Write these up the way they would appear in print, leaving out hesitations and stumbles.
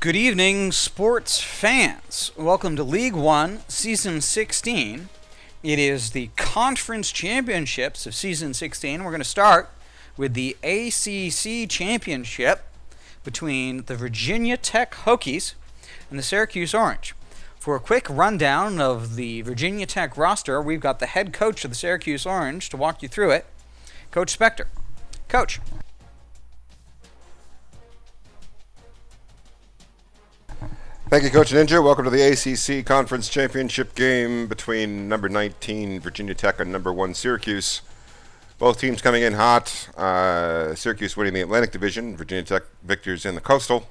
Good evening, sports fans. Welcome to League 1, Season 16. It is the Conference Championships of Season 16. We're going to start with the ACC Championship between the Virginia Tech Hokies and the Syracuse Orange. For a quick rundown of the Virginia Tech roster, we've got the head coach of the Syracuse Orange to walk you through it, Coach Spectre. Coach. Thank you, Coach Ninja. Welcome to the ACC Conference Championship game between number 19 Virginia Tech and number 1 Syracuse. Both teams coming in hot. Syracuse winning the Atlantic Division, Virginia Tech victors in the Coastal.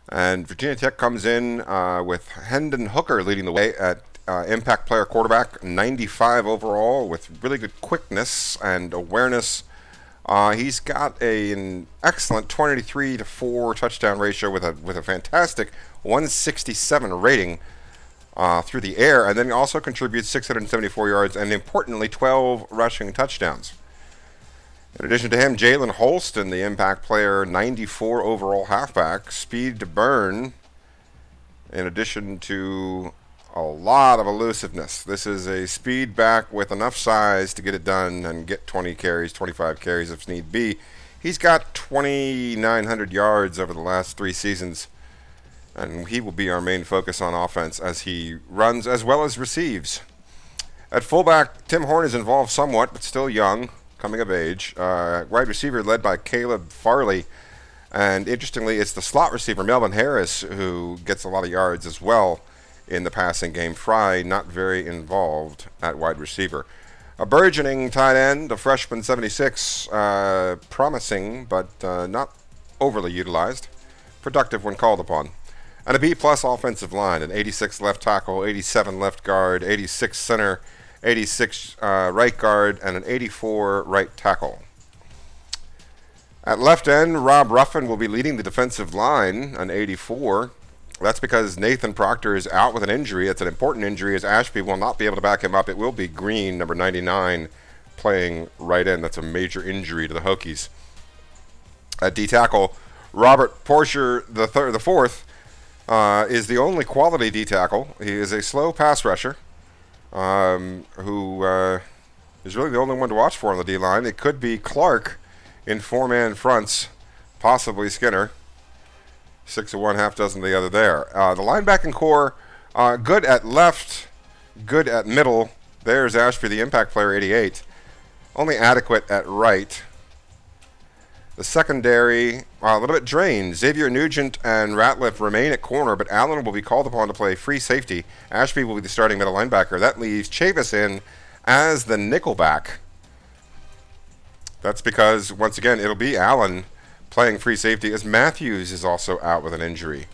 And Virginia Tech comes in with Hendon Hooker leading the way at impact player quarterback, 95 overall, with really good quickness and awareness. He's got an excellent 23-4 touchdown ratio with a fantastic 167 rating through the air, and then he also contributes 674 yards and, importantly, 12 rushing touchdowns. In addition to him, Jalen Holston, the impact player, 94 overall halfback, speed to burn, in addition to a lot of elusiveness. This is a speed back with enough size to get it done and get 20 carries, 25 carries if need be. He's got 2,900 yards over the last 3 seasons, and he will be our main focus on offense as he runs as well as receives. At fullback, Tim Horn is involved somewhat, but still young, coming of age. Wide receiver led by Caleb Farley, and interestingly, it's the slot receiver, Melvin Harris, who gets a lot of yards as well in the passing game. Fry not very involved at wide receiver. A burgeoning tight end, a freshman 76, promising but not overly utilized. Productive when called upon. And a B-plus offensive line, an 86 left tackle, 87 left guard, 86 center, 86 right guard, and an 84 right tackle. At left end, Rob Ruffin will be leading the defensive line, an 84. That's because Nathan Proctor is out with an injury. It's an important injury as Ashby will not be able to back him up. It will be Green, number 99, playing right end. That's a major injury to the Hokies. At D-tackle, Robert Porcher the fourth is the only quality D-tackle. He is a slow pass rusher who is really the only one to watch for on the D-line. It could be Clark in 4-man fronts, possibly Skinner. 6 of one, half dozen of the other there. The linebacking core, good at left, good at middle. There's Ashby, the impact player, 88. Only adequate at right. The secondary, a little bit drained. Xavier Nugent and Ratliff remain at corner, but Allen will be called upon to play free safety. Ashby will be the starting middle linebacker. That leaves Chavis in as the nickelback. That's because, once again, it'll be Allen playing free safety as Matthews is also out with an injury.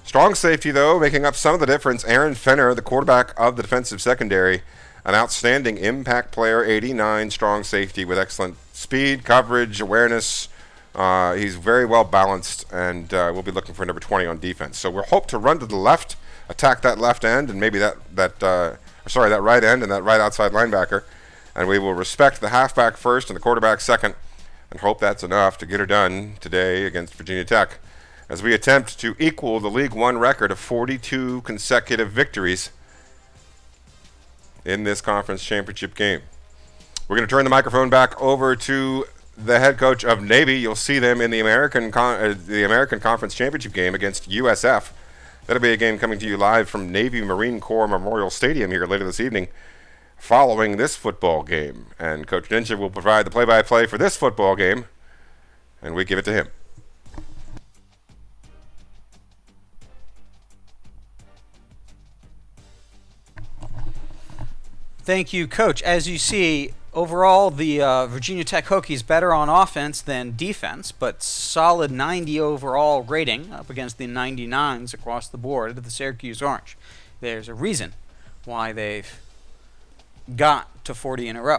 Strong safety, though, making up some of the difference. Aaron Fenner, the quarterback of the defensive secondary, an outstanding impact player, 89 strong safety with excellent speed, coverage, awareness. He's very well balanced, and we'll be looking for number 20 on defense. So we'll hope to run to the left, attack that left end, and maybe that right end and that right outside linebacker. And we will respect the halfback first and the quarterback second, and hope that's enough to get her done today against Virginia Tech as we attempt to equal the League 1 record of 42 consecutive victories in this conference championship game. We're going to turn the microphone back over to the head coach of Navy. You'll see them in the American Conference Championship game against USF. That'll be a game coming to you live from Navy Marine Corps Memorial Stadium here later this evening, following this football game. And Coach Ninja will provide the play-by-play for this football game, and we give it to him. Thank you, Coach. As you see, overall, the Virginia Tech Hokies better on offense than defense, but solid 90 overall rating up against the 99s across the board of the Syracuse Orange. There's a reason why they've got to 40 in a row.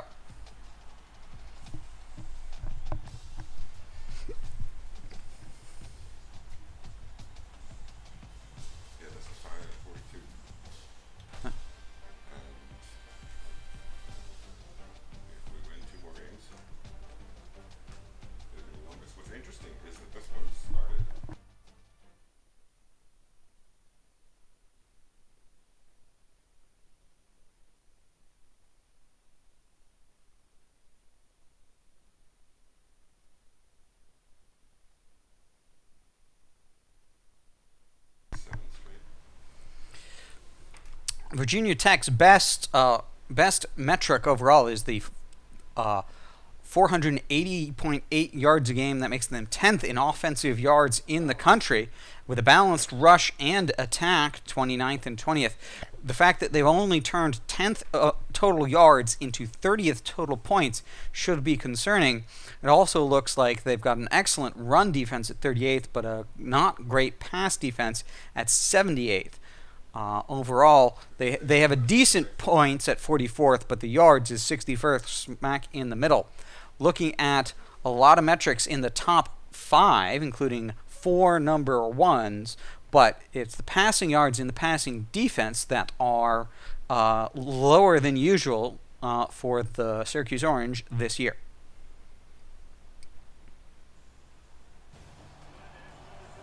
Virginia Tech's best metric overall is the 480.8 yards a game. That makes them 10th in offensive yards in the country, with a balanced rush and attack, 29th and 20th. The fact that they've only turned 10th total yards into 30th total points should be concerning. It also looks like they've got an excellent run defense at 38th, but a not great pass defense at 78th. Overall, they have a decent points at 44th, but the yards is 61st, smack in the middle. Looking at a lot of metrics in the top 5, including 4 number ones, but it's the passing yards in the passing defense that are lower than usual for the Syracuse Orange this year.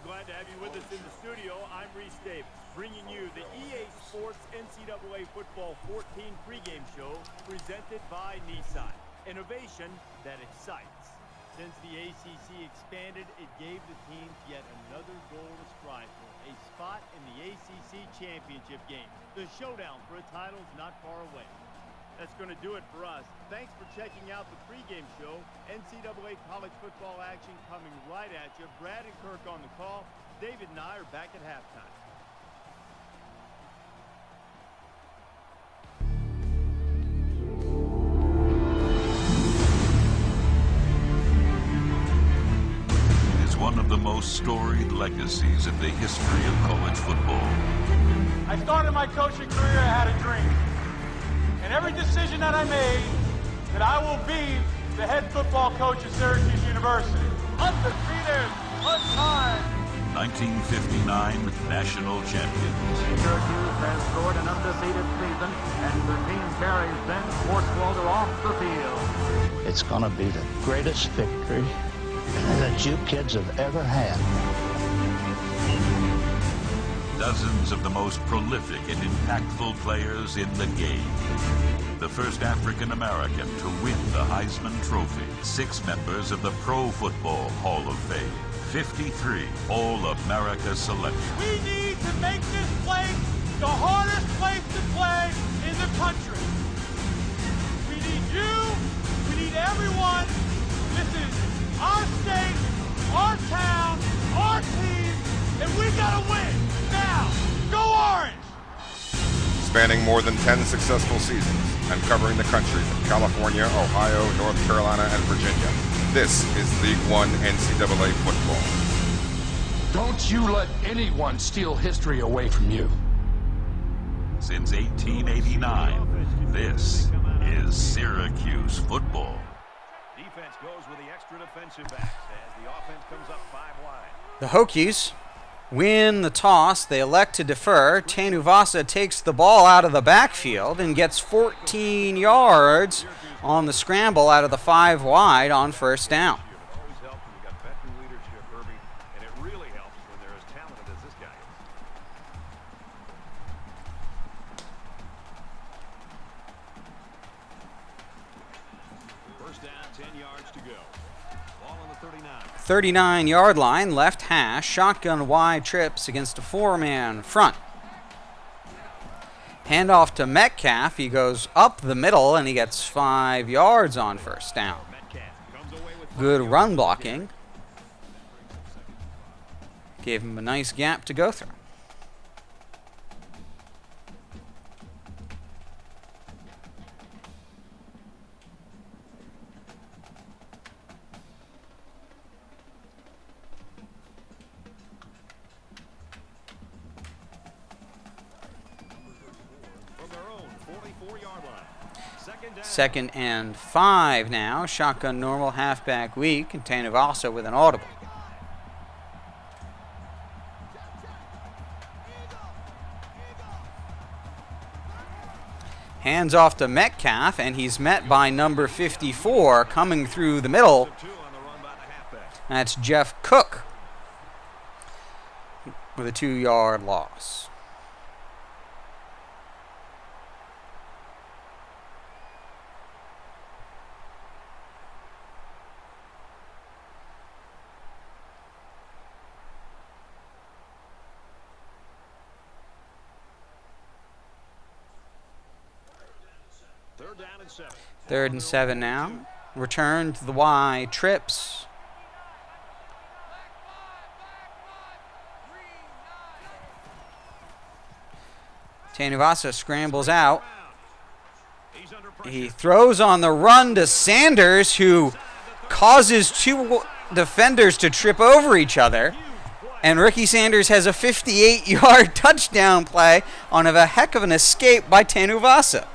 Glad to have you with us in the studio. I'm Reese Davis, bringing you the EA Sports NCAA Football 14 pregame show presented by Nissan. Innovation that excites. Since the ACC expanded, it gave the teams yet another goal to strive for, a spot in the ACC championship game. The showdown for a title is not far away. That's going to do it for us. Thanks for checking out the pregame show. NCAA college football action coming right at you. Brad and Kirk on the call. David and I are back at halftime. One of the most storied legacies in the history of college football. I started my coaching career, I had a dream. And every decision that I made, that I will be the head football coach at Syracuse University. Undefeated, untied. 1959 national champions. Syracuse has scored an undefeated season, and the team carries Ben Schwartzwalder off the field. It's going to be the greatest victory that you kids have ever had. Dozens of the most prolific and impactful players in the game. The first African American to win the Heisman Trophy. 6 members of the Pro Football Hall of Fame. 53 All-America selections. We need to make this place the hardest place to play in the country. We need you. We need everyone. This is our state, our town, our team, and we gotta win now. Go Orange! Spanning more than 10 successful seasons and covering the country from California, Ohio, North Carolina, and Virginia. This is League 1 NCAA football. Don't you let anyone steal history away from you. Since 1889, this is Syracuse football. Defense goes with the extra defensive backs as the offense comes up 5 wide. The Hokies win the toss. They elect to defer. Tanuvasa takes the ball out of the backfield and gets 14 yards on the scramble out of the 5 wide on first down. It always helps when you got veteran leadership, Herbie, and it really helps when they're as talented as this guy is. First down, 10 yards to go. Ball on the 39. 39-yard line, left hash, shotgun wide trips against a 4-man front. Handoff to Metcalf. He goes up the middle and he gets 5 yards on first down. Good run blocking. Gave him a nice gap to go through. Second and 5 now. Shotgun normal halfback weak. And Tanuvasa with an audible. Hands off to Metcalf, and he's met by number 54 coming through the middle. That's Jeff Cook with a 2-yard loss. 3rd and 7 now. Return to the Y, trips. Tanuvasa scrambles out. He throws on the run to Sanders, who causes 2 defenders to trip over each other. And Ricky Sanders has a 58-yard touchdown play on a heck of an escape by Tanuvasa.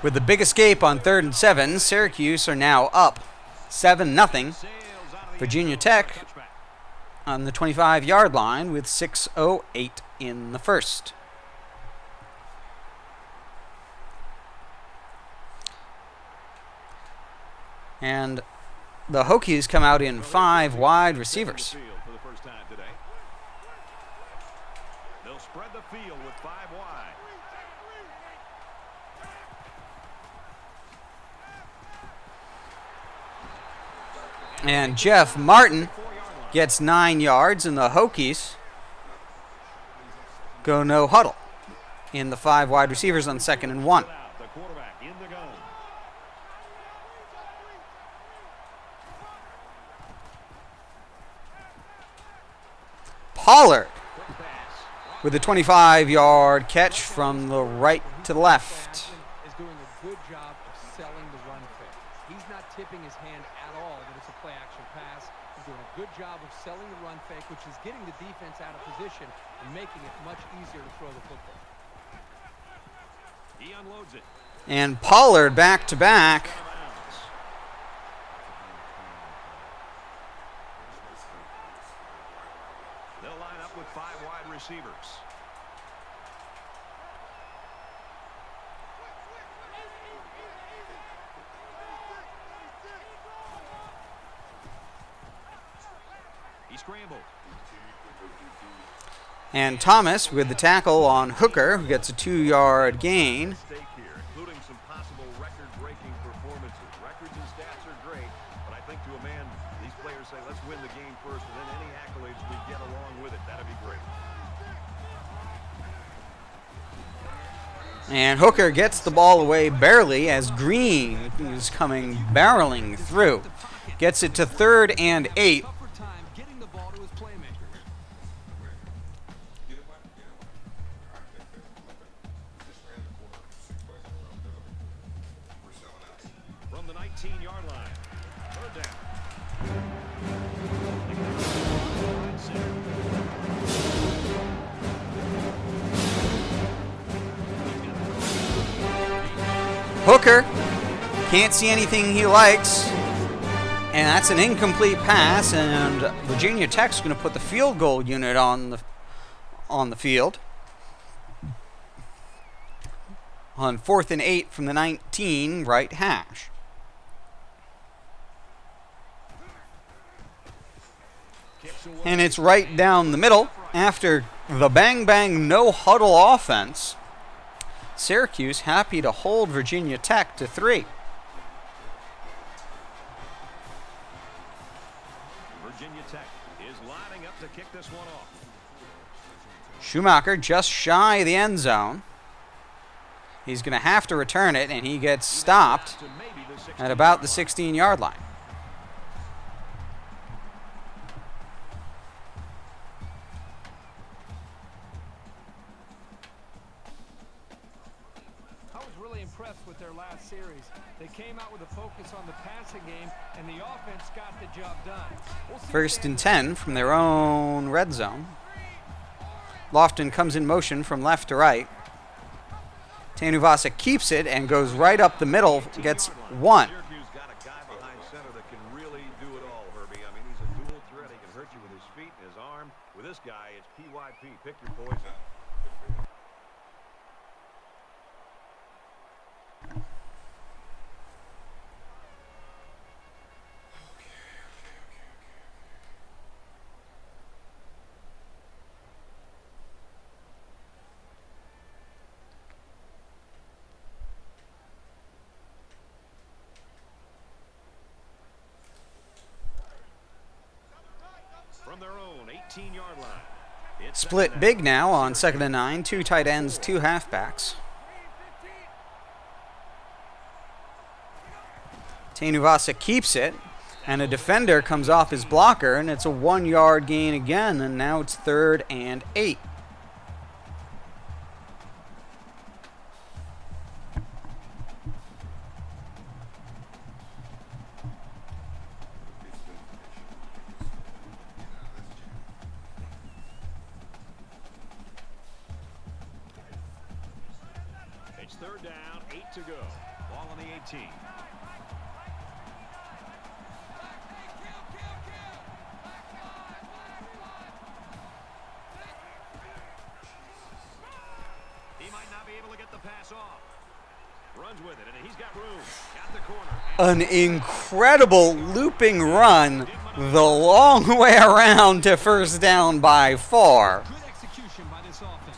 With the big escape on 3rd and 7, Syracuse are now up 7-0. Virginia Tech on the 25-yard line with 6:08 in the first. And the Hokies come out in 5 wide receivers. They'll spread the field with 5 wide. And Jeff Martin gets 9 yards, and the Hokies go no huddle in the 5 wide receivers on 2nd and 1. The quarterback in the gun. Pollard with a 25-yard catch from the right to the left. Is doing a good job of selling the run fake. He's not tipping his hand at all that it's a play action pass. He's doing a good job of selling the run fake, which is getting the defense out of position and making it much easier to throw the football. He unloads it. And Pollard back to back. They'll line up with 5 wide receivers. He scrambled. And Thomas with the tackle on Hooker, who gets a 2-yard gain. Stake here, including some possible record-breaking performances. Records and stats are great, but I think to a man, these players say, let's win the game first, and then any accolades we get along with it, that'd be great. And Hooker gets the ball away barely as Green is coming barreling through. Gets it to 3rd and 8. Tougher time getting the ball to his playmaker. From the 19-yard line, 3rd down. Hooker can't see anything he likes, and that's an incomplete pass, and Virginia Tech's going to put the field goal unit on the field on 4th and 8 from the 19 right hash. And it's right down the middle after the bang no huddle offense. Syracuse happy to hold Virginia Tech to 3. Virginia Tech is lining up to kick this one off. Schumacher just shy of the end zone. He's going to have to return it, and he gets stopped at about the 16-yard line. I was really impressed with their last series. They came out with a focus on the passing game, and the offense got the job done. First and 10 from their own red zone. Lofton comes in motion from left to right. Tanuvasa keeps it and goes right up the middle, gets one. Syracuse got a guy behind center that can really do it all, Herbie. I mean, he's a dual threat. He can hurt you with his feet and his arm. With this guy, it's PYP. Pick your poison. From their own 18-yard line. It's Split big now on 2nd and 9. 2 tight ends, 2 halfbacks. Tanuvasa keeps it, and a defender comes off his blocker, and it's a 1-yard gain again, and now it's 3rd and 8. It's 3rd down, 8 to go. Ball on the 18. He might not be able to get the pass off. Runs with it, and he's got room. Got the corner. An incredible looping run the long way around to first down by 4. Good execution by this offense.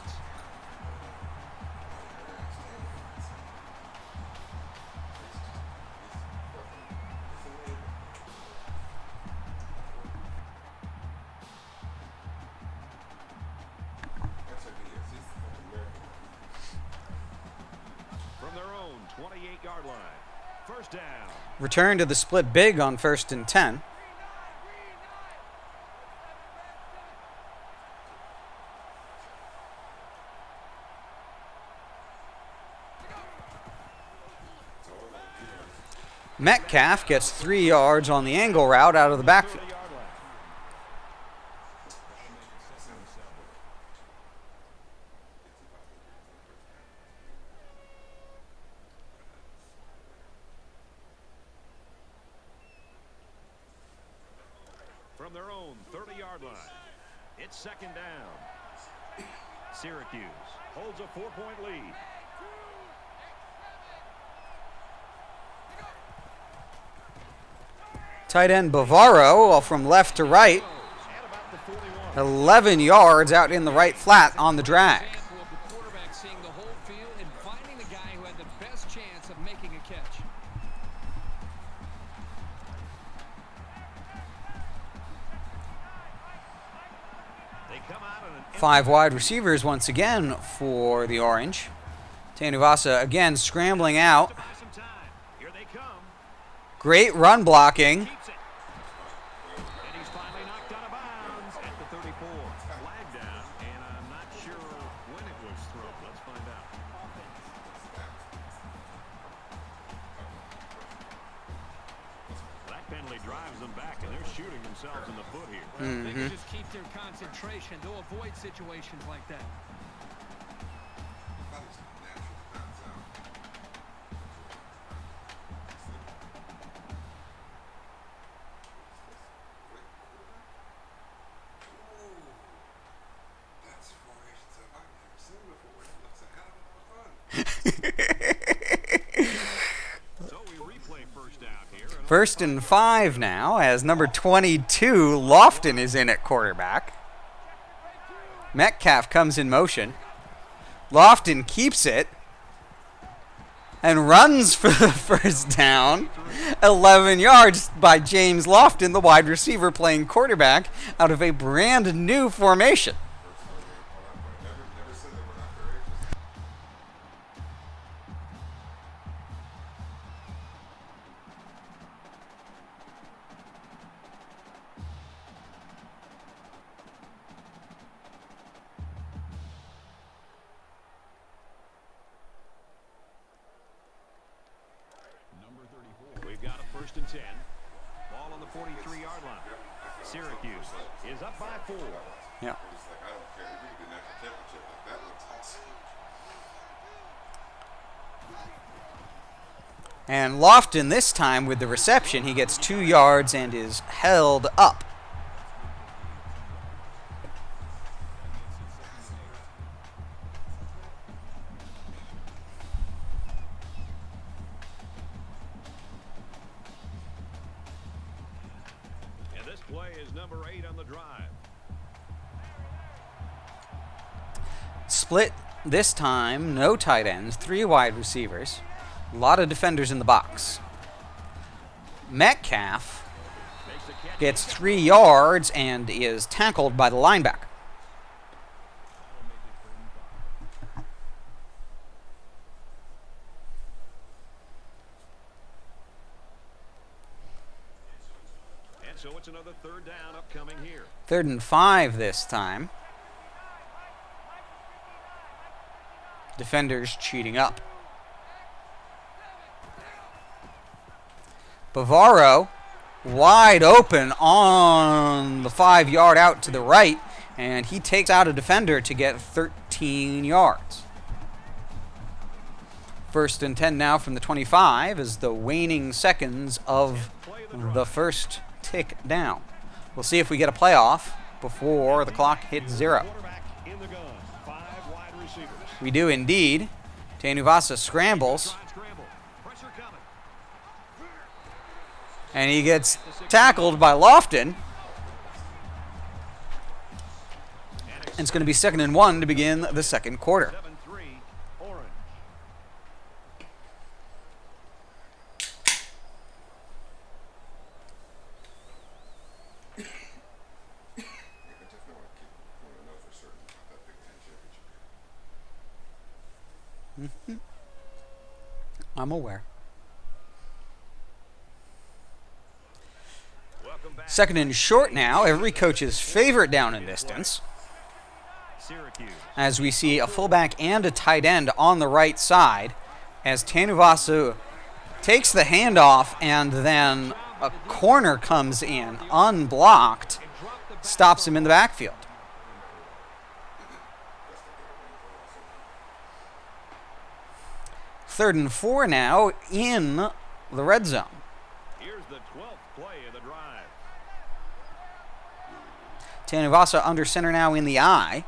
From their own 28-yard line. First down. Return to the split big on 1st and 10. Metcalf gets 3 yards on the angle route out of the backfield. From their own 30-yard line. It's 2nd down. Syracuse holds a 4-point lead. Tight end Bavaro from left to right. 11 yards out in the right flat on the drag. Example of the quarterback seeing the whole field and finding the guy who had the best chance of making a catch. They come out on an 5 wide receivers once again for the Orange. Tanuvasa again scrambling out. to buy some time. Here they come. Great run blocking. Keeps it. And he's finally knocked out of bounds at the 34. Flag down, and I'm not sure when it was thrown. Let's find out. That penalty drives them back, and they're shooting themselves in the foot here. They can just keep their concentration. They'll avoid situations like that. So we replay first down here. And 1st and 5 now as number 22 Lofton is in at quarterback. Metcalf comes in motion. Lofton keeps it and runs for the first down. 11 yards by James Lofton, the wide receiver playing quarterback out of a brand new formation. First and 10. Ball on the 43-yard line. Syracuse is up by 4. Yeah. And Lofton this time with the reception, he gets 2 yards and is held up. And this play is number 8 on the drive. Split this time, no tight ends, 3 wide receivers. A lot of defenders in the box. Metcalf gets 3 yards and is tackled by the linebacker. And so it's another third down upcoming here. 3rd and 5 this time. Defenders cheating up. Bavaro wide open on the 5-yard out to the right, and he takes out a defender to get 13 yards. 1st and 10 now from the 25 as the waning seconds of the first tick down. We'll see if we get a playoff before the clock hits 0. We do indeed. Tenuvasa scrambles. And he gets tackled by Lofton. And it's going to be 2nd and 1 to begin the second quarter. I'm aware. 2nd and short now, every coach's favorite down and distance. As we see a fullback and a tight end on the right side, as Tanuvasu takes the handoff and then a corner comes in unblocked, stops him in the backfield. Third and 4 now in the red zone. Here's the 12th play of the drive. Tanuvasa under center now in the eye.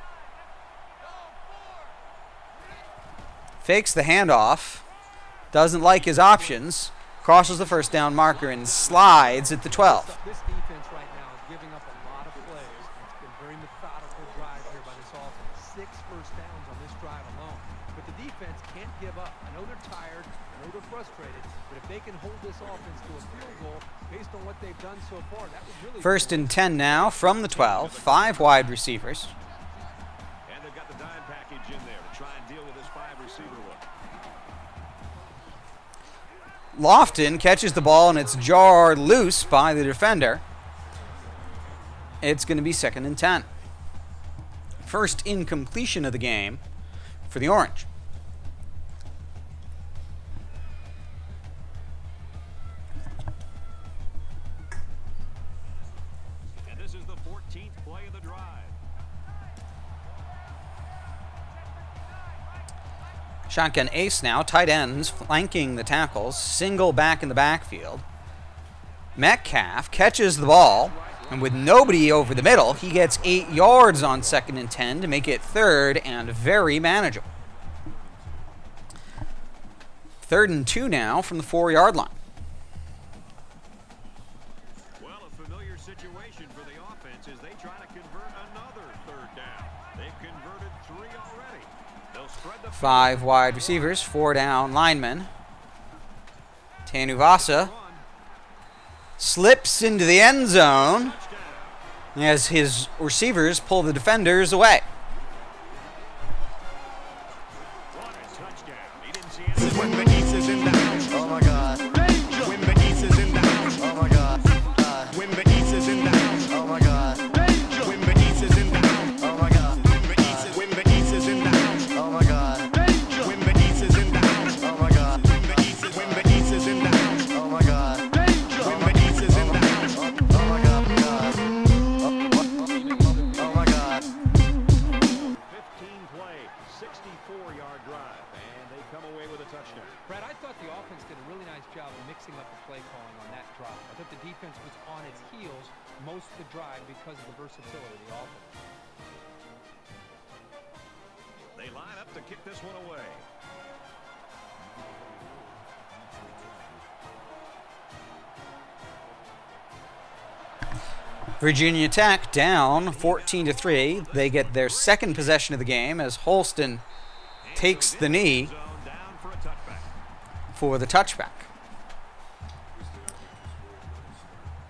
Fakes the handoff. Doesn't like his options. Crosses the first down marker and slides at the 12. This defense right now is giving up a lot of plays. It's been a very methodical drive here by this offense. 6 first downs on this drive alone. But the defense can't give up. I know they're tired. I know they're frustrated. But if they can hold this offense to a field goal based on what they've done so far, that would really... 1st and 10 now from the 12. 5 wide receivers. And they've got the dime package in there to try and deal with this 5-receiver look. Lofton catches the ball and it's jarred loose by the defender. It's going to be 2nd and 10. First incompletion of the game for the Orange. And this is the 14th play of the drive. Shotgun ace now, tight ends flanking the tackles, single back in the backfield. Metcalf catches the ball, and with nobody over the middle, he gets 8 yards on 2nd and 10 to make it 3rd and very manageable. 3rd and 2 now from the 4-yard line. Well, a familiar situation for the offense as they try to convert another 3rd down. They've converted 3 already. They'll spread the 5 wide receivers, 4 down linemen. Tanuvasa slips into the end zone as his receivers pull the defenders away. When the East is in the house. Oh my God. When the East is in the house. Oh my God. When the East is in the house. Oh my God. When the East is in the house. Oh my God. When the East is in the house. Oh my God. When the East is in the house. Oh my God. When the East is in the house. Oh my God. play calling on that drive. I thought the defense was on its heels most of the drive because of the versatility of the offense. They line up to kick this one away. Virginia Tech down 14-3. They get their second possession of the game as Holston takes the knee for the touchback.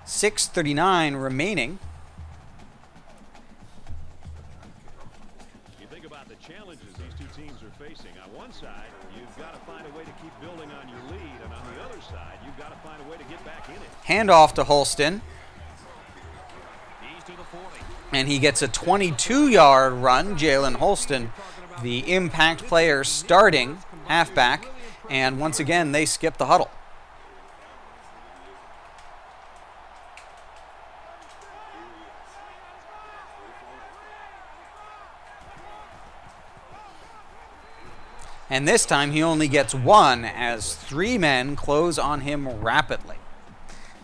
6:39 remaining. You think about the challenges these two teams are facing. On one side, you've got to find a way to keep building on your lead, and on the other side, you've got to find a way to get back in it. Handoff to Holston. He's to the 40. And he gets a 22-yard run. Jalen Holston, the impact player starting halfback. And once again, they skip the huddle. And this time he only gets one as three men close on him rapidly.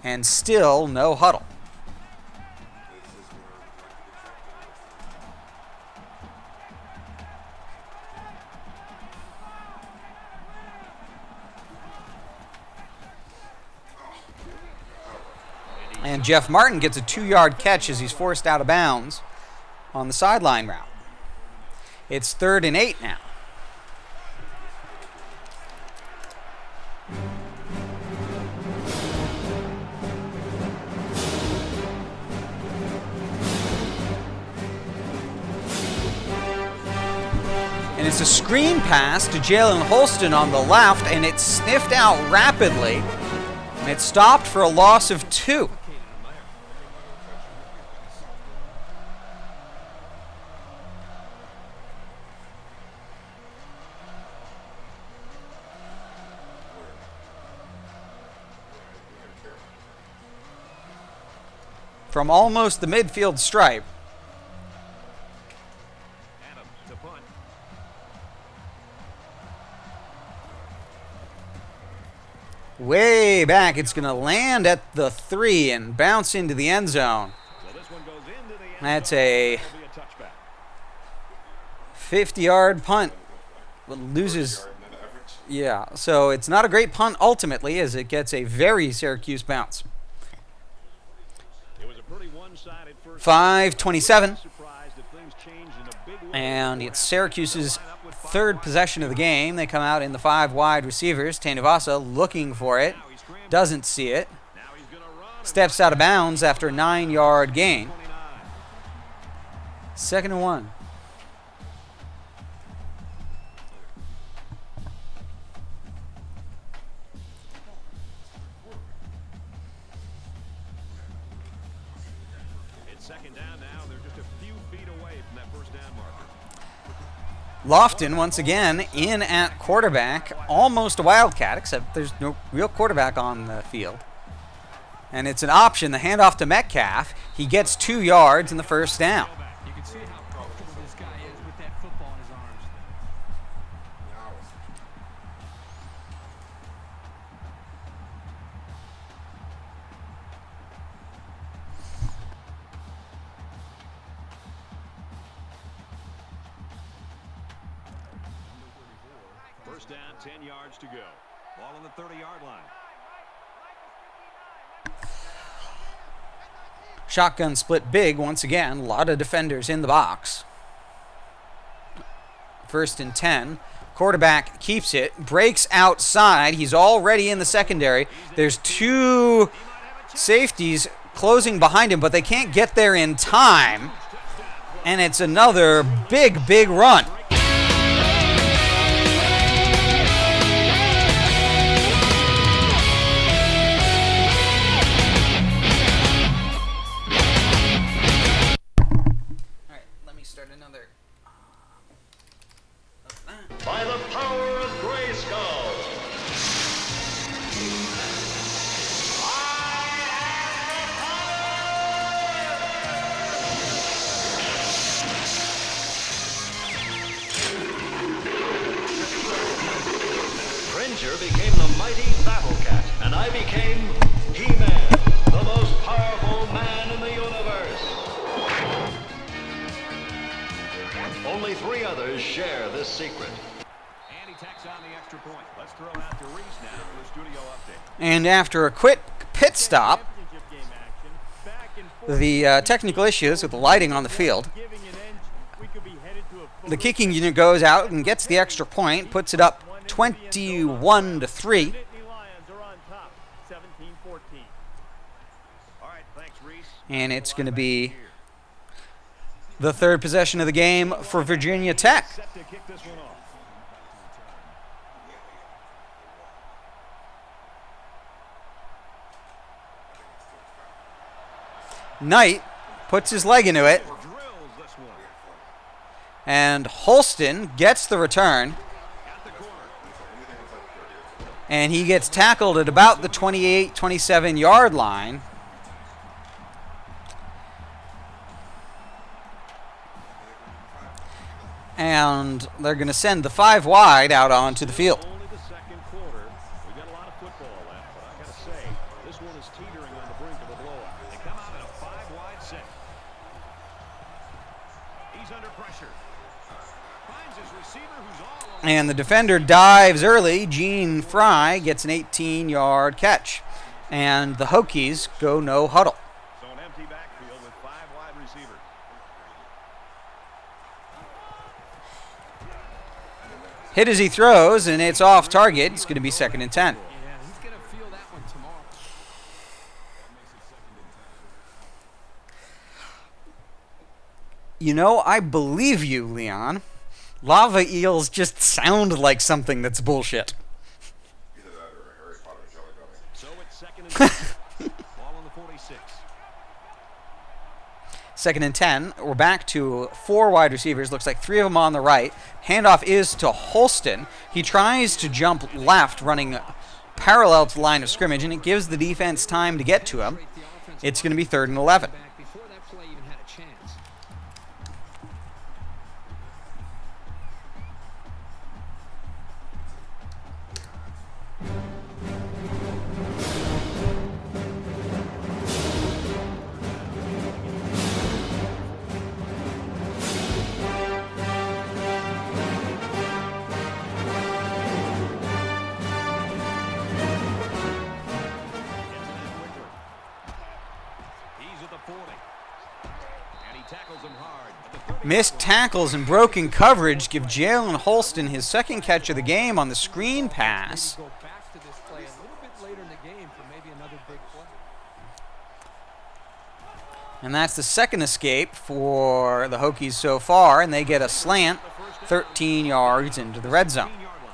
And still no huddle. And Jeff Martin gets a 2-yard catch as he's forced out of bounds on the sideline route. It's 3rd and 8 now. And it's a screen pass to Jalen Holston on the left, and it's sniffed out rapidly. And it's stopped for a loss of 2. From almost the midfield stripe. Adams to punt. Way back, it's going to land at the 3 and bounce into the end zone. So this one goes into the end That's zone. a It'll be a touchback. 50-yard punt. Loses. Yeah, so it's not a great punt ultimately as it gets a very Syracuse bounce. It was a pretty one-sided first 5:27. surprised if things changed in a big way. And it's Syracuse's third possession of the game. They come out in the 5 wide receivers. Tanuvasa looking for it. Doesn't see it. Now he's going to run. Steps out of bounds after a 9-yard gain. 2nd and 1. It's second down now. They're just a few feet away from that first down marker. Lofton once again in at quarterback. Almost a Wildcat, except there's no real quarterback on the field. And it's an option, the handoff to Metcalf. He gets 2 yards in the first down. You can see how comfortable this guy is with that football in his arms. First down, 10 yards to go. Ball on the 30-yard line. Shotgun split big once again. A lot of defenders in the box. 1st and 10. Quarterback keeps it. Breaks outside. He's already in the secondary. There's 2 safeties closing behind him, but they can't get there in time. And it's another big run. By the power of Grayskull. share this secret. And he tacks on the extra point. Let's throw it out to Reese now for the studio update. And after a quick pit stop, the technical issues with the lighting on the field, the kicking unit goes out and gets the extra point, puts it up 21-3. And it's going to be the third possession of the game for Virginia Tech. Knight puts his leg into it. And Holston gets the return. And he gets tackled at about the 28-27 yard line. And they're going to send the 5 wide out onto the field. Only the second quarter. We've got a lot of football left, but I got to say, this one is teetering on the brink of a blowout. They come out in a 5-wide set. He's under pressure. Finds his receiver who's all over. And the defender dives early. Gene Fry gets an 18-yard catch. And the Hokies go no huddle. So an empty backfield with 5 wide receivers. Hit as he throws, and it's off target. It's going to be 2nd and 10. Yeah, he's going to feel that one tomorrow. You know, I believe you, Leon. Lava eels just sound like something that's bullshit. Either that or a Harry Potter jelly belly. So it's 2nd and 10. Ball on the 46. 2nd and 10. We're back to 4 wide receivers. Looks like 3 of them on the right. Handoff is to Holston. He tries to jump left, running parallel to the line of scrimmage, and it gives the defense time to get to him. It's going to be 3rd and 11. Before that play even had a chance. He's at the 40. And he tackles him hard. At the 30. Missed tackles and broken coverage give Jalen Holston his 2nd catch of the game on the screen pass. Go back to this play a little bit later in the game for maybe another big play. And that's the 2nd escape for the Hokies so far, and they get a slant 13 yards into the red zone. 15-yard line.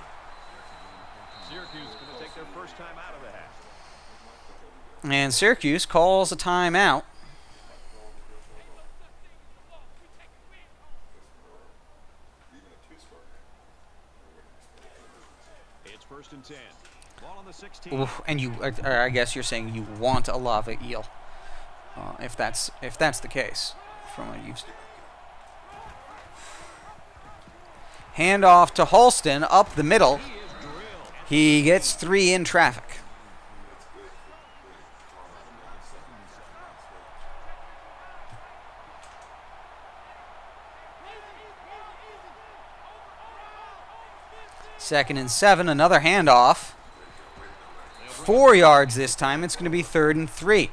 Syracuse is going to take their first time out of the half. And Syracuse calls a timeout. It's 1st and 10. Ball on the 16. Oof, and I guess you're saying you want a lava eel, if that's the case. From what you've. Handoff to Holston up the middle. He gets 3 in traffic. Second and 7, another handoff. 4 yards this time. It's going to be 3rd and 3.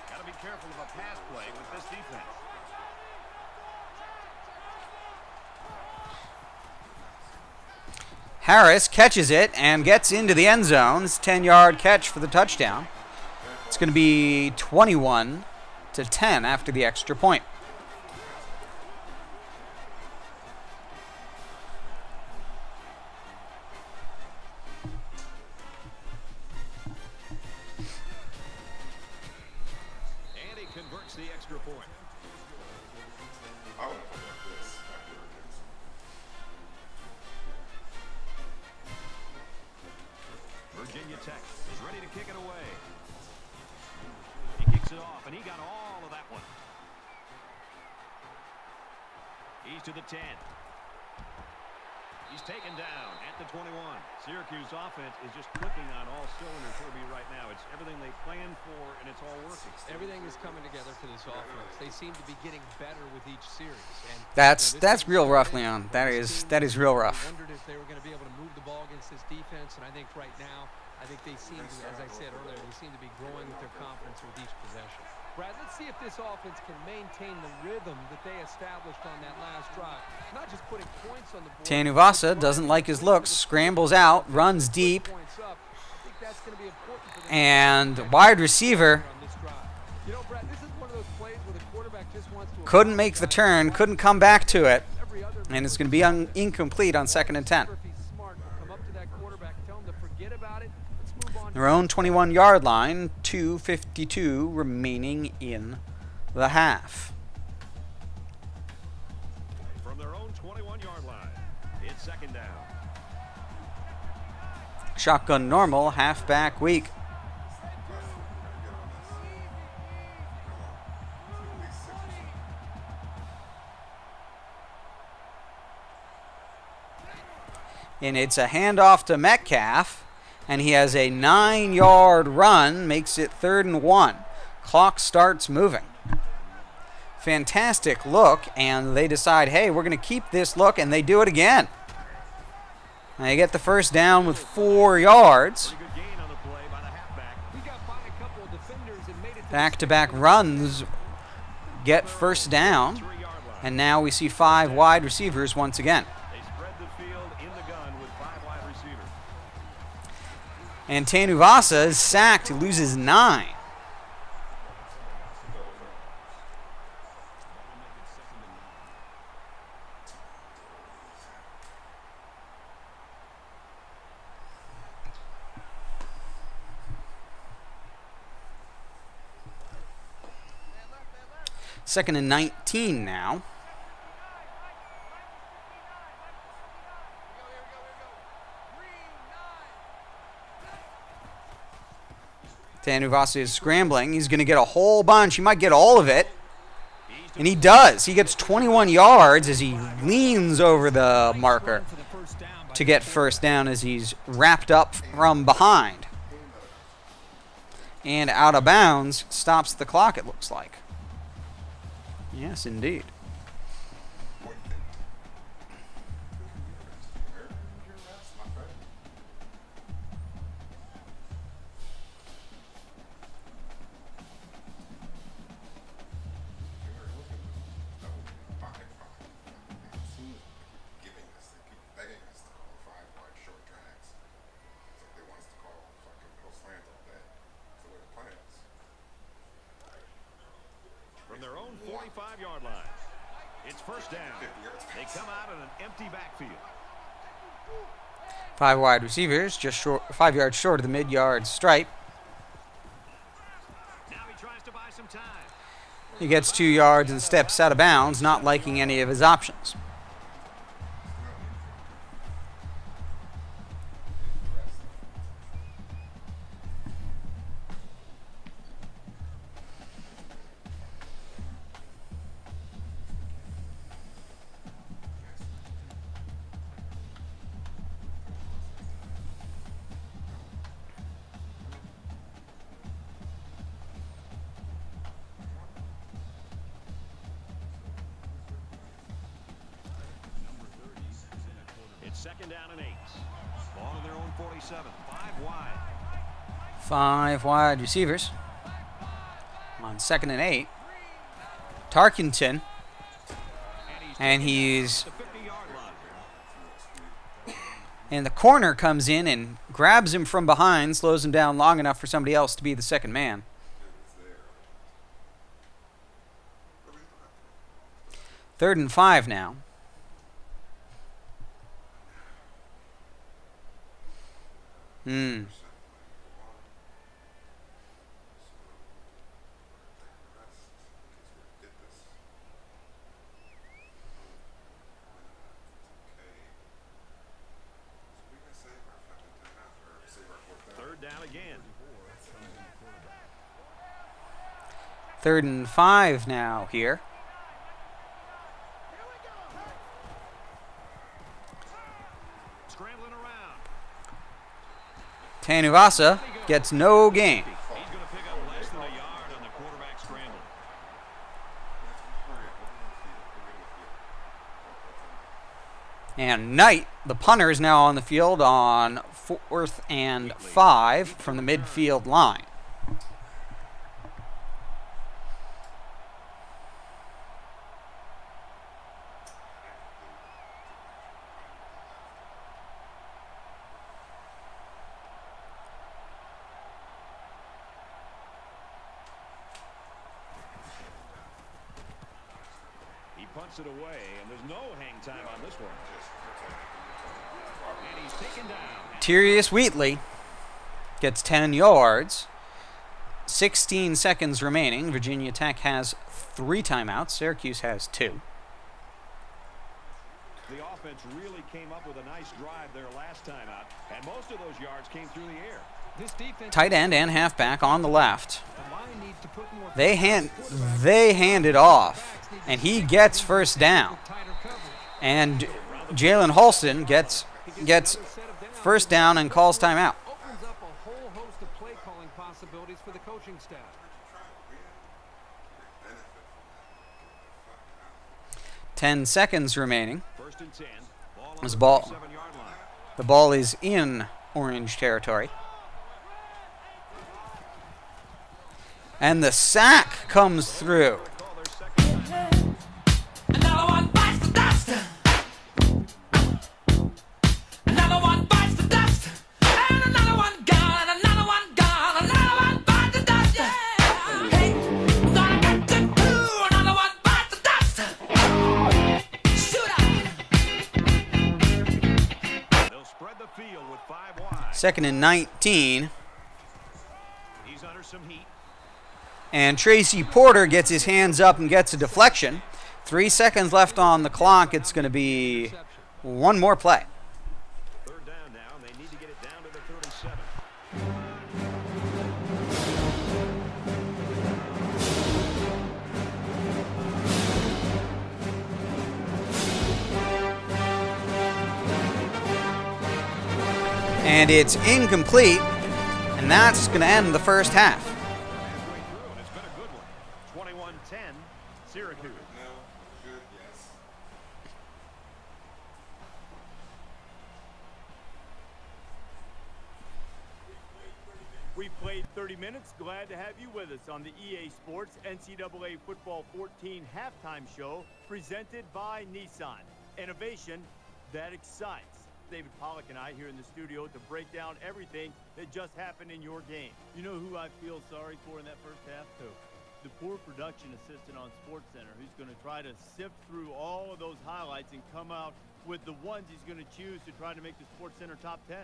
Got to be careful of a pass play with this defense. Harris catches it and gets into the end zone. It's a 10-yard catch for the touchdown. It's going to be 21-10 after the extra point. And he converts the extra point. I want to put like this. Virginia Tech is ready to kick it away. He kicks it off, and he got all of that one. He's to the 10. He's taken down at the 21. Syracuse offense is just clicking on all cylinders for me right now. It's everything they planned for, and it's all working. Everything is coming together for this offense. They seem to be getting better with each series. And That's real rough, Leon. That is real rough. I wondered if they were going to be able to move the ball against this defense, and I think right now, I think they seem to, as I said earlier, they seem to be growing with their confidence with each possession. Brad, let's see if this offense can maintain the rhythm that they established on that last drive. Not just putting points on the board. Tanuvasa doesn't like his looks, scrambles out, runs deep, and wide receiver couldn't make the turn, couldn't come back to it, and it's going to be incomplete on 2nd and 10. Their own 21-yard line, 2:52 remaining in the half. From their own 21-yard line, it's 2nd down. Shotgun normal, halfback weak. And it's a handoff to Metcalf. And he has a 9-yard run, makes it 3rd and 1. Clock starts moving. Fantastic look, and they decide, hey, we're going to keep this look, and they do it again. And they get the first down with 4 yards. Back-to-back runs get first down, and now we see 5 wide receivers once again. And Tanuvasa is sacked, loses 9. Second and 19 now. Tanuvasa is scrambling. He's going to get a whole bunch. He might get all of it. And he does. He gets 21 yards as he leans over the marker to get first down as he's wrapped up from behind. And out of bounds, stops the clock, it looks like. Yes, indeed. From their own 45-yard line, it's first down. They come out in an empty backfield. 5 wide receivers, just 5 yards short of the mid-yard stripe. Now he tries to buy some time. He gets 2 yards and steps out of bounds, not liking any of his options. Second down and 8. Ball on their own 47. 5 wide. 5 wide receivers. On 2nd and 8. Tarkenton. And he's... And the corner comes in and grabs him from behind, slows him down long enough for somebody else to be the second man. 3rd and 5 now. Third down again. 3rd and 5 now here. Tanuvasa gets no gain. He's going to pick up less than a yard on the quarterback scramble. And Knight, the punter, is now on the field on 4th and 5 from the midfield line. He punts it away, and there's no hang time on this one. And he's taken down. Tyrus Wheatley gets 10 yards. 16 seconds remaining. Virginia Tech has 3 timeouts. Syracuse has 2. The offense really came up with a nice drive there last time out, and most of those yards came through the air. This defense, Tight end and halfback on the left. the line needs to put more They hand it off, and he gets first down. And Jalen Holston gets first down and calls timeout. opens up a whole host of play calling possibilities for the coaching staff. Ten seconds remaining. First and 10. This On ball, the 37-yard line. the ball is in orange territory. And the sack comes through. Call their second time. Another one bites the dust. Another one bites the dust. And another one gone. And another one gone. Another one bites the dust. Yeah. Hey, gonna get to do. Another one bites the dust. Shoot up. They'll spread the field with 5 wide. 2nd and 19. He's under some heat. And Tracy Porter gets his hands up and gets a deflection. 3 seconds left on the clock. It's going to be one more play. Third down now, and they need to get it down to the 37. And it's incomplete. And that's going to end the first half. Halfway through, and it's been a good one. 21-10, Syracuse. We've played 30 minutes. Glad to have you with us on the EA Sports NCAA Football 14 halftime show presented by Nissan. Innovation that excites. David Pollock and I here in the studio to break down everything that just happened in your game. You know who I feel sorry for in that first half? Who? The poor production assistant on SportsCenter who's going to try to sift through all of those highlights and come out with the ones he's going to choose to try to make the SportsCenter top 10.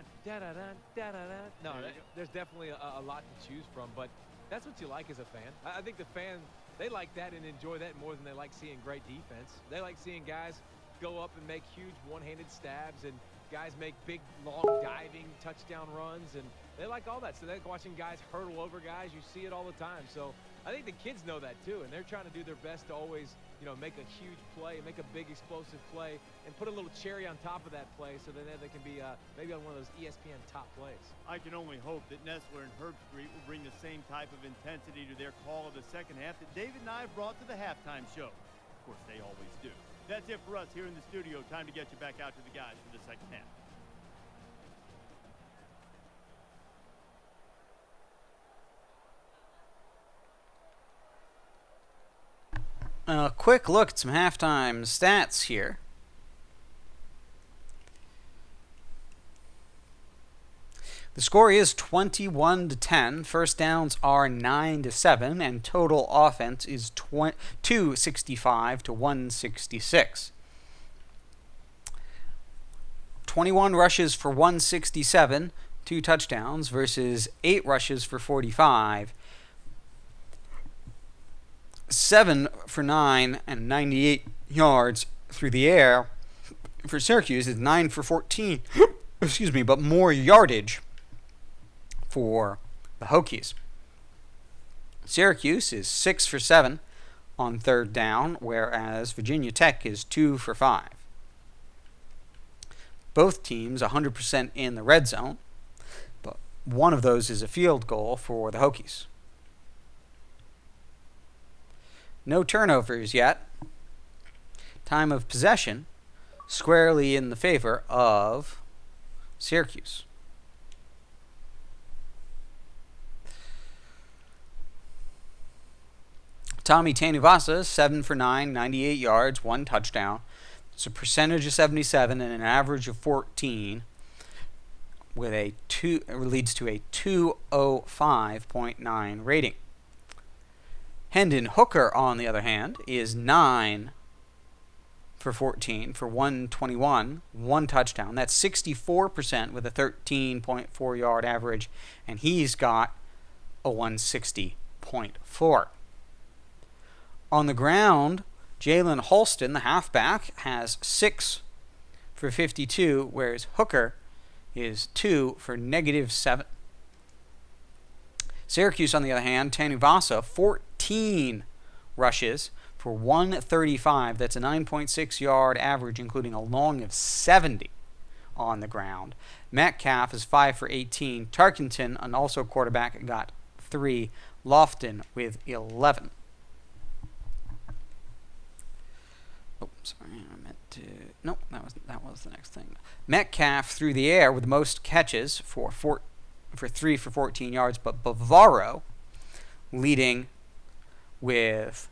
No, there's definitely a lot to choose from, but that's what you like as a fan. I think the fans, they like that and enjoy that more than they like seeing great defense. They like seeing guys go up and make huge one-handed stabs and guys make big, long, diving touchdown runs, and they like all that. So they're watching guys hurdle over guys. You see it all the time. So I think the kids know that too, and they're trying to do their best to always, make a huge play, make a big explosive play, and put a little cherry on top of that play so that they can be maybe on one of those ESPN top plays. I can only hope that Nestler and Herb Street will bring the same type of intensity to their call of the second half that David and I brought to the halftime show. Of course, they always do. That's it for us here in the studio. Time to get you back out to the guys for the second half. A quick look at some halftime stats here. The score is 21-10. First downs are 9-7, and total offense is 265 to 166. 21 rushes for 167, 2 touchdowns versus 8 rushes for 45. 7 for 9 and 98 yards through the air. For Syracuse, it's 9 for 14. But more yardage for the Hokies. Syracuse is 6 for 7 on third down, whereas Virginia Tech is 2 for 5. Both teams 100% in the red zone, but One of those is a field goal for the Hokies. No turnovers yet. Time of possession squarely in the favor of Syracuse. Tommy Tanuvasa, 7 for 9, 98 yards, 1 touchdown. It's a percentage of 77 and an average of 14 with leads to a 205.9 rating. Hendon Hooker, on the other hand, is 9 for 14 for 121, 1 touchdown. That's 64% with a 13.4 yard average, and he's got a 160.4. On the ground, Jalen Holston, the halfback, has 6 for 52, whereas Hooker is 2 for -7. Syracuse, on the other hand, Tanuvasa, 14 rushes for 135. That's a 9.6 yard average, including a long of 70 on the ground. Metcalf is 5 for 18. Tarkenton, and also quarterback, got 3. Lofton with 11. Oh, sorry, I meant to. Nope, that was the next thing. Metcalf through the air with the most catches for 3 for 14 yards, but Bavaro leading with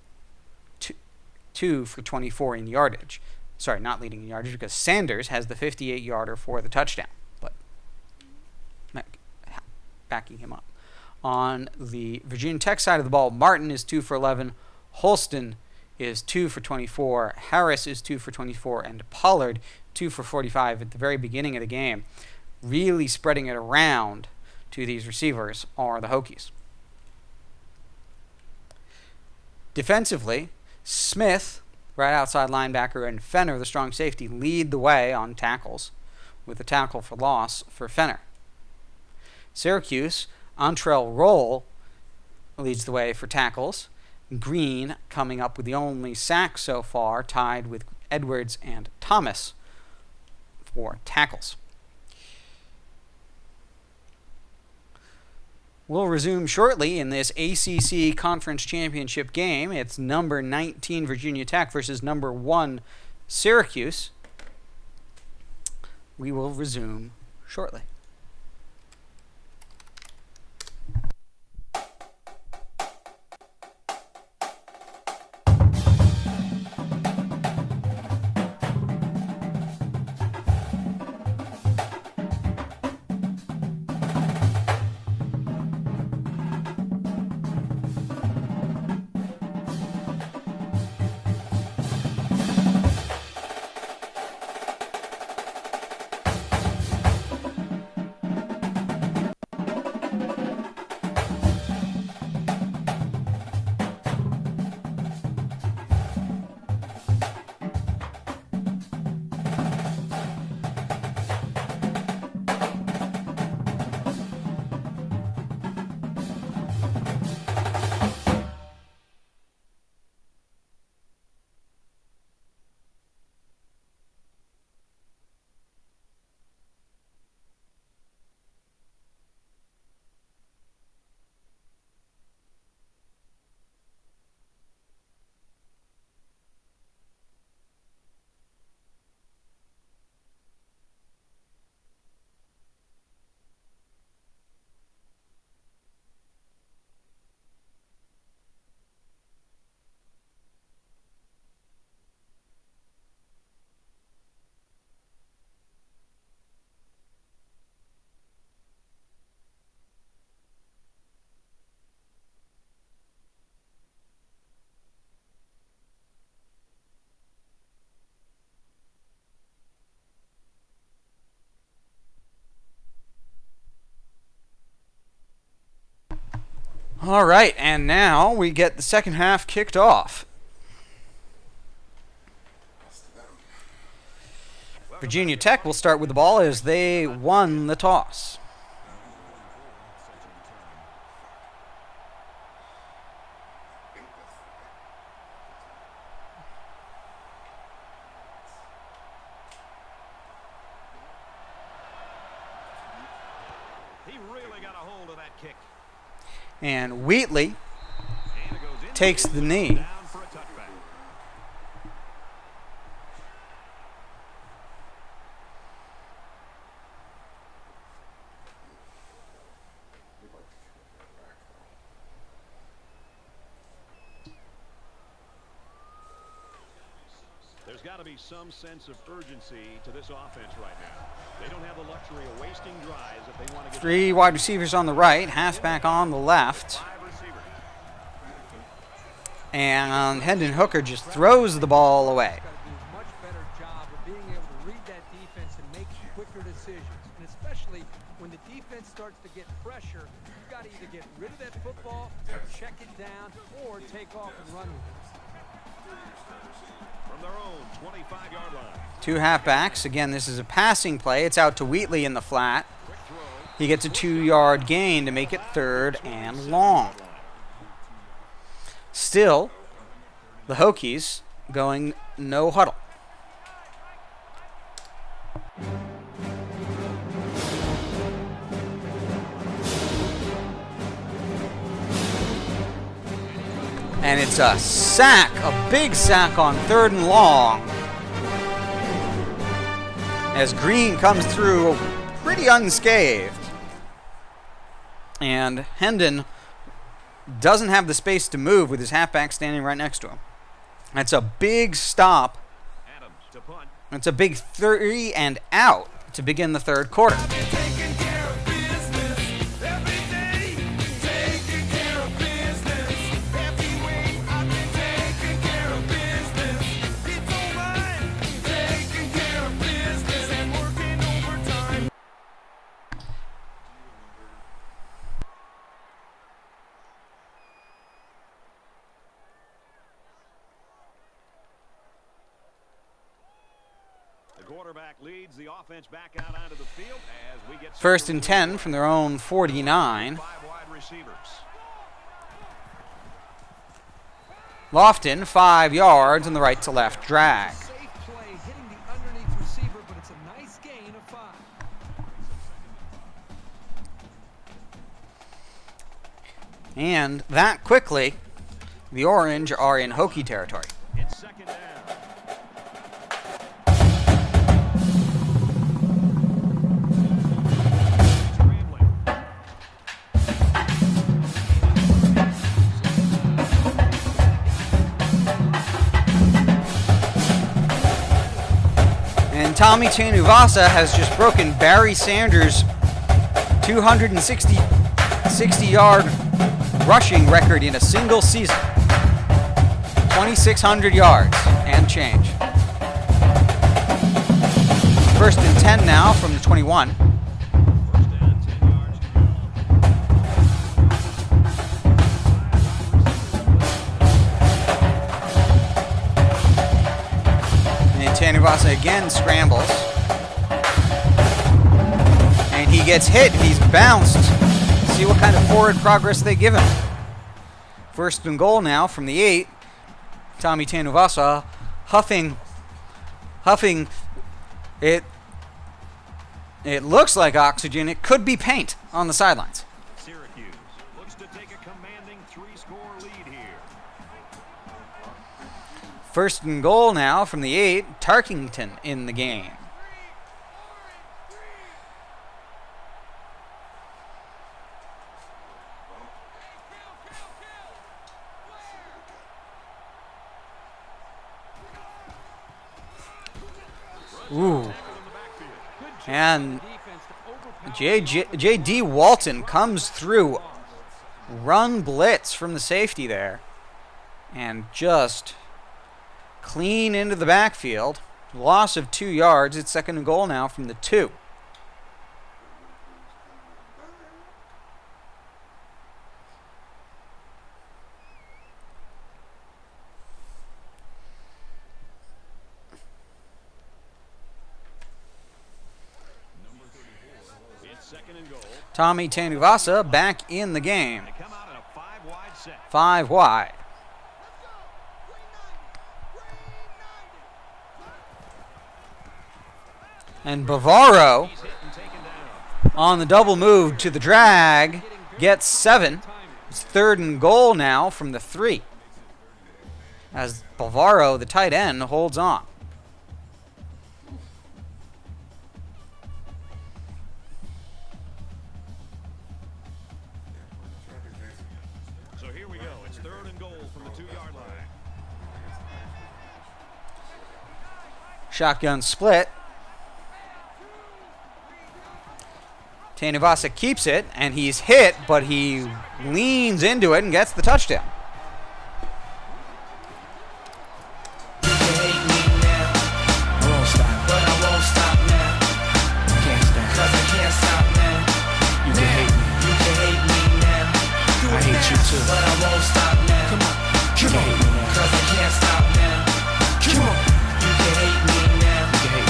2 for 24 in yardage. Sorry, not leading in yardage because Sanders has the 58-yarder for the touchdown, but backing him up. On the Virginia Tech side of the ball, Martin is 2 for 11. Holston is 2 for 24. Harris is 2 for 24. And Pollard, 2 for 45 at the very beginning of the game. Really spreading it around to these receivers are the Hokies. Defensively, Smith, right outside linebacker, and Fenner, the strong safety, lead the way on tackles with a tackle for loss for Fenner. Syracuse, Antrell Roll leads the way for tackles. Green coming up with the only sack so far, tied with Edwards and Thomas for tackles. We'll resume shortly in this ACC Conference Championship game. It's number 19 Virginia Tech versus number 1 Syracuse. We will resume shortly. All right, and now we get the second half kicked off. Virginia Tech will start with the ball as they won the toss. He really got a hold of that kick. And Wheatley takes the knee. Down for a touchback. There's got to be some sense of urgency to this offense right now. They don't have the luxury of wasting drives if they want to get 3 wide receivers on the right, halfback on the left. 5 receivers. And Hendon Hooker just throws the ball away. Got to do a much better job of being able to read that defense and make quicker decisions. And especially when the defense starts to get pressure, you've got to either get rid of that football, check it down, or take off and run with it. From their own 25-yard line. 2 halfbacks. Again, this is a passing play. It's out to Wheatley in the flat. He gets a 2-yard gain to make it 3rd and long. Still, the Hokies going no huddle. And it's a sack, a big sack on 3rd and long. As Green comes through pretty unscathed. And Hendon doesn't have the space to move with his halfback standing right next to him. That's a big stop. Adams to punt. It's a big 3 and out to begin the 3rd quarter. Quarterback leads the offense back out onto the field as we get 1st and 10 from their own 49. 5 wide receivers. Lofton, 5 yards on the right to left drag. Safe play hitting the underneath receiver, but it's a nice gain of 5. And that quickly, the Orange are in Hokie territory. It's 2nd down. And Tommy Tanuvasa has just broken Barry Sanders' 260-yard rushing record in a single season. 2,600 yards and change. 1st and 10 now from the 21. Tanuvasa again scrambles. And he gets hit. He's bounced. See what kind of forward progress they give him. 1st and goal now from the 8. Tommy Tanuvasa huffing. It looks like oxygen. It could be paint on the sidelines. Syracuse looks to take a commanding 3-score lead here. 1st and goal now from the 8. Tarkington in the game. Ooh. And J.D. Walton comes through. Run blitz from the safety there. And just clean into the backfield. Loss of 2 yards. It's 2nd and goal now from the 2. Tommy Tanuvasa back in the game. 5 wide. And Bavaro On the double move to the drag, gets 7. It's 3rd and goal now from the 3. As Bavaro, the tight end, holds on. So here we go. It's 3rd and goal from the 2-yard line. Shotgun split. Tanuvasa keeps it, and he's hit, but he leans into it and gets the touchdown. But I won't stop now. Come on, come on. Cause I can't stop now. Come on. You can hate me now.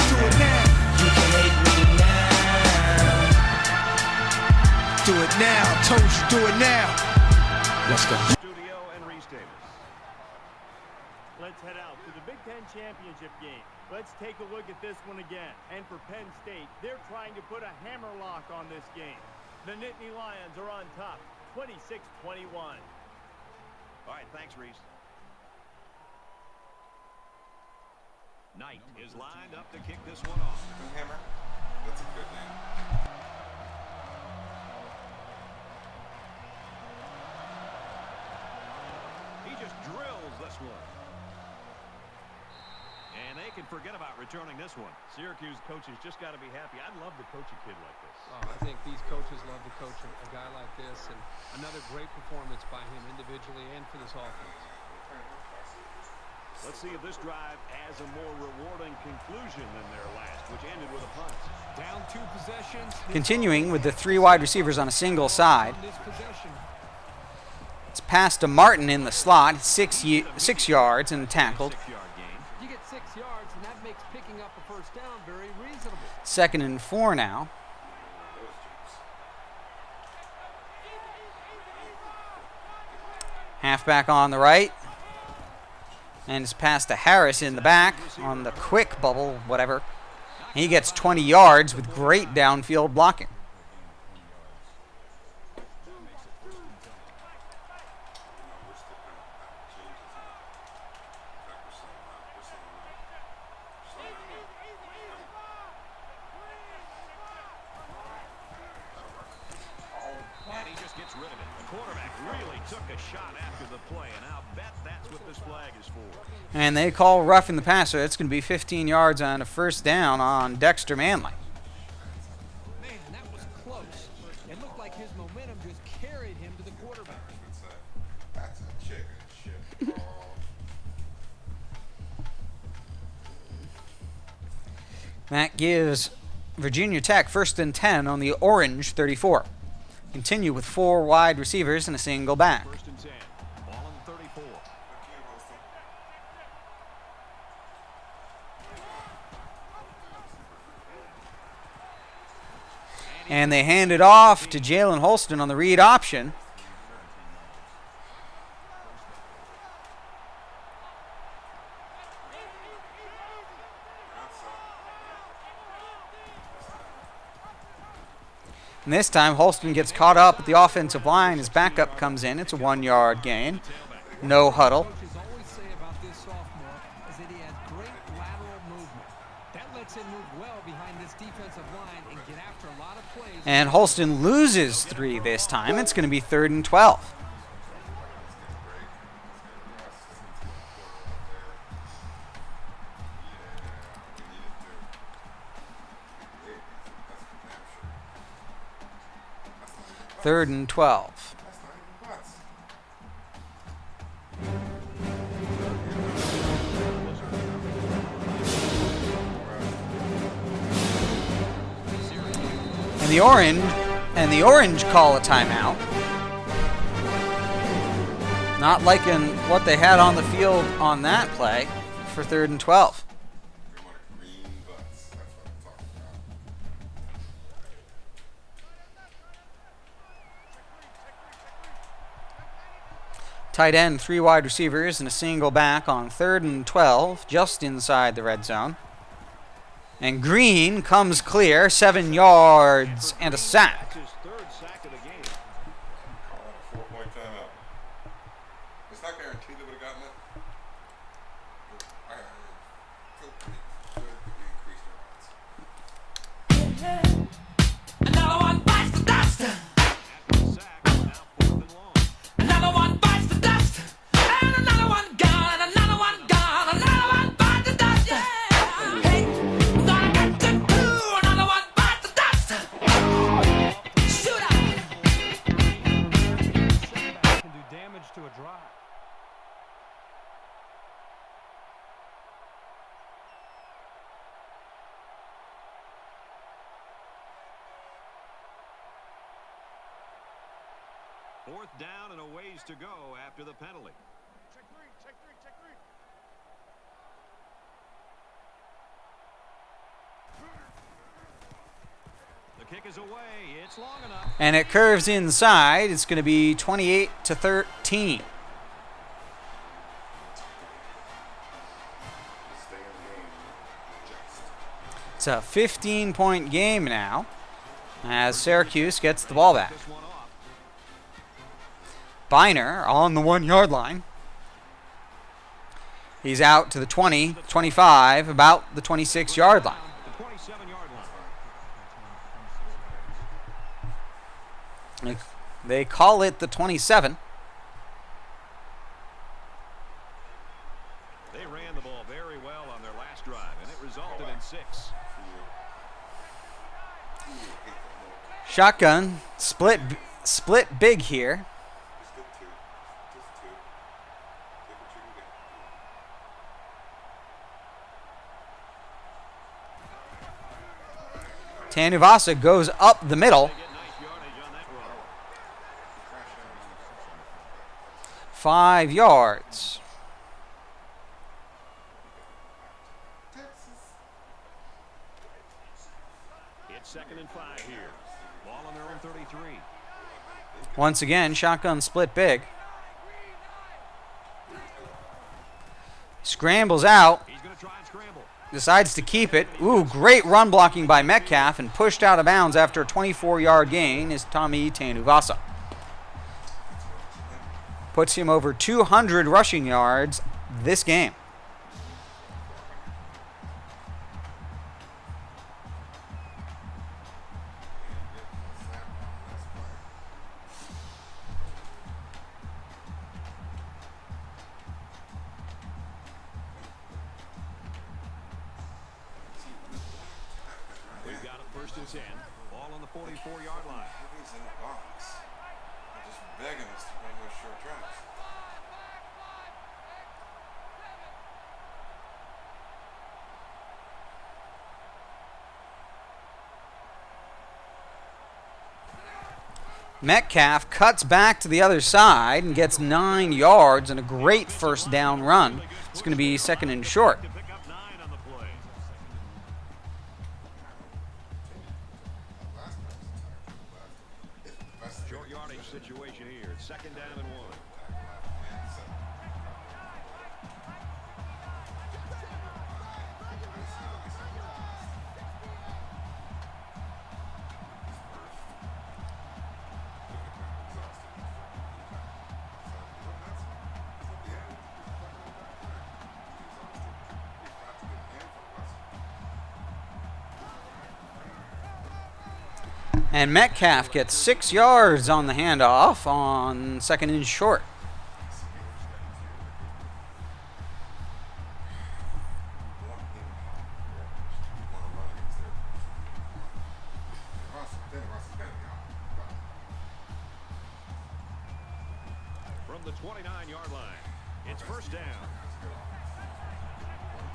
Do it now. You can hate me now. Do it now. Told you, do it now. Let's go. Studio and Reese Davis. Let's head out to the Big Ten Championship game. Let's take a look at this one again. And for Penn State, they're trying to put a hammerlock on this game. The Nittany Lions are on top. 26-21. All right, thanks, Reese. Knight is lined up to kick this one off. Hammer. That's a good name. He just drills this one. And they can forget about returning this one. Syracuse coaches just got to be happy. I'd love to coach a kid like this. Oh, I think these coaches love to coach a guy like this, and another great performance by him individually and for this offense. Let's see if this drive has a more rewarding conclusion than their last, which ended with a punt. Down 2 possessions. Continuing with the 3 wide receivers on a single side. It's passed to Martin in the slot, 6 yards and tackled. You get 6 yards, and that makes picking up a first down very reasonable. 2nd and 4 now. Halfback on the right. And it's passed to Harris in the back on the quick bubble, whatever. And he gets 20 yards with great downfield blocking. And he just gets rid of it. The quarterback really took a shot after the play, and I'll bet that's what this flag is for. And they call roughing the passer. It's going to be 15 yards on a first down on Dexter Manley. Man, that was close. It looked like his momentum just carried him to the quarterback. That's a chicken shit. That gives Virginia Tech 1st and 10 on the orange 34. Continue with 4 wide receivers and a single back. 1st and 10. Ball on the 34. And they hand it off to Jalen Holston on the read option. And this time, Holston gets caught up at the offensive line. His backup comes in. It's a 1-yard gain. No huddle. Coaches always say about this sophomore is that he has great lateral movement. That lets him move well behind this defensive line and get after a lot of plays. And Holston loses 3 this time. It's going to be 3rd and 12. Third and 12. And the orange call a timeout. Not liking what they had on the field on that play for 3rd and 12. Tight end, 3 wide receivers, and a single back on 3rd and 12, just inside the red zone. And Green comes clear, 7 yards and a sack. His third sack of the game. Call it a 4-point timeout. It's not guaranteed they would have gotten it. I feel pretty good that we increased our odds. Another one bites the dust. After the sack, now 4th and long. Another one bites the dust. And another one gone. And another one gone. Another one bites the dust. Hey, gonna get to two. Another one bites the dust. Shoot up. Can do damage to a drive. Fourth down and a ways to go after the penalty. Check three, check three, check three. The kick is away. It's long enough. And it curves inside. It's going to be 28-13. It's a 15-point game now as Syracuse gets the ball back. This one off. Biner on the 1-yard line. He's out to the 20, 25, about the 26-yard line. The 27-yard line. They call it the 27. They ran the ball very well on their last drive, and it resulted in 6. Shotgun, split big here. Tanuvasa goes up the middle. They get nice yardage on that run. 5 yards. It's 2nd and 5 here. Ball on their own 33. Once again, shotgun split big. Scrambles out. He's going to try and scramble. Decides to keep it. Ooh, great run blocking by Metcalf, and pushed out of bounds after a 24-yard gain is Tommy Tanuvasa. Puts him over 200 rushing yards this game. We've got a 1st and 10. Ball on the 44-yard line. He's in the box. They're just begging us to run those short drives. Metcalf cuts back to the other side and gets 9 yards and a great 1st down run. It's going to be 2nd and short. To pick up 9 on the play. Short yardage situation here. 2nd down and 1. And Metcalf gets 6 yards on the handoff on 2nd and short. From the 29-yard line, it's 1st down.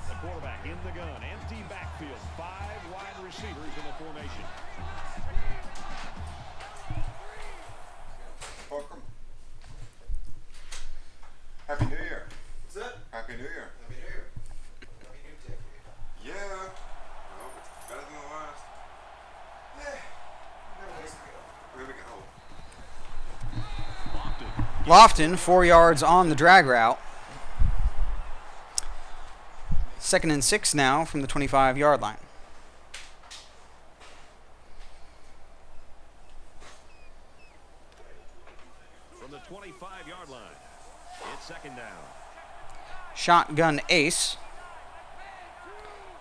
The quarterback in the gun, empty backfield, 5 wide receivers in the formation. Welcome. Happy New Year. What's that? Happy New Year. Happy New Year. Happy New Tech. Yeah. I hope it's better than the last. Yeah. Never ways to go. Here we go. Lofton, 4 yards on the drag route. 2nd and 6 now from the 25-yard line. the 25-yard line. It's second down. Shotgun ace.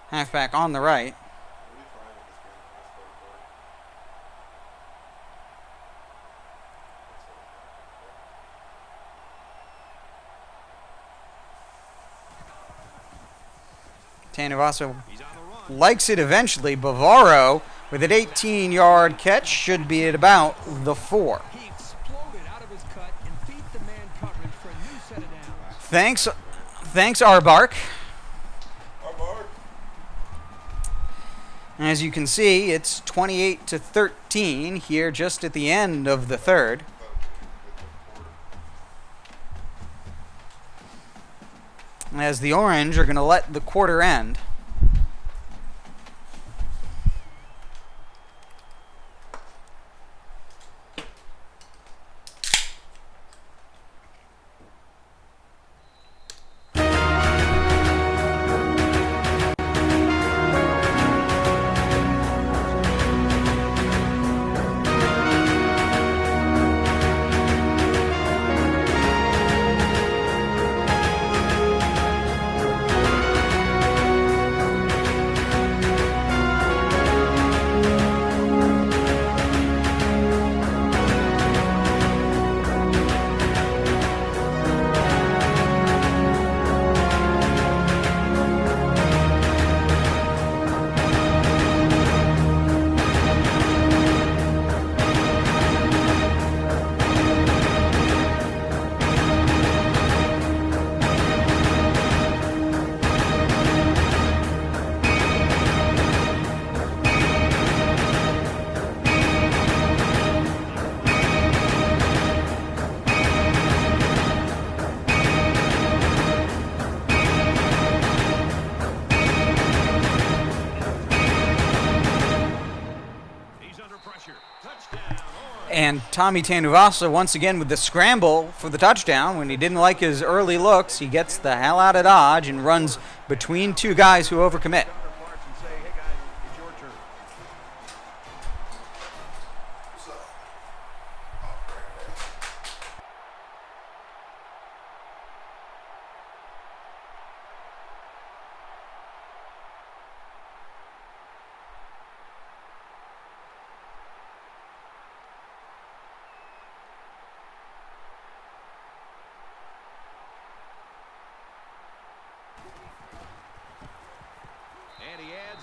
Halfback on the right. Tanavaso likes it eventually. Bavaro with an 18-yard catch should be at about the 4. He exploded out of his cut and beat the man coverage for a new set of downs. Thanks, Arbark. As you can see, it's 28-13 here just at the end of the third. As the Orange are going to let the quarter end. And Tommy Tanuvasa once again with the scramble for the touchdown. When he didn't like his early looks, he gets the hell out of Dodge and runs between two guys who overcommit.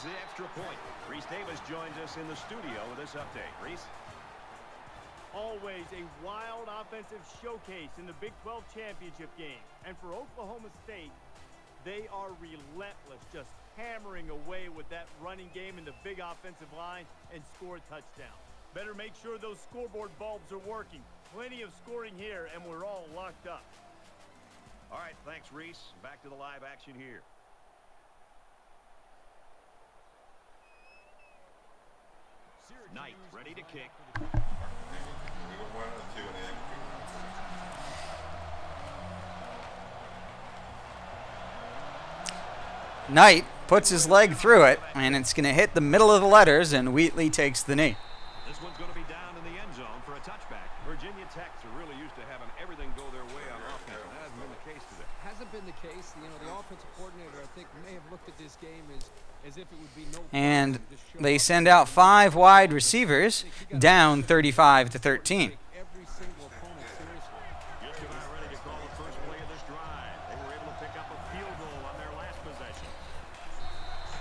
The extra point. Reese Davis joins us in the studio with this update. Reese? Always a wild offensive showcase in the Big 12 championship game. And for Oklahoma State, they are relentless, just hammering away with that running game in the big offensive line and score a touchdown. Better make sure those scoreboard bulbs are working. Plenty of scoring here, and we're all locked up. All right, thanks, Reese. Back to the live action here. Knight ready to kick. Knight puts his leg through it, and it's going to hit the middle of the letters, and Wheatley takes the knee. This one's going to be down in the end zone for a touchback. Virginia Techs are really used to having everything go their way on offense, and that hasn't been the case today. Hasn't been the case. You know, the offensive coordinator, I think, may have looked at this game as if it would be no. And they send out 5 wide receivers, down 35-13. Just about ready to call the first play of this drive. They were able to pick up a field goal on their last possession.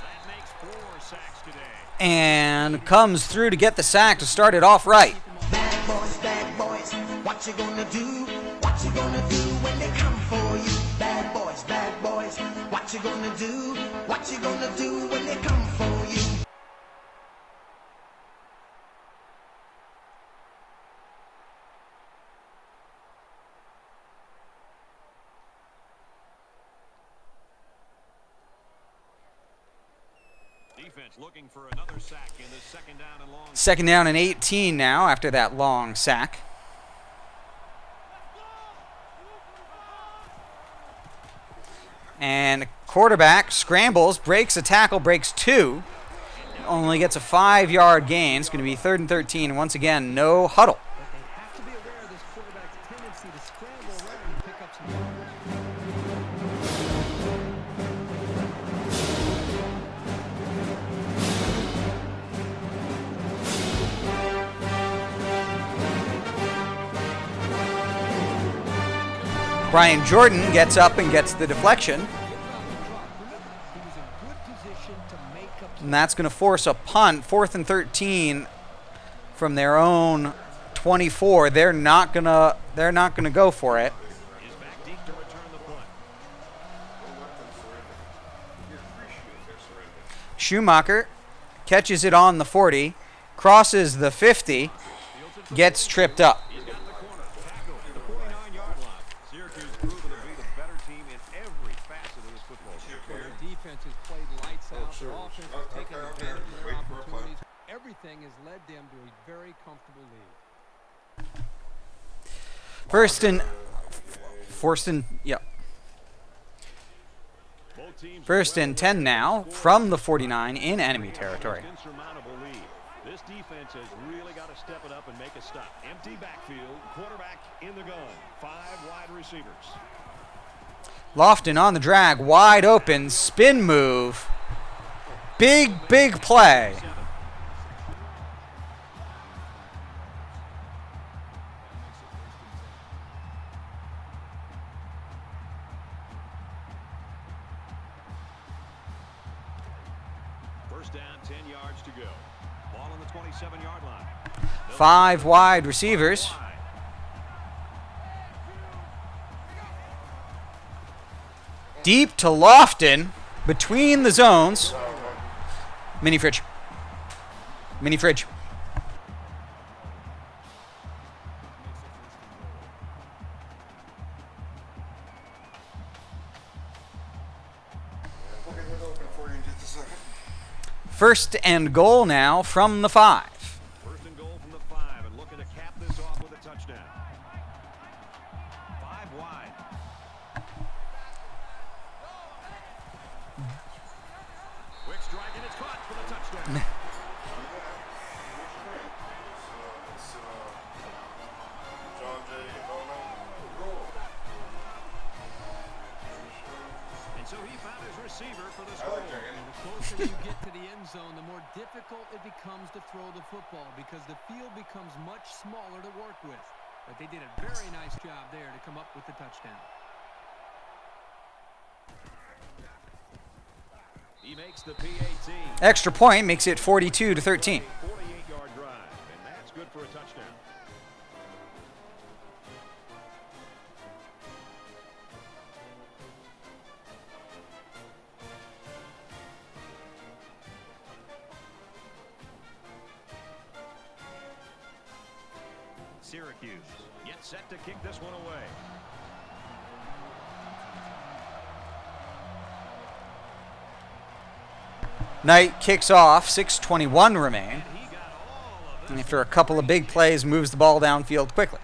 That makes 4 sacks today. And comes through to get the sack to start it off right. Bad boys, what you gonna do? What you gonna do when they come for you? Bad boys, what you gonna do? What you gonna do when they come for you? Defense looking for another sack in this second down and long. Second down and 18 now after that long sack. And quarterback scrambles, breaks a tackle, breaks 2. Only gets a 5-yard gain. It's going to be 3rd and 13. And once again, no huddle. But they have to be aware of this quarterback's tendency to Brian Jordan gets up and gets the deflection. And that's going to force a punt, 4th and 13 from their own 24. They're not going to go for it. Schumacher catches it on the 40, crosses the 50, gets tripped up. The 49-yard line. Syracuse proven to be the better team in every facet of this football game. Their defense has played lights out. Their offense has taken advantage of their opportunities. Everything has led them to a very comfortable lead. First and 10 now from the 49 in enemy territory. Insurmountable lead. This defense has really got to step it up and make a stop. Empty backfield, quarterback in the gun. 5 wide receivers. Lofton on the drag, wide open, spin move. Big play. First down, 10 yards to go. Ball on the 27-yard line. 5 wide receivers. Deep to Lofton, between the zones. Mini fridge. First and goal now from the 5. First and goal from the 5 and looking to cap this off with a touchdown. 5 wide. Quick strike and it's caught for the touchdown. And so he found his receiver for the score. The closer you get to the end zone, the more difficult it becomes to throw the football because the field becomes much smaller to work with. But they did a very nice job there to come up with the touchdown. He makes the PAT. Extra point makes it 42-13. 48-yard drive, and that's good for a touchdown. Syracuse gets set to kick this one away. Knight kicks off, 6:21 remain. After a couple of big plays, moves the ball downfield quickly.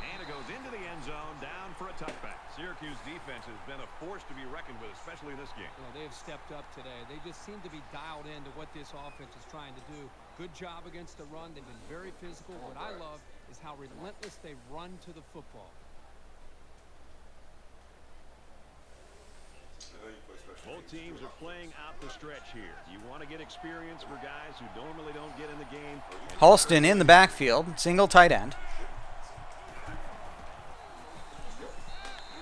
And it goes into the end zone, down for a touchback. Syracuse defense has been a force to be reckoned with, especially in this game. Well, they have stepped up today. They just seem to be dialed into what this offense is trying to do. Good job against the run. They've been very physical. What I love is how relentless they run to the football. Both teams are playing out the stretch here. You want to get experience for guys who normally don't get in the game. Halston in the backfield, single tight end.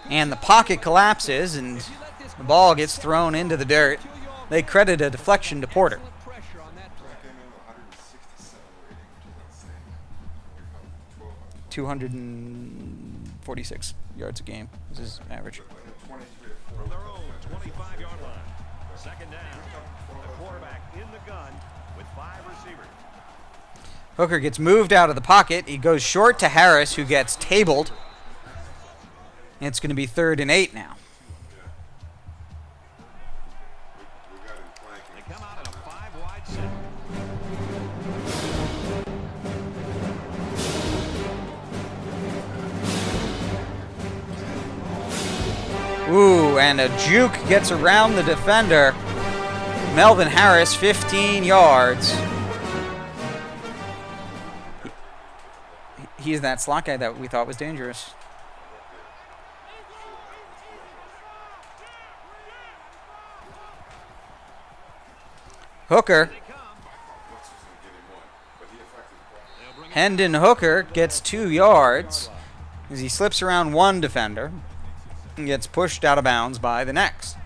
And the pocket collapses and the ball gets thrown into the dirt. They credit a deflection to Porter. 246 yards a game is his average. From their own 25-yard line. Second down. The quarterback in the gun with 5 receivers. Hooker gets moved out of the pocket. He goes short to Harris, who gets tabled. And it's going to be 3rd and 8 now. They come out in a 5-wide set. Ooh, and a juke gets around the defender. Melvin Harris, 15 yards. He's that slot guy that we thought was dangerous. Hooker. Hendon Hooker gets 2 yards as he slips around one defender. and gets pushed out of bounds by the next.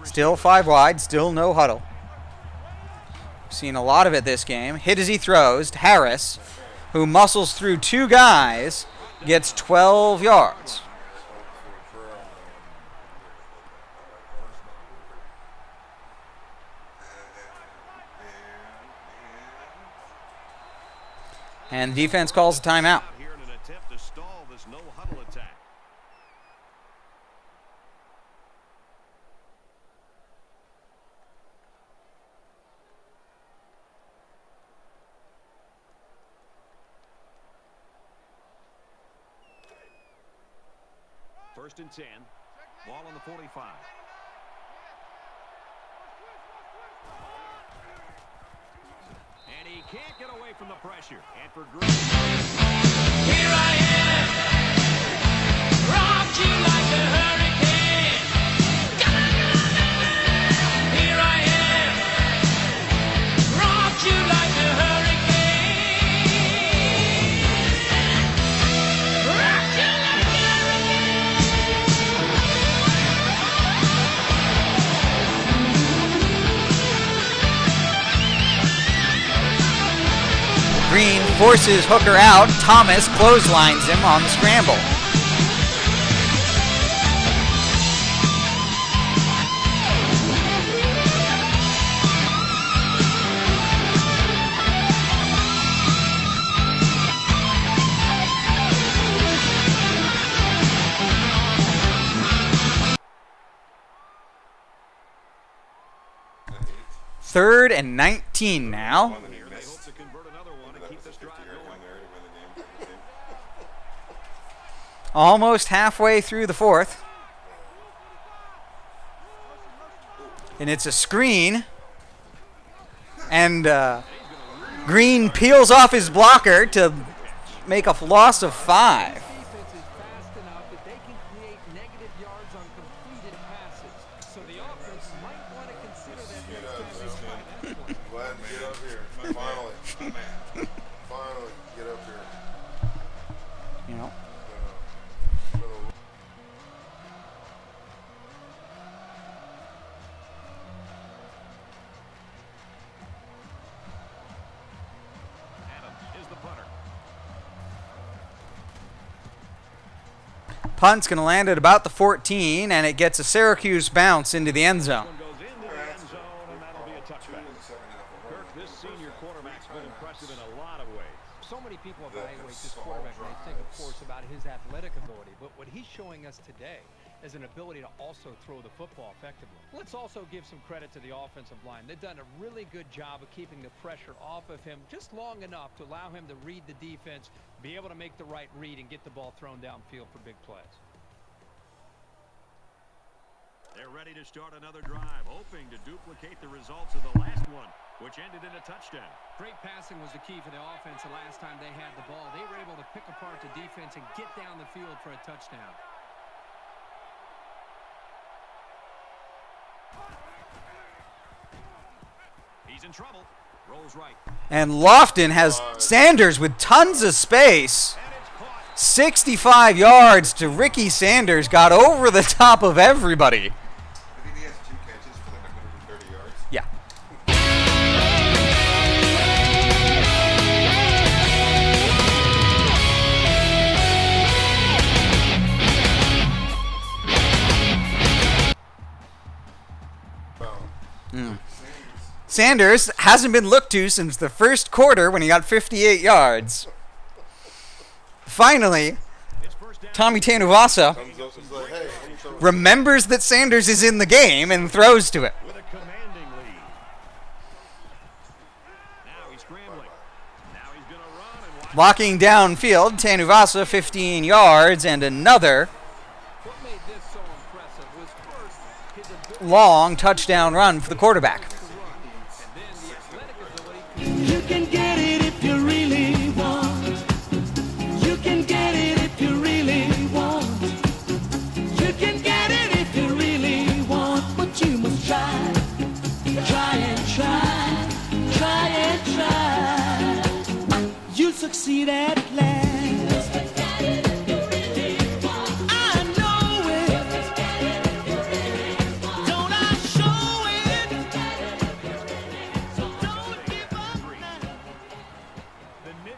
Still 5 wide, still no huddle. Seen a lot of it this game. Hit as he throws. Harris, who muscles through 2 guys, gets 12 yards. And the defense calls a timeout. Here in an attempt to stall this no-huddle attack. First and 10. Ball on the 45. And he can't get away from the pressure. And for Green. Here I am, rock you like a hurricane. Here I am, rock you like a hurricane. Rock you like a Green forces Hooker out. Thomas clotheslines him on the scramble. Third and 19 now. Almost halfway through the fourth. And it's a screen. And Green peels off his blocker to make a loss of 5. Punt's going to land at about the 14, and it gets a Syracuse bounce into the end zone. This senior quarterback's been impressive in a lot of ways. So many people evaluate this quarterback and they think, of course, about his athletic ability. But what he's showing us today is an ability to also throw the football effectively. Let's also give some credit to the offensive line. They've done a really good job of keeping the pressure off of him just long enough to allow him to read the defense, be able to make the right read, and get the ball thrown downfield for big plays. They're ready to start another drive, hoping to duplicate the results of the last one, which ended in a touchdown. Great passing was the key for the offense the last time they had the ball. They were able to pick apart the defense and get down the field for a touchdown. He's in trouble. Rolls right. And Lofton has Sanders with tons of space. 65 yards to Ricky Sanders. Got over the top of everybody. I think he has 2 catches for like 130 yards. Yeah. Sanders hasn't been looked to since the first quarter when he got 58 yards. Finally, Tommy Tanuvasa remembers that Sanders is in the game and throws to it. With a commanding lead. Now he's scrambling. Now he's going to run and watch. Walking downfield, Tanuvasa 15 yards and another long touchdown run for the quarterback. You can get it if you really want. You can get it if you really want. You can get it if you really want. But you must try. Try and try. Try and try. You'll succeed at last.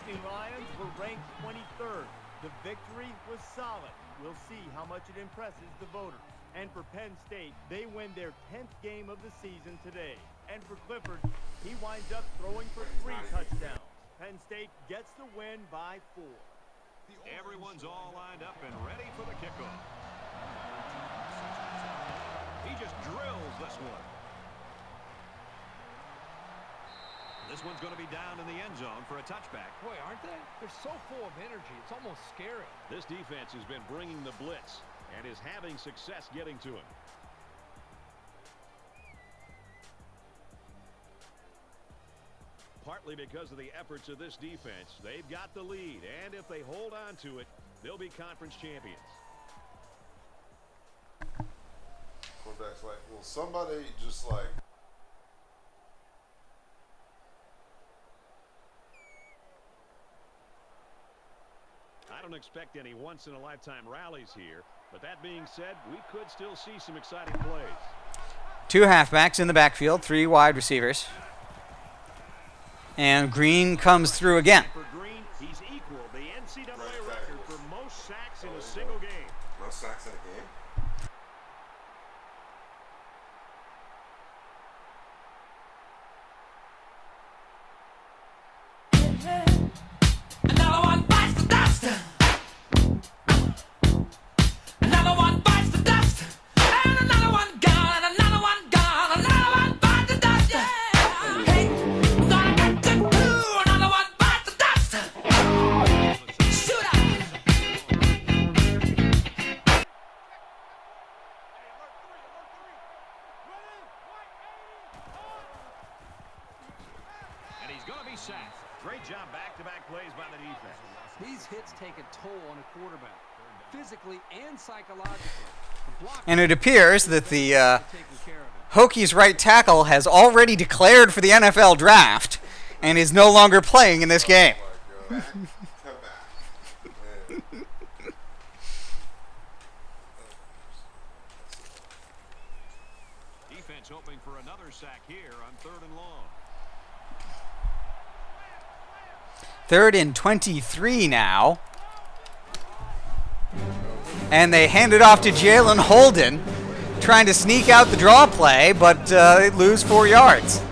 Fighting Lions were ranked 23rd. The victory was solid. We'll see how much it impresses the voters. And for Penn State, they win their 10th game of the season today. And for Clifford, he winds up throwing for 3 touchdowns. Penn State gets the win by 4. Everyone's all lined up and ready for the kickoff. He just drills this one. This one's going to be down in the end zone for a touchback. Boy, aren't they? They're so full of energy. It's almost scary. This defense has been bringing the blitz and is having success getting to him. Partly because of the efforts of this defense, they've got the lead, and if they hold on to it, they'll be conference champions. Quarterback's like, will somebody just like... I don't expect any once-in-a-lifetime rallies here, but that being said, we could still see some exciting plays. 2 halfbacks in the backfield, 3 wide receivers. And Green comes through again. For Green, he's equaled the NCAA record for most sacks in a single game. Most sacks in a game? Another one bites the dust. Another one bites the dust. And another one gone. And another one gone. Another one bites the dust. Hey, gonna get to another one bites the dust. Shoot up. And he's going to be sacked. Great job back-to-back plays by the defense. These hits take a toll on a quarterback, physically and psychologically. And it appears that the Hokies right tackle has already declared for the NFL draft and is no longer playing in this game. Defense hoping for another sack here on 3rd and long. 3rd and 23 now. And they hand it off to Jalen Holden, trying to sneak out the draw play, but they lose 4 yards.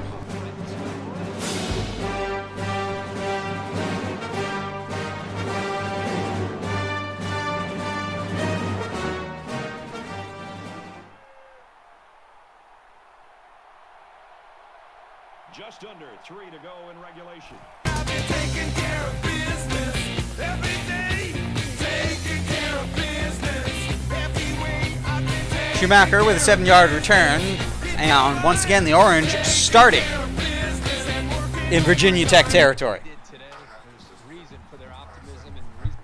Just under 3 to go in regulation. Taking care of business every day. Taking care of business every way. I've been taking Schumacher with a 7-yard return. And once again, the Orange starting in Virginia Tech territory. Reason for their optimism and reason.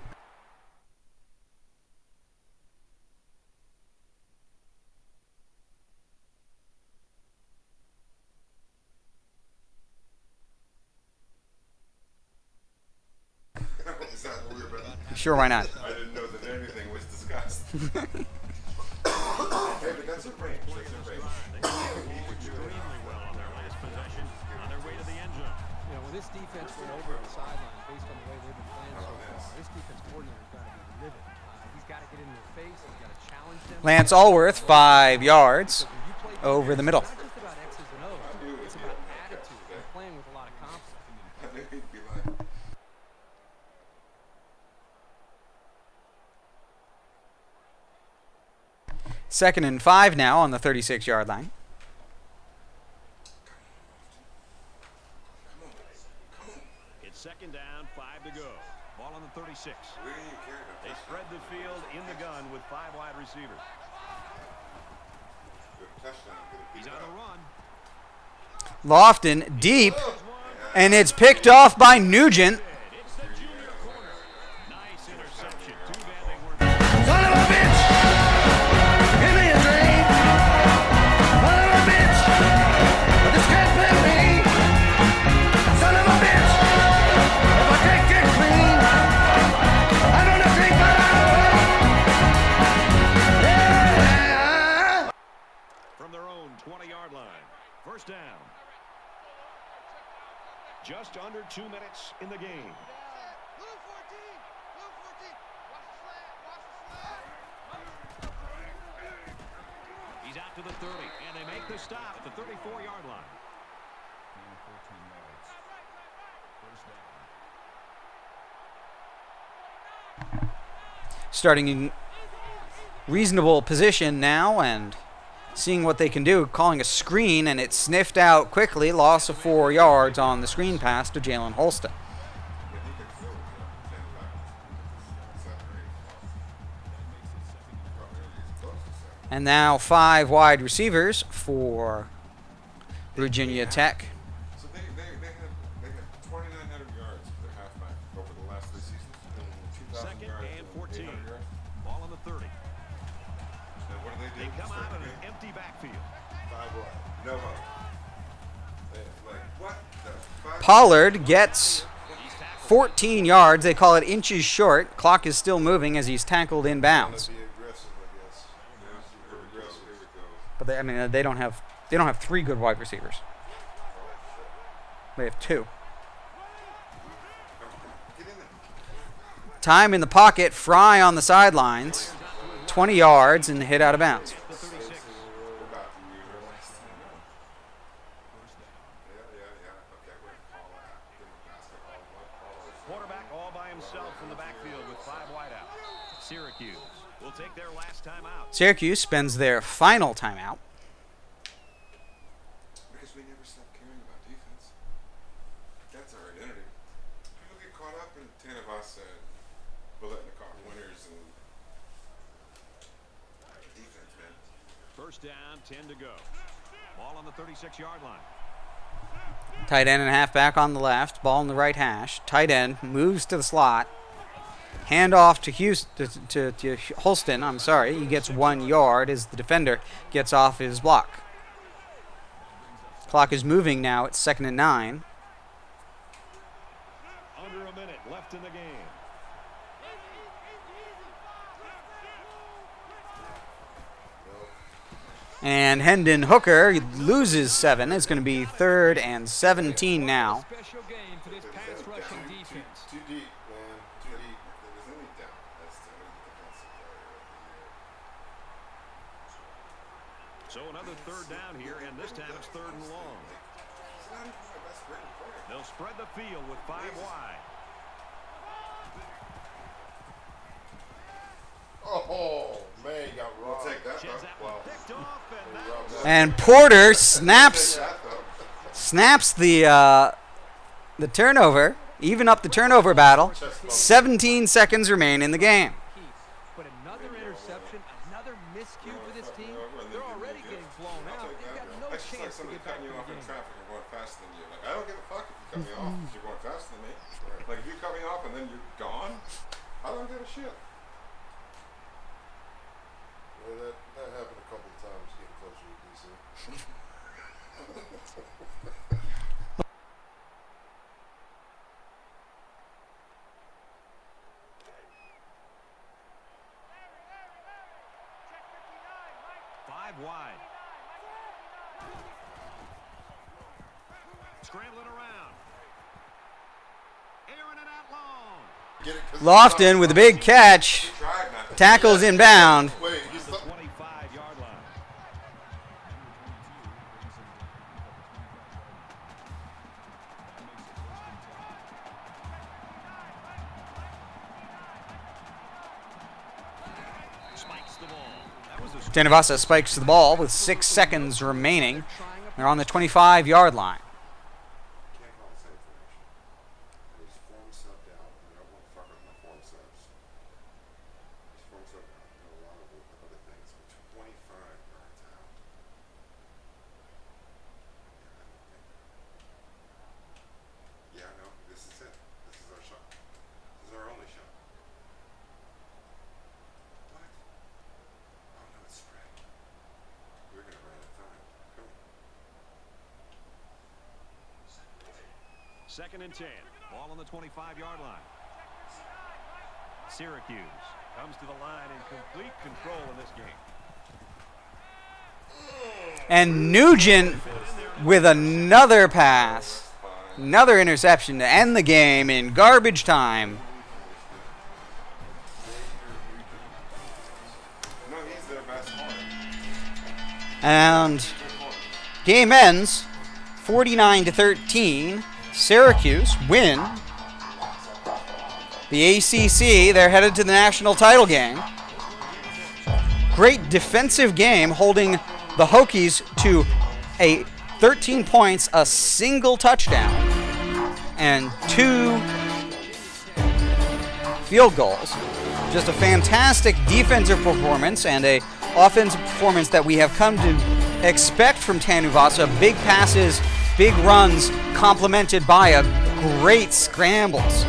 Is that weird, but Sure, why not? I didn't know that anything was discussed. Hey, but that's a range. That's a range. Extremely well on their last possession, on their way to the end zone. You know, when this defense went over the sideline based on the way they've been playing so far, this defense coordinator is going to be livid. He's got to get in their face. He's got to challenge them. Lance Allworth, 5 yards over the middle. It's not just about X's and O's. It's about attitude and playing with a lot of confidence. 2nd and 5 now on the 36-yard line. It's 2nd down, 5 to go. Ball on the 36. They spread the field in the gun with 5 wide receivers. He's on the run. Lofton deep, and it's picked off by Nugent. It's the junior corner. Nice interception. Too bad they weren't. Son of a bitch! Give me a drink! Son of a bitch! This can't play me! Son of a bitch! If I can't get clean, I'm gonna drink my life away! Yeah! From their own 20-yard line. 1st down. Just under 2 minutes in the game. to the 30, and they make the stop at the 34-yard line. Starting in reasonable position now and seeing what they can do, calling a screen, and it's sniffed out quickly. Loss of 4 yards on the screen pass to Jalen Holston. And now 5 wide receivers for Virginia Tech. So they had 2,900 yards for their halfback over the last 3 seasons. And 2,000 Second yards and 14. 800 yards. Ball on the 30. And what do? They come out in an empty backfield. 5 wide. No hope. Like, what the fuck? Pollard gets 14 yards. They call it inches short. Clock is still moving as he's tackled inbounds. Be aggressive, I guess. Yeah, aggressive. Here we go. But they don't have 3 good wide receivers. They have 2. Get in there. Time in the pocket. Fry on the sidelines. 20 yards and hit out of bounds. We're about to use our last time. Yeah. Okay, we're gonna call that. Give him a basketball. What call is Quarterback all by himself in the backfield with 5 wideouts. Syracuse will take their last time out. Syracuse spends their final timeout. Because we never stop caring about defense. That's our identity. People get caught up in 10 of us and bulletin the car winners and defense, man. First down, 10 to go. Ball on the 36-yard line. Tight end and halfback on the left. Ball in the right hash. Tight end moves to the slot. Hand off to to Holston. I'm sorry. He gets 1 yard as the defender gets off his block. Clock is moving now. It's 2nd and 9. Under a minute left in the game. And Hendon Hooker loses 7. It's going to be 3rd and 17 now. Special game for this pass rushing defense. Too deep, man. Too deep. There's only down. That's the only defensive player. So another 3rd down here, and this time it's 3rd and long. It's not even my best written player. They'll spread the field with 5 wide. Oh, man, you got robbed. We'll take that, though. Wow. Picked off, and that And Porter snaps the turnover, even up the turnover battle. 17 seconds remain in the game. But another interception, another miscue for this team. They're already getting blown out. They've got no It's just like chance to somebody get back cutting to you the off in game. traffic and going faster than you. Like, I don't give a fuck if you cut me off if you're going faster than me. Like, if you cut me off and then you're gone, I don't give a shit. Well, that happened a couple of times getting closer to DC. Five wide. Scrambling around. Airing it out long. Lofton with a big catch. Tackles inbound. Wait, The 25-yard line. Spikes the ball. That was a Tenavasa spikes the ball with 6 seconds remaining. They're on the 25-yard line. Can't call the same formation. There's form subbed out, and I won't fuck with my form subs. There's form subbed out, and a lot of other things. But 25 yards out. Yeah, I know. This is it. This is our shot. This is our only shot. What? Oh no, it's spread. We're gonna run out of time. Come on. 2nd and 10. Ball on the 25-yard line. Syracuse comes to the line in complete control in this game. And Nugent with another pass. Another interception to end the game in garbage time. No, he's their best player. And game ends 49-13. Syracuse win the ACC. They're headed to the national title game. Great defensive game, holding the Hokies to a 13 points, a single touchdown, and 2 field goals. Just a fantastic defensive performance and a offensive performance that we have come to expect from Tanuvasa. Big passes, big runs, complemented by a great scrambles.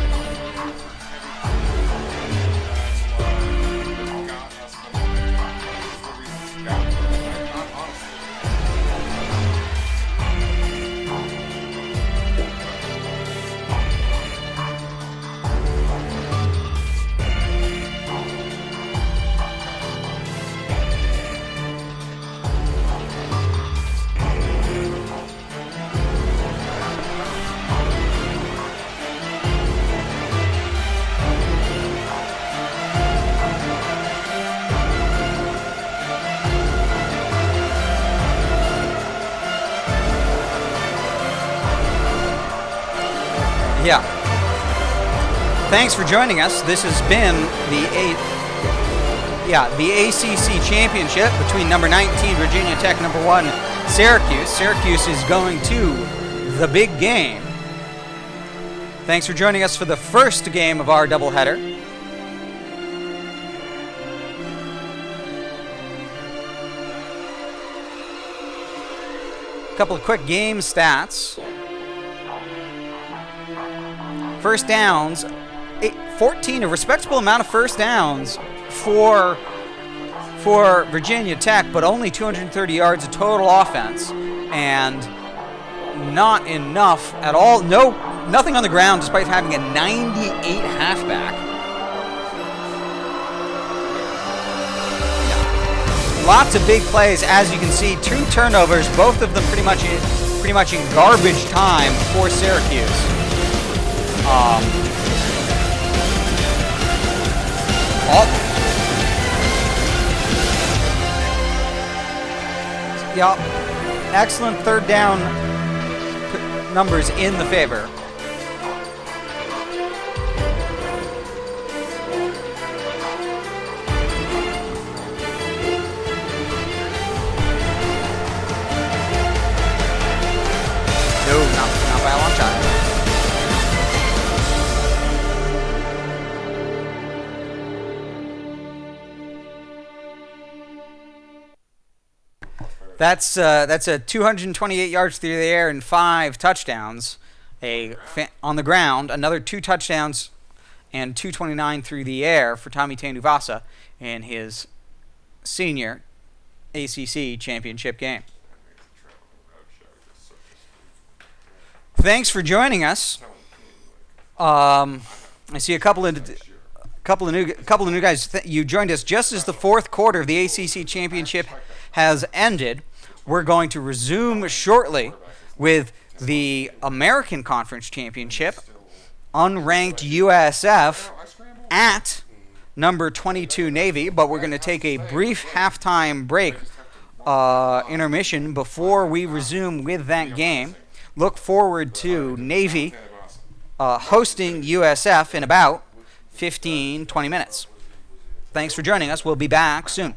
Yeah. Thanks for joining us. This has been the ACC Championship between number 19 Virginia Tech, number 1 Syracuse. Syracuse is going to the big game. Thanks for joining us for the first game of our doubleheader. A couple of quick game stats. First downs, 14, a respectable amount of first downs for Virginia Tech, but only 230 yards of total offense, and not enough at all. Nothing on the ground, despite having a 98 halfback. Yeah. Lots of big plays, as you can see. 2 turnovers, both of them pretty much in garbage time for Syracuse. Yeah, excellent third down numbers in the favor. No, not by a long shot. That's a 228 yards through the air and 5 touchdowns. On the ground, another 2 touchdowns and 229 through the air for Tommy Tanuvasa in his senior ACC championship game. Thanks for joining us. I see a couple of new guys. You joined us just as the fourth quarter of the ACC championship has ended. We're going to resume shortly with the American Conference Championship. Unranked USF at number 22 Navy, but we're going to take a brief halftime break intermission before we resume with that game. Look forward to Navy hosting USF in about 15-20 minutes. Thanks for joining us. We'll be back soon.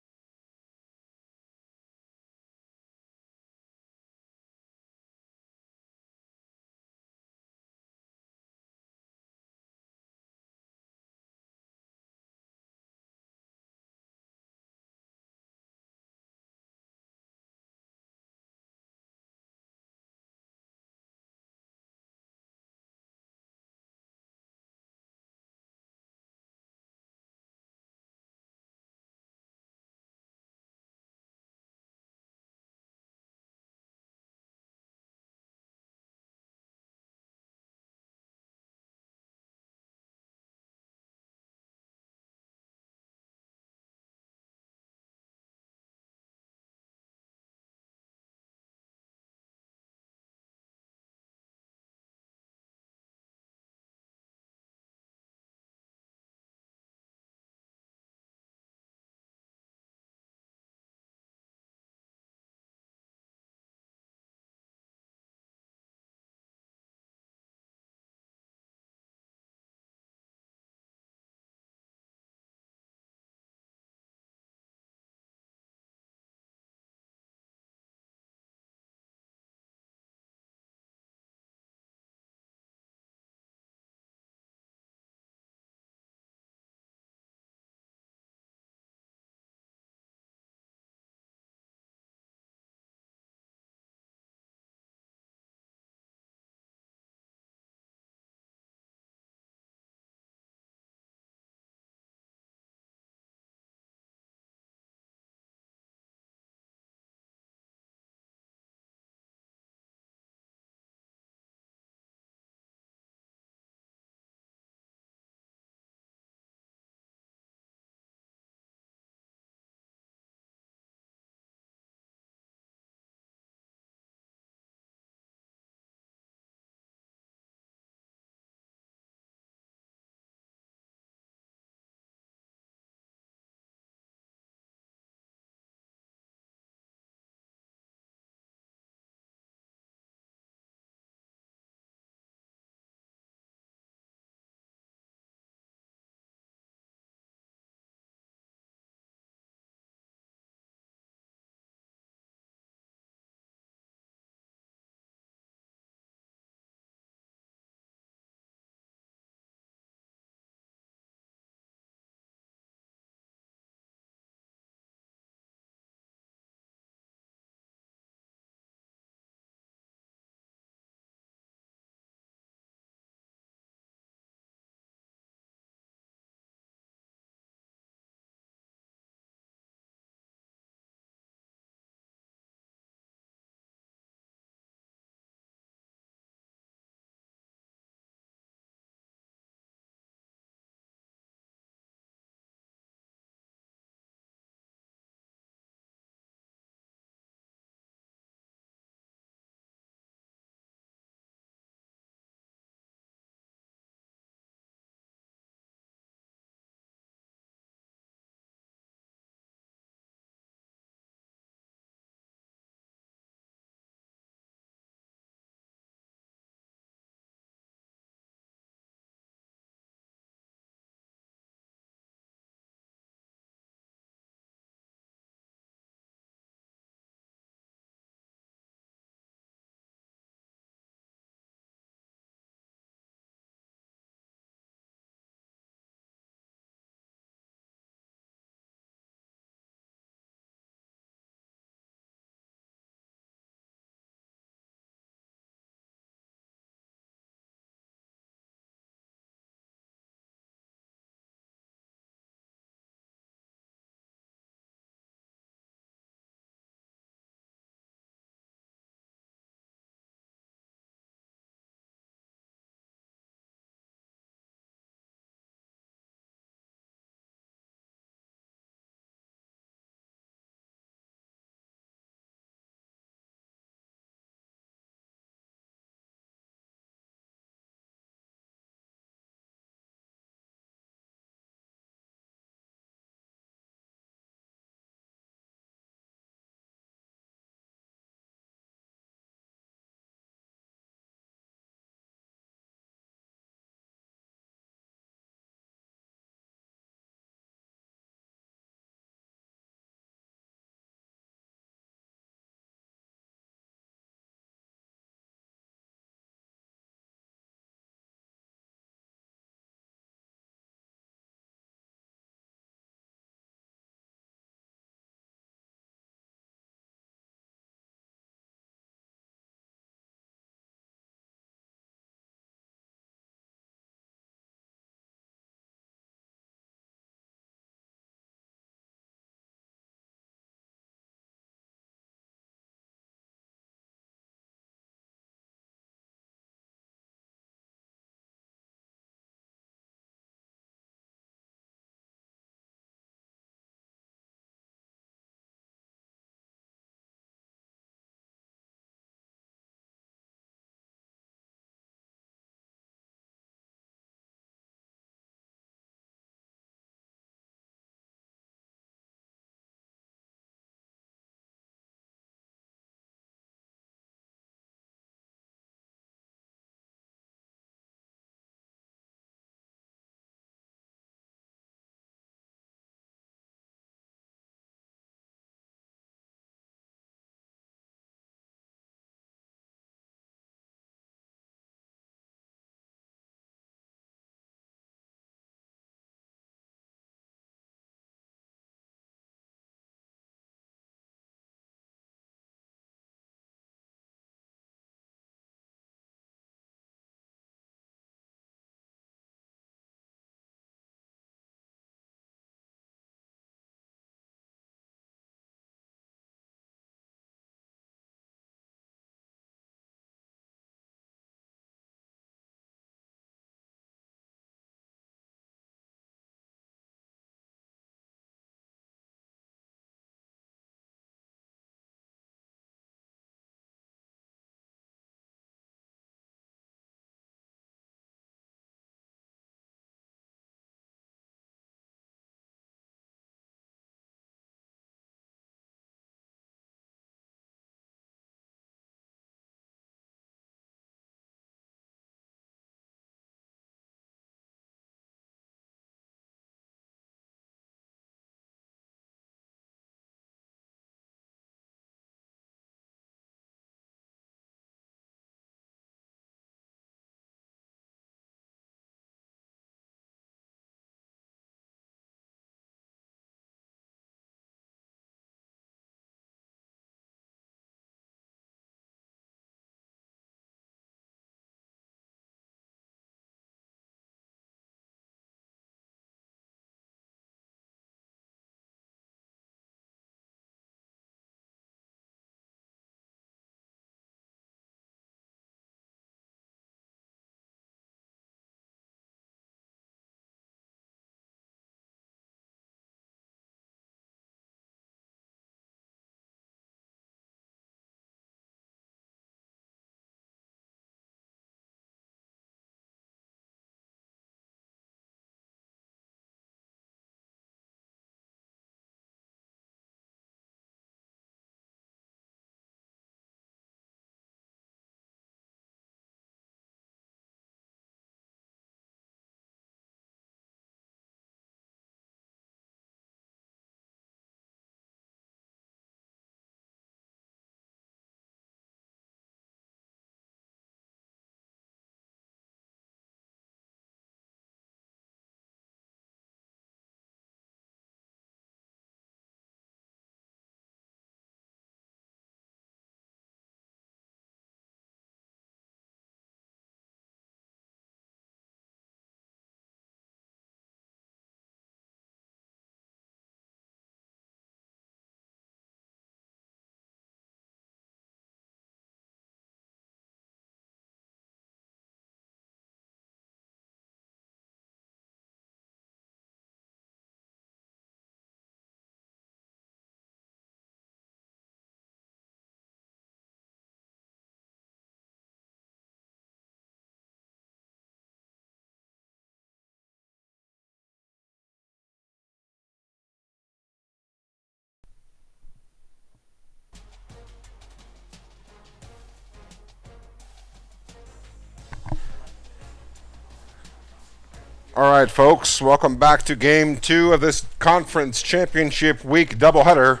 All right, folks, welcome back to Game 2 of this Conference Championship Week doubleheader.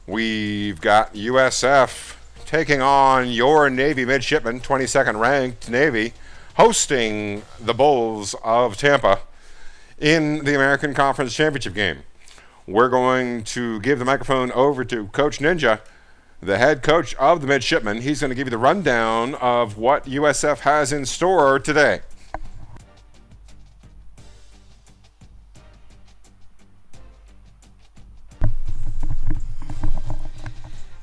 We've got USF taking on your Navy midshipmen, 22nd ranked Navy, hosting the Bulls of Tampa in the American Conference Championship game. We're going to give the microphone over to Coach Ninja, the head coach of the midshipmen. He's going to give you the rundown of what USF has in store today.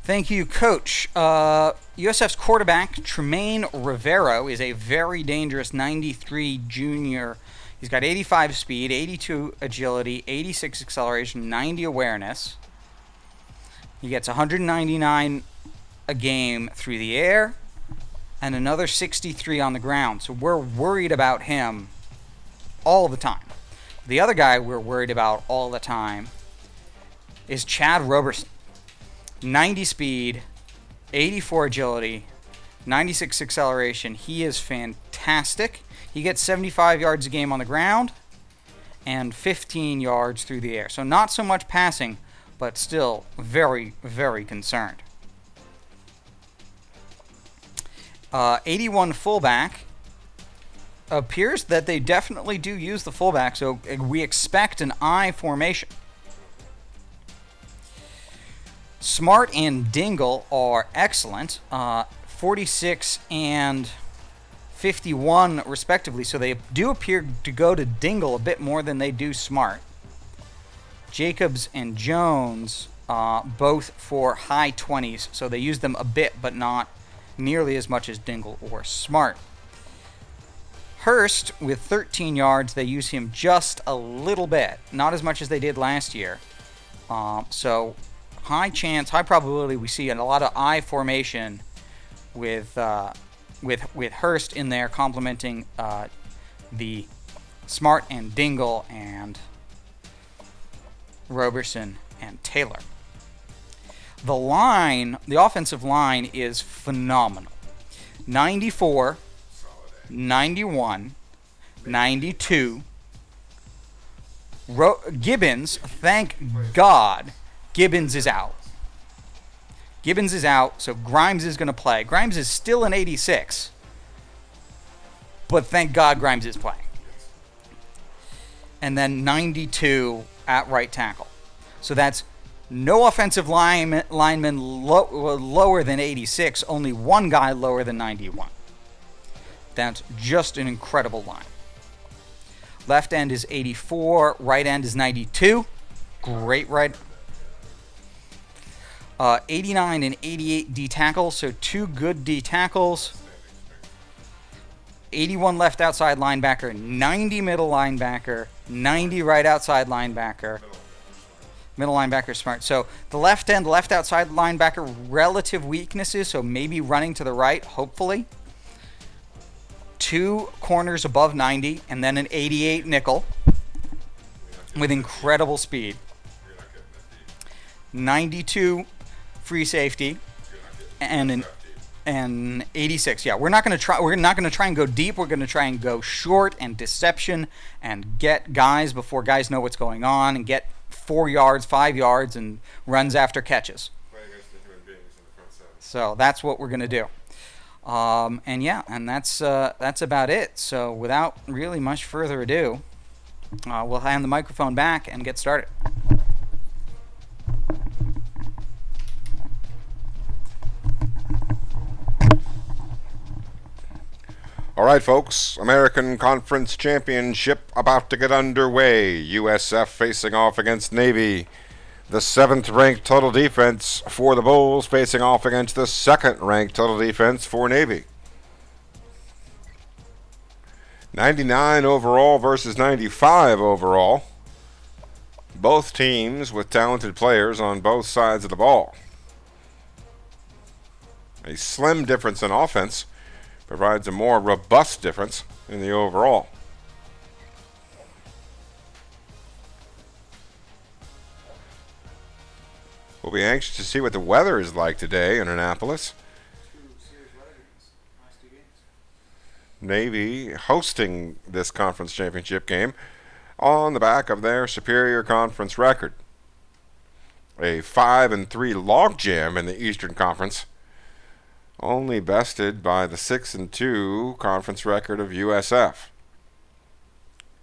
Thank you, Coach. USF's quarterback, Tremaine Rivero, is a very dangerous 93 junior. He's got 85 speed, 82 agility, 86 acceleration, 90 awareness. He gets 199 a game through the air and another 63 on the ground. So we're worried about him all the time. The other guy we're worried about all the time is Chad Roberson. 90 speed, 84 agility, 96 acceleration. He is fantastic. He gets 75 yards a game on the ground and 15 yards through the air. So not so much passing, but still very, very concerned. 81 fullback. Appears that they definitely do use the fullback, so we expect an I formation. Smart and Dingle are excellent, 46 and 51 respectively, so they do appear to go to Dingle a bit more than they do Smart. Jacobs and Jones, both for high 20s, so they use them a bit, but not nearly as much as Dingle or Smart. Hurst, with 13 yards, they use him just a little bit, not as much as they did last year. So high chance, high probability we see a lot of I formation with Hurst in there complementing the Smart and Dingle and Roberson and Taylor. The line, the offensive line is phenomenal. 94, 91, 92. Gibbons, thank God, Gibbons is out. Gibbons is out, so Grimes is going to play. Grimes is still an 86, but thank God Grimes is playing. And then 92 at right tackle. So that's no offensive lineman lower than 86, only one guy lower than 91. That's just an incredible line. Left end is 84, right end is 92. Great right. 89 and 88 D tackles, so two good D tackles. 81 left outside linebacker, 90 middle linebacker, 90 right outside linebacker. Middle linebacker Smart. So the left end, left outside linebacker, relative weaknesses, so maybe running to the right, hopefully. Two corners above 90, and then an 88 nickel with incredible speed. 92 free safety and an 86. Yeah, we're not going to try and go deep. We're going to try and go short and deception and get guys before guys know what's going on and get 4 yards, 5 yards, and runs after catches. So that's what we're going to do. And that's about it. So without really much further ado, we'll hand the microphone back and get started. All right, folks, American Conference Championship about to get underway. USF facing off against Navy. The 7th-ranked total defense for the Bulls facing off against the 2nd-ranked total defense for Navy. 99 overall versus 95 overall. Both teams with talented players on both sides of the ball. A slim difference in offense provides a more robust difference in the overall. We'll be anxious to see what the weather is like today in Annapolis. Navy hosting this conference championship game on the back of their superior conference record. A 5-3 logjam in the Eastern Conference, only bested by the 6-2 conference record of USF.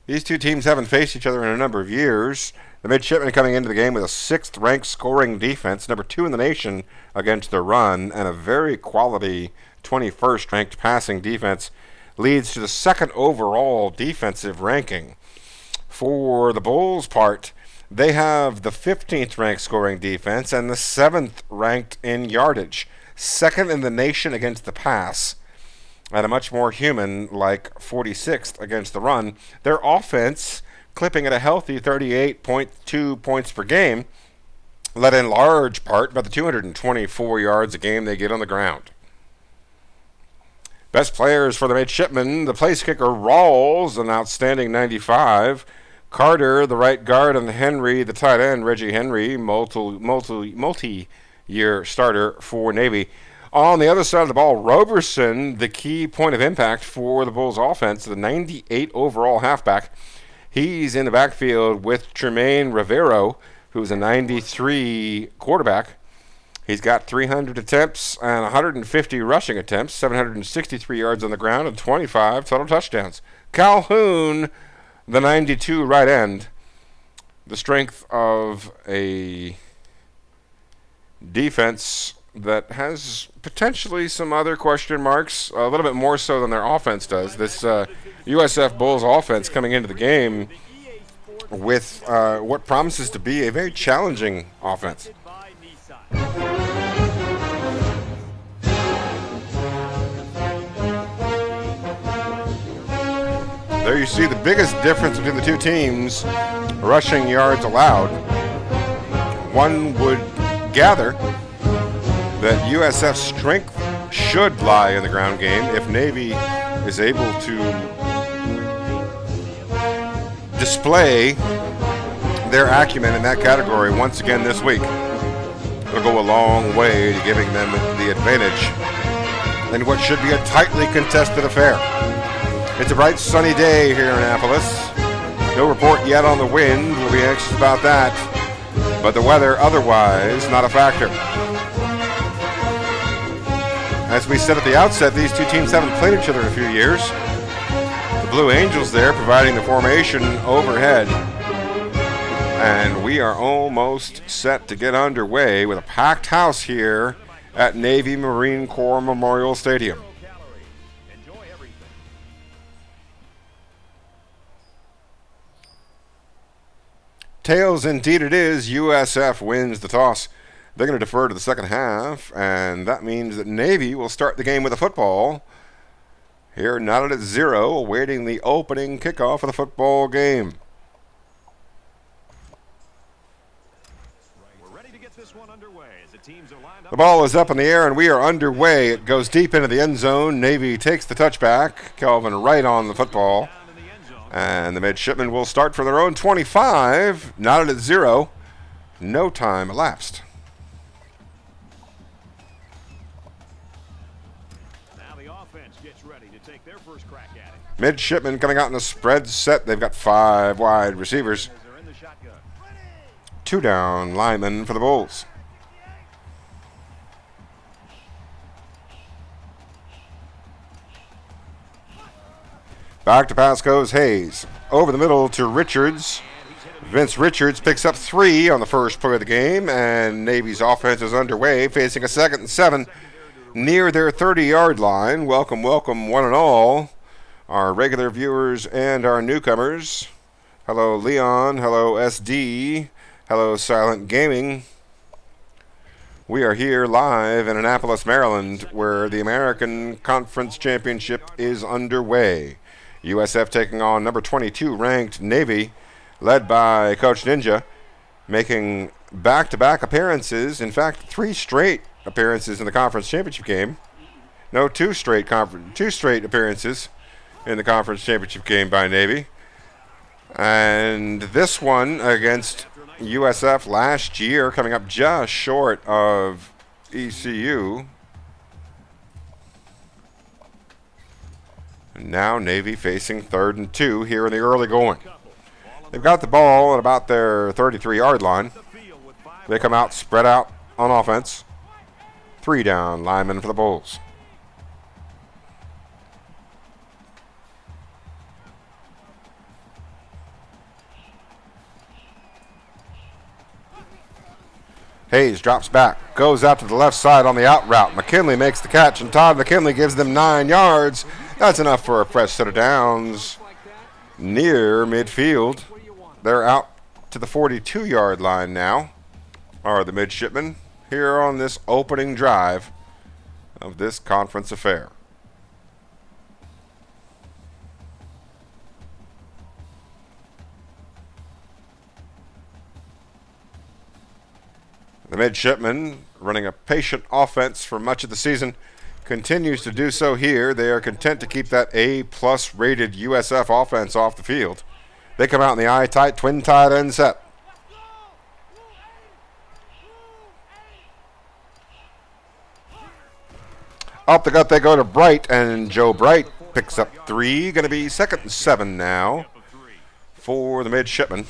These two teams haven't faced each other in a number of years. The Midshipmen coming into the game with a 6th-ranked scoring defense, number 2 in the nation against the run, and a very quality 21st-ranked passing defense leads to the 2nd overall defensive ranking. For the Bulls' part, they have the 15th-ranked scoring defense and the 7th-ranked in yardage, 2nd in the nation against the pass, and a much more human-like 46th against the run. Their offense clipping at a healthy 38.2 points per game, led in large part by the 224 yards a game they get on the ground. Best players for the Midshipmen, the place kicker Rawls, an outstanding 95. Carter, the right guard, and Henry, the tight end, Reggie Henry, multi-year starter for Navy. On the other side of the ball, Roberson, the key point of impact for the Bulls offense, the 98 overall halfback. He's in the backfield with Tremaine Rivero, who's a 93 quarterback. He's got 300 attempts and 150 rushing attempts, 763 yards on the ground, and 25 total touchdowns. Calhoun, the 92 right end, the strength of a defense that has potentially some other question marks, a little bit more so than their offense does. This USF Bulls offense coming into the game with what promises to be a very challenging offense. There you see the biggest difference between the two teams, rushing yards allowed. One would gather that USF's strength should lie in the ground game if Navy is able to display their acumen in that category once again this week. It'll go a long way to giving them the advantage in what should be a tightly contested affair. It's a bright sunny day here in Annapolis. No report yet on the wind. We'll be anxious about that. But the weather otherwise not a factor. As we said at the outset, these two teams haven't played each other in a few years. The Blue Angels there providing the formation overhead. And we are almost set to get underway with a packed house here at Navy Marine Corps Memorial Stadium. Tails indeed it is. USF wins the toss. They're going to defer to the second half, and that means that Navy will start the game with a football. Here, knotted at 0, awaiting the opening kickoff of the football game. We're ready to get this one underway as the teams are lined up. The ball is up in the air, and we are underway. It goes deep into the end zone. Navy takes the touchback. Kelvin right on the football. And the Midshipmen will start from their own 25, knotted at 0. No time elapsed. Midshipmen coming out in a spread set. They've got 5 wide receivers. 2 down linemen for the Bulls. Back to pass goes Hayes. Over the middle to Richards. Vince Richards picks up 3 on the first play of the game, and Navy's offense is underway, facing a 2nd and 7 near their 30-yard line. Welcome, welcome, one and all. Our regular viewers and our newcomers. Hello, Leon. Hello, SD. Hello, Silent Gaming. We are here live in Annapolis, Maryland, where the American Conference Championship is underway. USF taking on number 22 ranked Navy, led by Coach Ninja, making back-to-back appearances. In fact, 3 straight appearances in the conference championship game. No, 2 straight appearances in the conference championship game by Navy. And this one against USF last year, coming up just short of ECU. And now Navy facing 3rd and 2 here in the early going. They've got the ball at about their 33-yard line. They come out, spread out on offense. 3 down linemen for the Bulls. Hayes drops back, goes out to the left side on the out route. McKinley makes the catch, and Todd McKinley gives them 9 yards. That's enough for a fresh set of downs near midfield. They're out to the 42-yard line now, are the midshipmen, here on this opening drive of this conference affair. The midshipmen, running a patient offense for much of the season, continues to do so here. They are content to keep that A-plus rated USF offense off the field. They come out in the eye-tight, twin tight end set. Up the gut they go to Bright, and Joe Bright picks up 3. Going to be 2nd and 7 now for the midshipmen,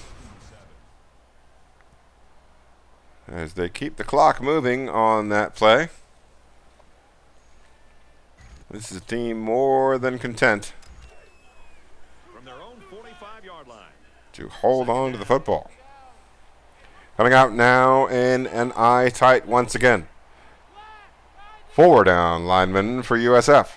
as they keep the clock moving on that play. This is a team more than content From their own 45-yard line. to hold on to the football. Coming out now in an eye tight once again. 4 down linemen for USF.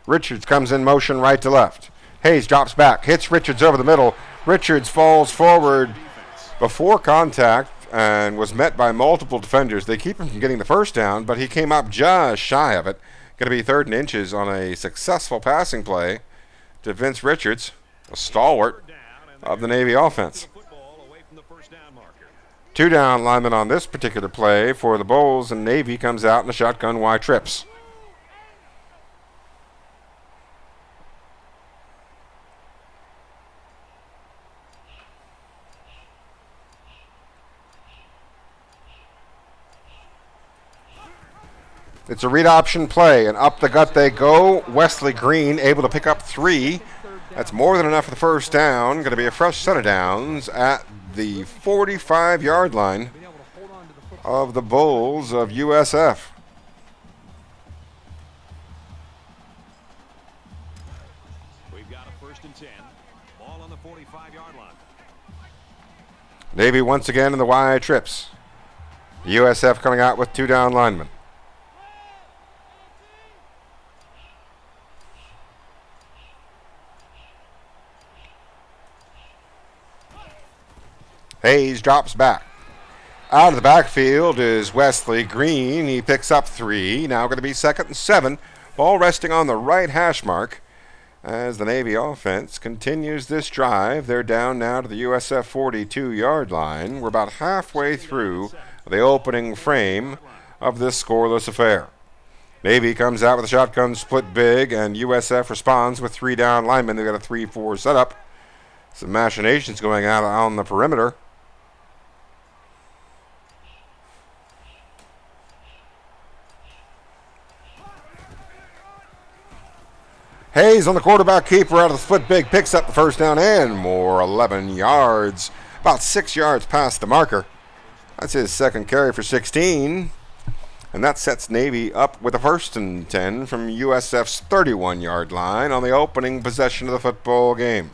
Richards comes in motion right to left. Hayes drops back, hits Richards over the middle. Richards falls forward before contact and was met by multiple defenders. They keep him from getting the first down, but he came up just shy of it. Going to be 3rd and inches on a successful passing play to Vince Richards, a stalwart of the Navy offense. 2 down linemen on this particular play for the Bulls, and Navy comes out in a shotgun Y trips. It's a read option play, and up the gut they go. Wesley Green able to pick up 3. That's more than enough for the first down. Going to be a fresh set of downs at the 45-yard line of the Bulls of USF. We've got a 1st and 10. Ball on the 45-yard line. Navy once again in the Y trips. USF coming out with 2 down linemen. Hayes drops back. Out of the backfield is Wesley Green. He picks up 3. Now going to be 2nd and 7. Ball resting on the right hash mark as the Navy offense continues this drive. They're down now to the USF 42-yard line. We're about halfway through the opening frame of this scoreless affair. Navy comes out with a shotgun split big, and USF responds with 3 down linemen. They've got a 3-4 setup. Some machinations going on the perimeter. Hayes on the quarterback keeper out of the split big, picks up the first down and more, 11 yards, about 6 yards past the marker. That's his 2nd carry for 16, and that sets Navy up with a 1st and 10 from USF's 31-yard line on the opening possession of the football game.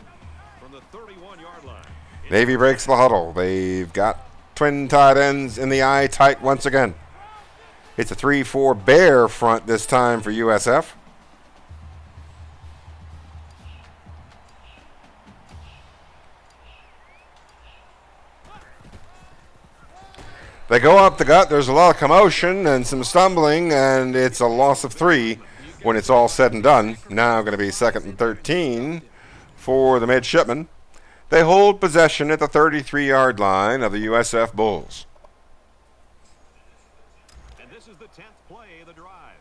From the 31-yard line. Navy breaks the huddle. They've got twin tight ends in the eye tight once again. It's a 3-4 bear front this time for USF. They go up the gut. There's a lot of commotion and some stumbling, and it's a loss of 3 when it's all said and done. Now going to be 2nd and 13 for the midshipmen. They hold possession at the 33-yard line of the USF Bulls. And this is the 10th play of the drive.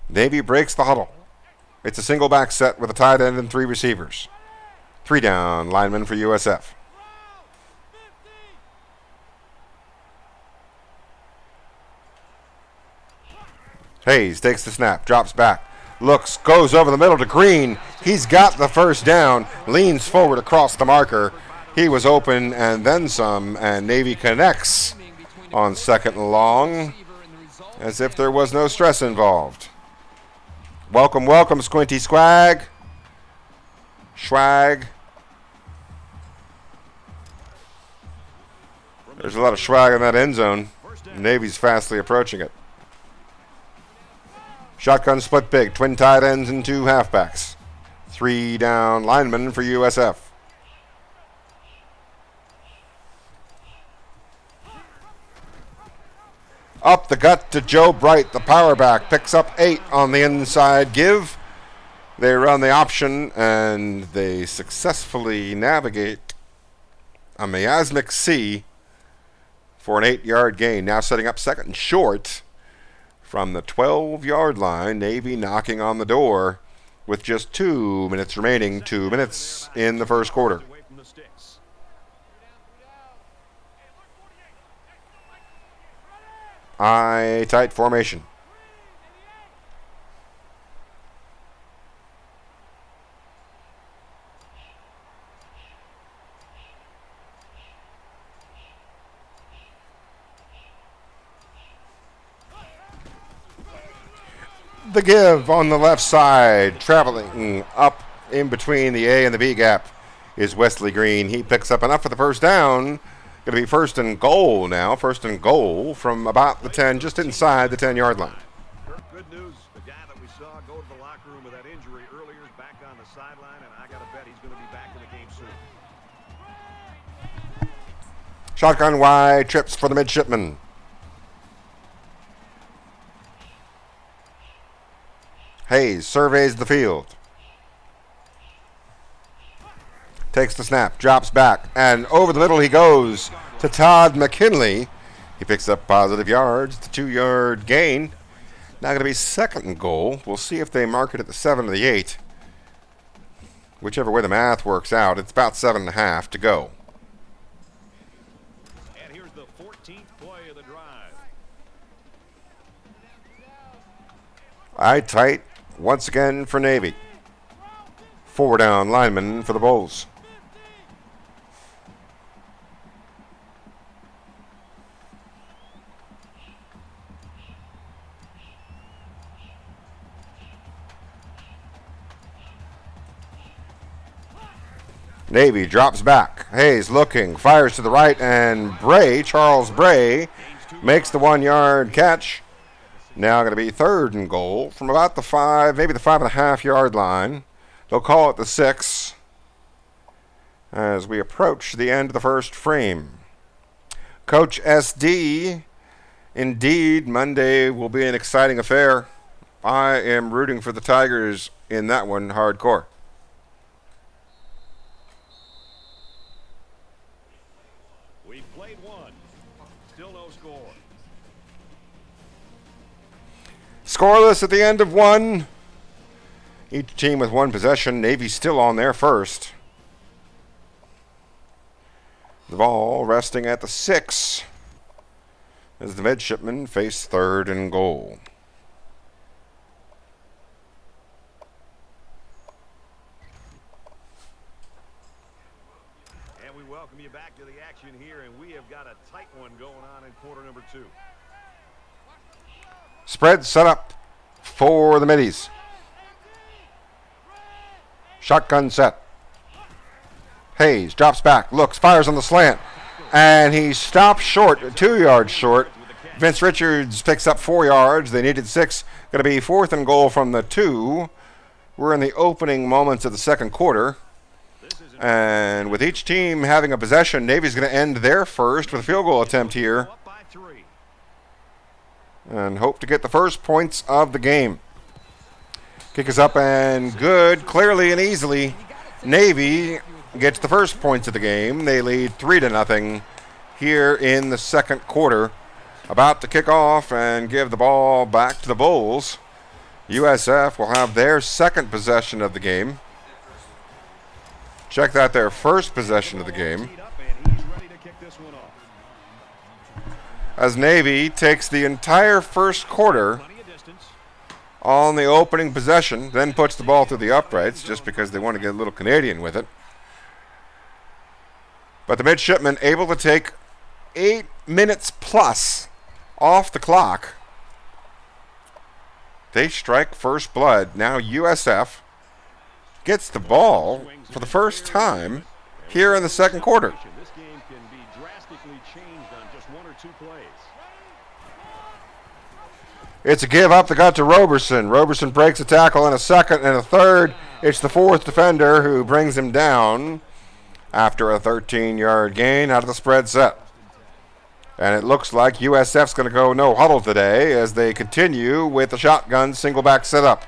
Navy breaks the huddle. It's a single back set with a tight end and 3 receivers. 3 down linemen for USF. Hayes takes the snap, drops back, looks, goes over the middle to Green. He's got the first down, leans forward across the marker. He was open and then some, and Navy connects on 2nd and long, as if there was no stress involved. Welcome, welcome, Squinty Swag. Swag. There's a lot of swag in that end zone. Navy's fastly approaching it. Shotgun split big, twin tight ends and 2 halfbacks. 3 down linemen for USF. Up the gut to Joe Bright, the power back, picks up 8 on the inside give. They run the option, and they successfully navigate a miasmic sea for an 8-yard gain. Now setting up 2nd and short from the 12-yard line. Navy knocking on the door with just 2 minutes remaining. 2 minutes in the first quarter. Eye tight formation. The give on the left side, traveling up in between the A and the B gap, is Wesley Green. He picks up enough for the first down. Going to be 1st and goal now. 1st and goal from about the 10, just inside the 10-yard line. Good news. The guy that we saw go to the locker room with that injury earlier is back on the sideline, and I got to bet he's going to be back in the game soon. Shotgun wide, trips for the midshipman. Hayes surveys the field. Takes the snap, drops back, and over the middle he goes to Todd McKinley. He picks up positive yards, the 2-yard gain. Now going to be 2nd and goal. We'll see if they mark it at the 7 or the 8. Whichever way the math works out, it's about 7.5 to go. And here's the 14th play of the drive. Eye tight once again for Navy. 4 down linemen for the Bulls. Navy drops back. Hayes looking, fires to the right, and Charles Bray, makes the 1-yard catch. Now going to be 3rd and goal from about the 5, maybe the 5.5-yard line. They'll call it the 6 as we approach the end of the first frame. Coach SD, indeed, Monday will be an exciting affair. I am rooting for the Tigers in that one hardcore. We've played one. Still no score. Scoreless at the end of 1. Each team with 1 possession. Navy still on there first. The ball resting at the 6 as the midshipmen face 3rd and goal. And we welcome you back to the action here, and we have got a tight one going on in quarter number 2. Spread set up for the middies. Shotgun set. Hayes drops back, looks, fires on the slant, and he stops short, 2 yards short. Vince Richards picks up 4 yards. They needed 6. Going to be 4th and goal from the 2. We're in the opening moments of the second quarter. And with each team having a possession, Navy's going to end their first with a field goal attempt here. And hope to get the first points of the game. Kick is up and good, clearly and easily. Navy gets the first points of the game. They lead 3-0 here in the second quarter. About to kick off and give the ball back to the Bulls. USF will have their second possession of the game. Check that, their first possession of the game. As Navy takes the entire first quarter on the opening possession, then puts the ball through the uprights just because they want to get a little Canadian with it. But the midshipmen able to take 8 minutes plus off the clock. They strike first blood. Now USF gets the ball for the first time here in the second quarter. This game can be drastically changed on just 1 or 2 plays. It's a give up that got to Roberson. Roberson breaks a tackle in a second and a third. It's the fourth defender who brings him down after a 13-yard gain out of the spread set. And it looks like USF's going to go no huddle today as they continue with the shotgun single back setup.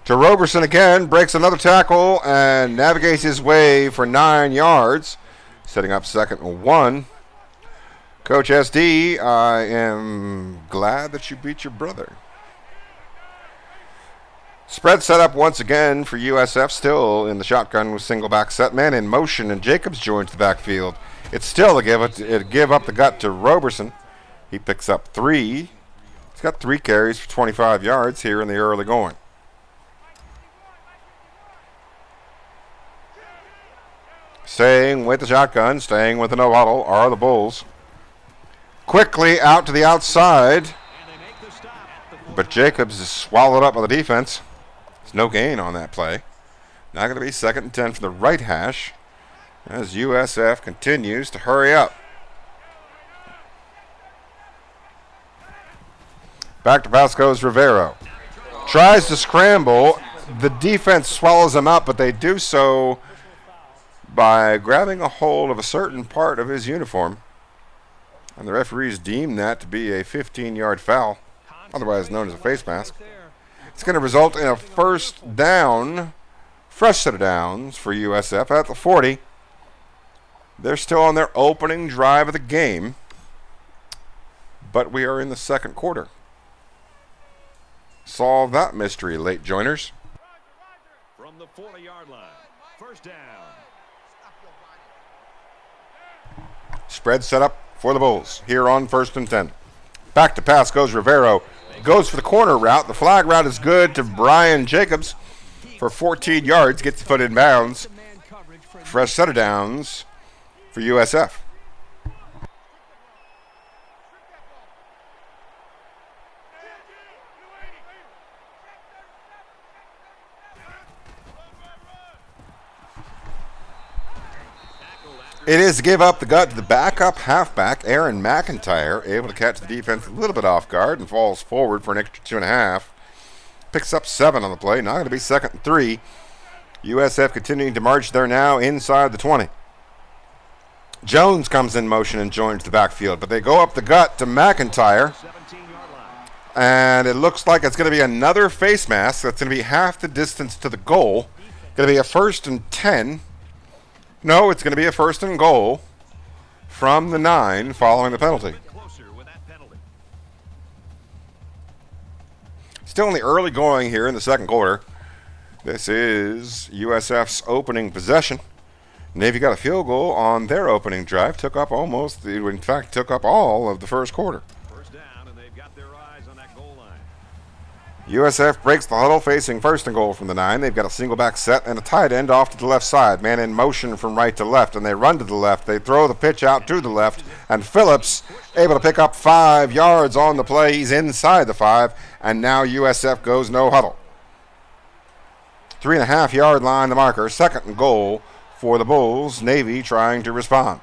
To Roberson again, breaks another tackle and navigates his way for 9 yards, setting up 2nd and 1. Coach SD, I am glad that you beat your brother. Spread set up once again for USF, still in the shotgun with single back set. Man in motion, and Jacobs joins the backfield. It's still a give up the gut to Roberson. He picks up 3. He's got 3 carries for 25 yards here in the early going. Staying with the shotgun, staying with the no huddle are the Bulls. Quickly out to the outside, but Jacobs is swallowed up by the defense. There's no gain on that play. Now going to be 2nd and 10 for the right hash as USF continues to hurry up. Back to Pasco's Rivero. Tries to scramble. The defense swallows him up, but they do so by grabbing a hold of a certain part of his uniform. And the referees deem that to be a 15-yard foul, otherwise known as a face mask. It's going to result in a first down, fresh set of downs for USF at the 40. They're still on their opening drive of the game, but we are in the second quarter. Solve that mystery, late joiners. From the 40-yard line, first down. Spread set up for the Bulls here on 1st and 10. Back to pass goes Rivero. Goes for the corner route. The flag route is good to Brian Jacobs for 14 yards. Gets the foot in bounds. Fresh set of downs for USF. It is to give up the gut to the backup halfback, Aaron McIntyre, able to catch the defense a little bit off guard and falls forward for an extra 2.5. Picks up 7 on the play. Now going to be 2nd and 3. USF continuing to march there now inside the 20. Jones comes in motion and joins the backfield, but they go up the gut to McIntyre. And it looks like it's going to be another face mask. That's going to be half the distance to the goal. Going to be a 1st and 10. No, it's going to be a 1st and goal from the 9 following the penalty. Still in the early going here in the second quarter. This is USF's opening possession. Navy got a field goal on their opening drive. Took up all of the first quarter. First down, and they've got their eyes on that goal line. USF breaks the huddle facing 1st and goal from the 9. They've got a single back set and a tight end off to the left side. Man in motion from right to left, and they run to the left. They throw the pitch out to the left, and Phillips able to pick up 5 yards on the play. He's inside the 5, and now USF goes no huddle. 3.5-yard line, the marker. 2nd and goal for the Bulls. Navy trying to respond.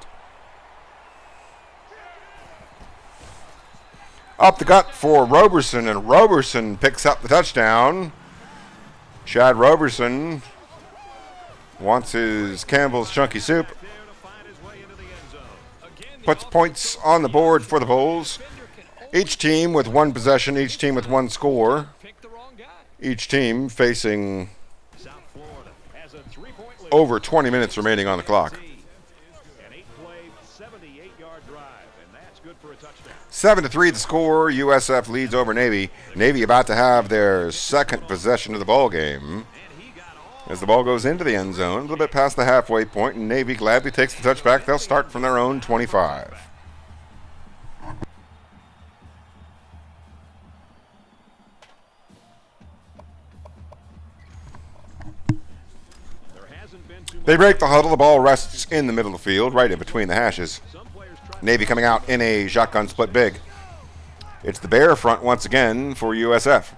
Up the gut for Roberson, and Roberson picks up the touchdown. Chad Roberson wants his Campbell's Chunky Soup. Puts points on the board for the Bulls. Each team with 1 possession, each team with 1 score. Each team facing over 20 minutes remaining on the clock. 7-3 the score. USF leads over Navy. Navy about to have their 2nd possession of the ball game as the ball goes into the end zone, a little bit past the halfway point, and Navy gladly takes the touchback. They'll start from their own 25. They break the huddle. The ball rests in the middle of the field, right in between the hashes. Navy coming out in a shotgun split big. It's the bear front once again for USF.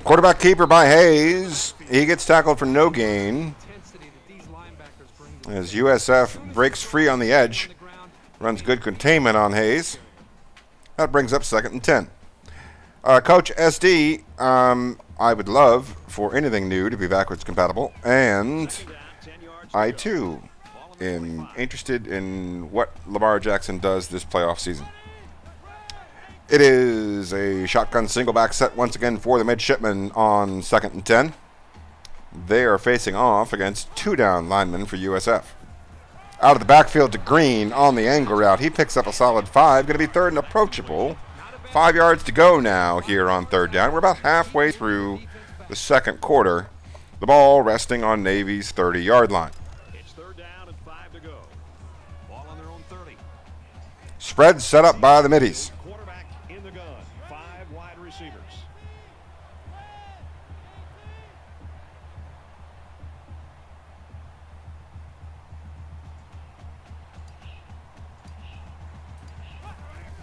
Quarterback keeper by Hayes. He gets tackled for no gain. As USF breaks free on the edge. Runs good containment on Hayes. That brings up 2nd and 10. Coach SD, I would love for anything new to be backwards compatible. And I, too, am interested in what Lamar Jackson does this playoff season. It is a shotgun single back set once again for the midshipmen on 2nd and 10. They are facing off against 2 down linemen for USF. Out of the backfield to Green on the angle route. He picks up a solid 5. Going to be 3rd and approachable. 5 yards to go now here on 3rd down. We're about halfway through the 2nd quarter. The ball resting on Navy's 30-yard line. It's 3rd down and 5 to go. Ball on their own 30. Spread set up by the middies. Quarterback in the gun. 5 wide receivers.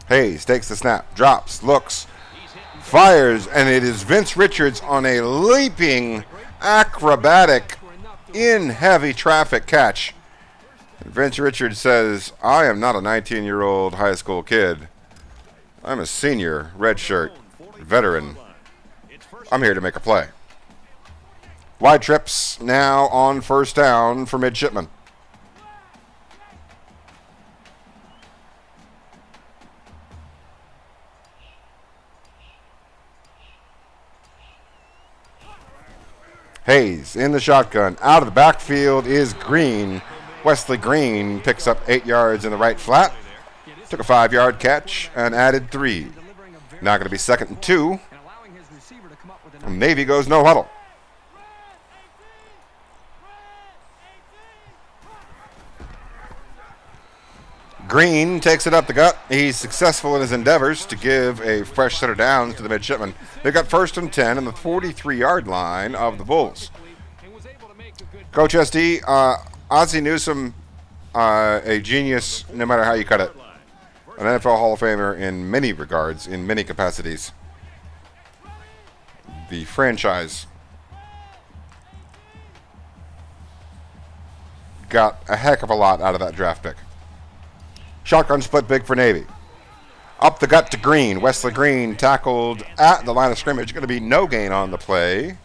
Hayes takes the snap, drops, looks, fires, and it is Vince Richards on a leaping, acrobatic, in heavy traffic catch. And Vince Richards says, I am not a 19-year-old high school kid. I'm a senior, redshirt, veteran. I'm here to make a play. Wide trips now on 1st down for midshipmen. Hayes in the shotgun. Out of the backfield is Green. Wesley Green picks up 8 yards in the right flat. Took a 5-yard catch and added 3. Now going to be 2nd and 2. And Navy goes no huddle. Green takes it up the gut. He's successful in his endeavors to give a fresh set of downs to the midshipmen. They've got 1st and 10 on the 43-yard line of the Bulls. Coach SD, Ozzie Newsome, a genius no matter how you cut it. An NFL Hall of Famer in many regards, in many capacities. The franchise got a heck of a lot out of that draft pick. Shotgun split big for Navy. Up the gut to Green. Wesley Green tackled at the line of scrimmage. Going to be no gain on the play.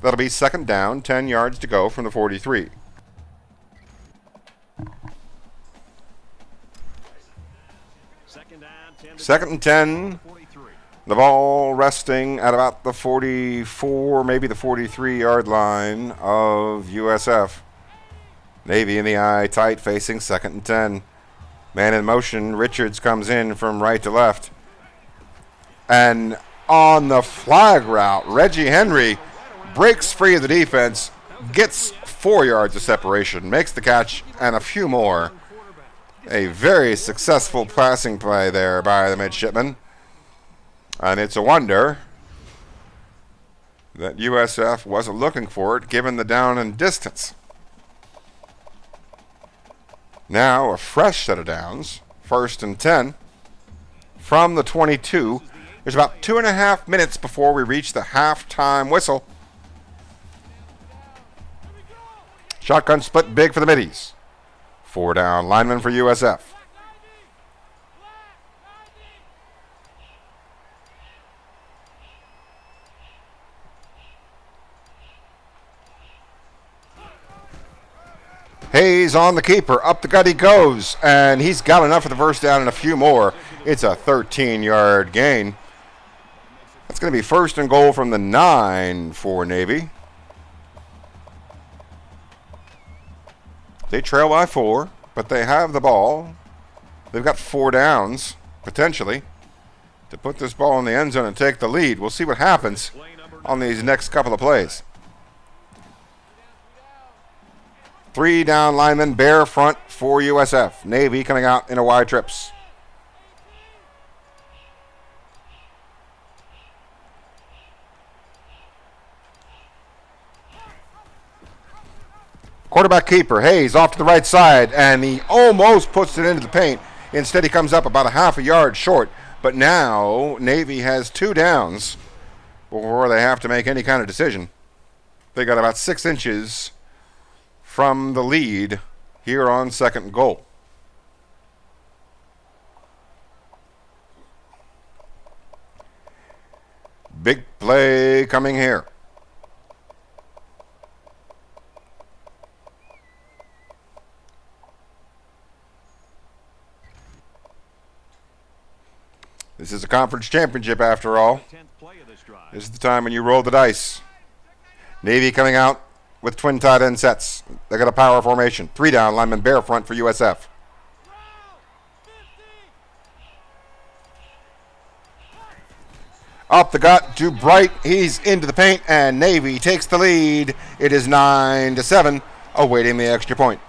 That'll be 2nd down, 10 yards to go from the 43. Second and 10. The ball resting at about the 44, maybe the 43-yard line of USF. Navy in the eye, tight, facing 2nd and 10. Man in motion. Richards comes in from right to left. And on the flag route, Reggie Henry breaks free of the defense, gets 4 yards of separation, makes the catch, and a few more. A very successful passing play there by the midshipmen. And it's a wonder that USF wasn't looking for it, given the down and distance. Now a fresh set of downs, 1st and 10 from the 22. There's about 2.5 minutes before we reach the halftime whistle. Shotgun split big for the middies. 4 down lineman for USF. Hayes on the keeper. Up the gut he goes. And he's got enough for the 1st down and a few more. It's a 13-yard gain. That's going to be 1st and goal from the 9 for Navy. They trail by 4, but they have the ball. They've got 4 downs, potentially, to put this ball in the end zone and take the lead. We'll see what happens on these next couple of plays. 3 down linemen, bare front for USF. Navy coming out in a wide trips. Quarterback keeper, Hayes off to the right side, and he almost puts it into the paint. Instead, he comes up about a half a yard short. But now, Navy has 2 downs before they have to make any kind of decision. They got about 6 inches from the lead here on 2nd and goal. Big play coming here. This is a conference championship after all. This is the time when you roll the dice. Navy coming out with twin tight end sets. They got a power formation. 3 down lineman, bare front for USF. Up the gut to Bright. He's into the paint, and Navy takes the lead. It is 9-7, awaiting the extra point.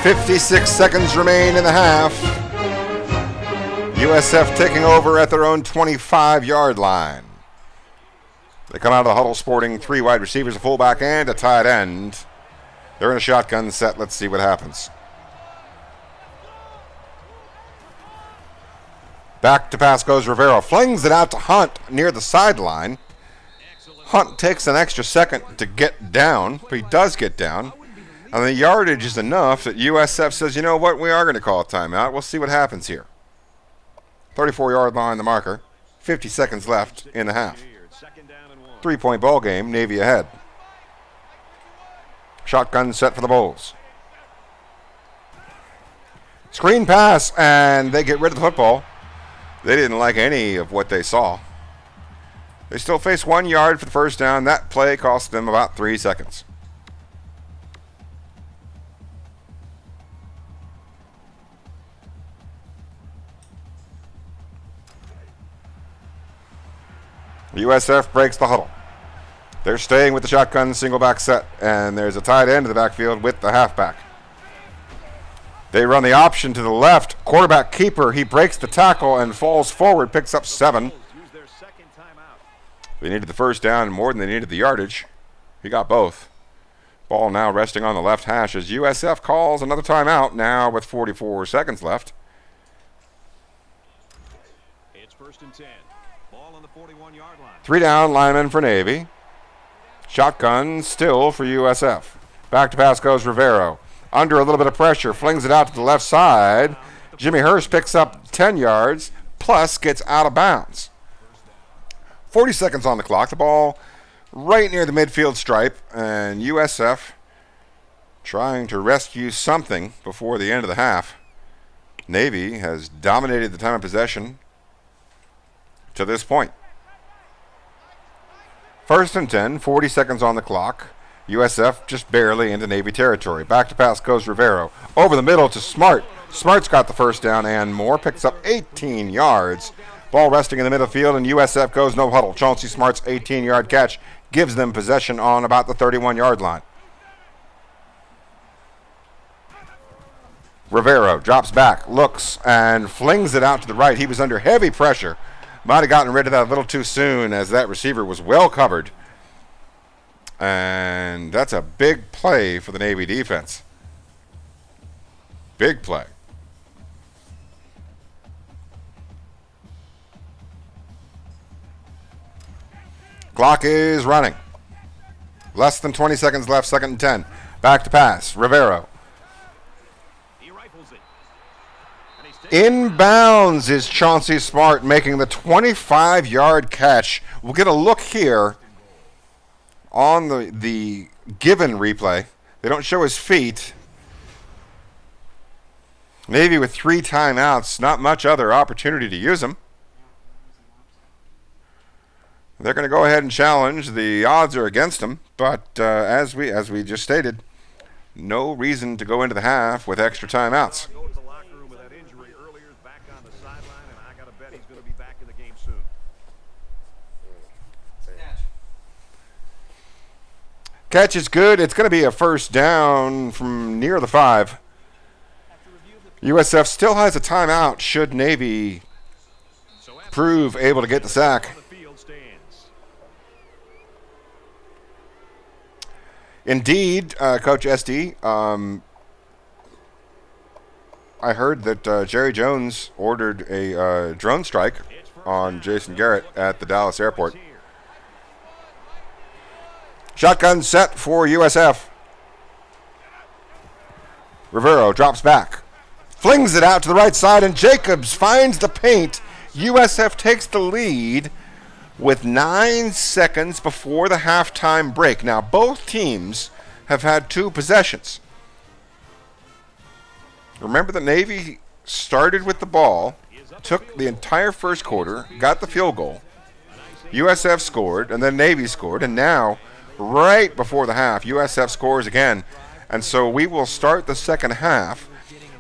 56 seconds remain in the half. USF taking over at their own 25-yard line. They come out of the huddle sporting 3 wide receivers, a fullback, and a tight end. They're in a shotgun set. Let's see what happens. Back to pass goes Rivera. Flings it out to Hunt near the sideline. Hunt takes an extra second to get down, but he does get down. And the yardage is enough that USF says, you know what, we are going to call a timeout. We'll see what happens here. 34-yard line, the marker. 50 seconds left in the half. 3-point ball game, Navy ahead. Shotgun set for the Bulls. Screen pass, and they get rid of the football. They didn't like any of what they saw. They still face 1 yard for the first down. That play cost them about 3 seconds. USF breaks the huddle. They're staying with the shotgun single back set, and there's a tight end in the backfield with the halfback. They run the option to the left. Quarterback keeper, he breaks the tackle and falls forward, picks up 7. They needed the first down more than they needed the yardage. He got both. Ball now resting on the left hash as USF calls another timeout now with 44 seconds left. It's 1st and 10. Ball on the 41-yard line. 3 down lineman for Navy. Shotgun still for USF. Back to pass goes Rivero. Under a little bit of pressure, flings it out to the left side. Jimmy Hurst picks up 10 yards, plus gets out of bounds. 40 seconds on the clock. The ball right near the midfield stripe, and USF trying to rescue something before the end of the half. Navy has dominated the time of possession to this point. 1st and 10, 40 seconds on the clock. USF just barely into Navy territory. Back to pass goes Rivero. Over the middle to Smart. Smart's got the first down and more. Picks up 18 yards. Ball resting in the middle field, and USF goes no huddle. Chauncey Smart's 18-yard catch gives them possession on about the 31-yard line. Rivero drops back, looks, and flings it out to the right. He was under heavy pressure. Might have gotten rid of that a little too soon as that receiver was well covered. And that's a big play for the Navy defense. Big play. Clock is running. Less than 20 seconds left, 2nd and 10. Back to pass. Rivero. Inbounds is Chauncey Smart making the 25-yard catch. We'll get a look here on the given replay. They don't show his feet. Navy with 3 timeouts, not much other opportunity to use them. They're going to go ahead and challenge. The odds are against them, but as we just stated, no reason to go into the half with extra timeouts. Catch is good. It's going to be a first down from near the 5. USF still has a timeout should Navy prove able to get the sack. Indeed, Coach SD, I heard that Jerry Jones ordered a drone strike on Jason Garrett at the Dallas airport. Shotgun set for USF. Rivero drops back. Flings it out to the right side, and Jacobs finds the paint. USF takes the lead with 9 seconds before the halftime break. Now, both teams have had 2 possessions. Remember, the Navy started with the ball, took the entire first quarter, got the field goal. USF scored, and then Navy scored, and now, right before the half, USF scores again. And so we will start the second half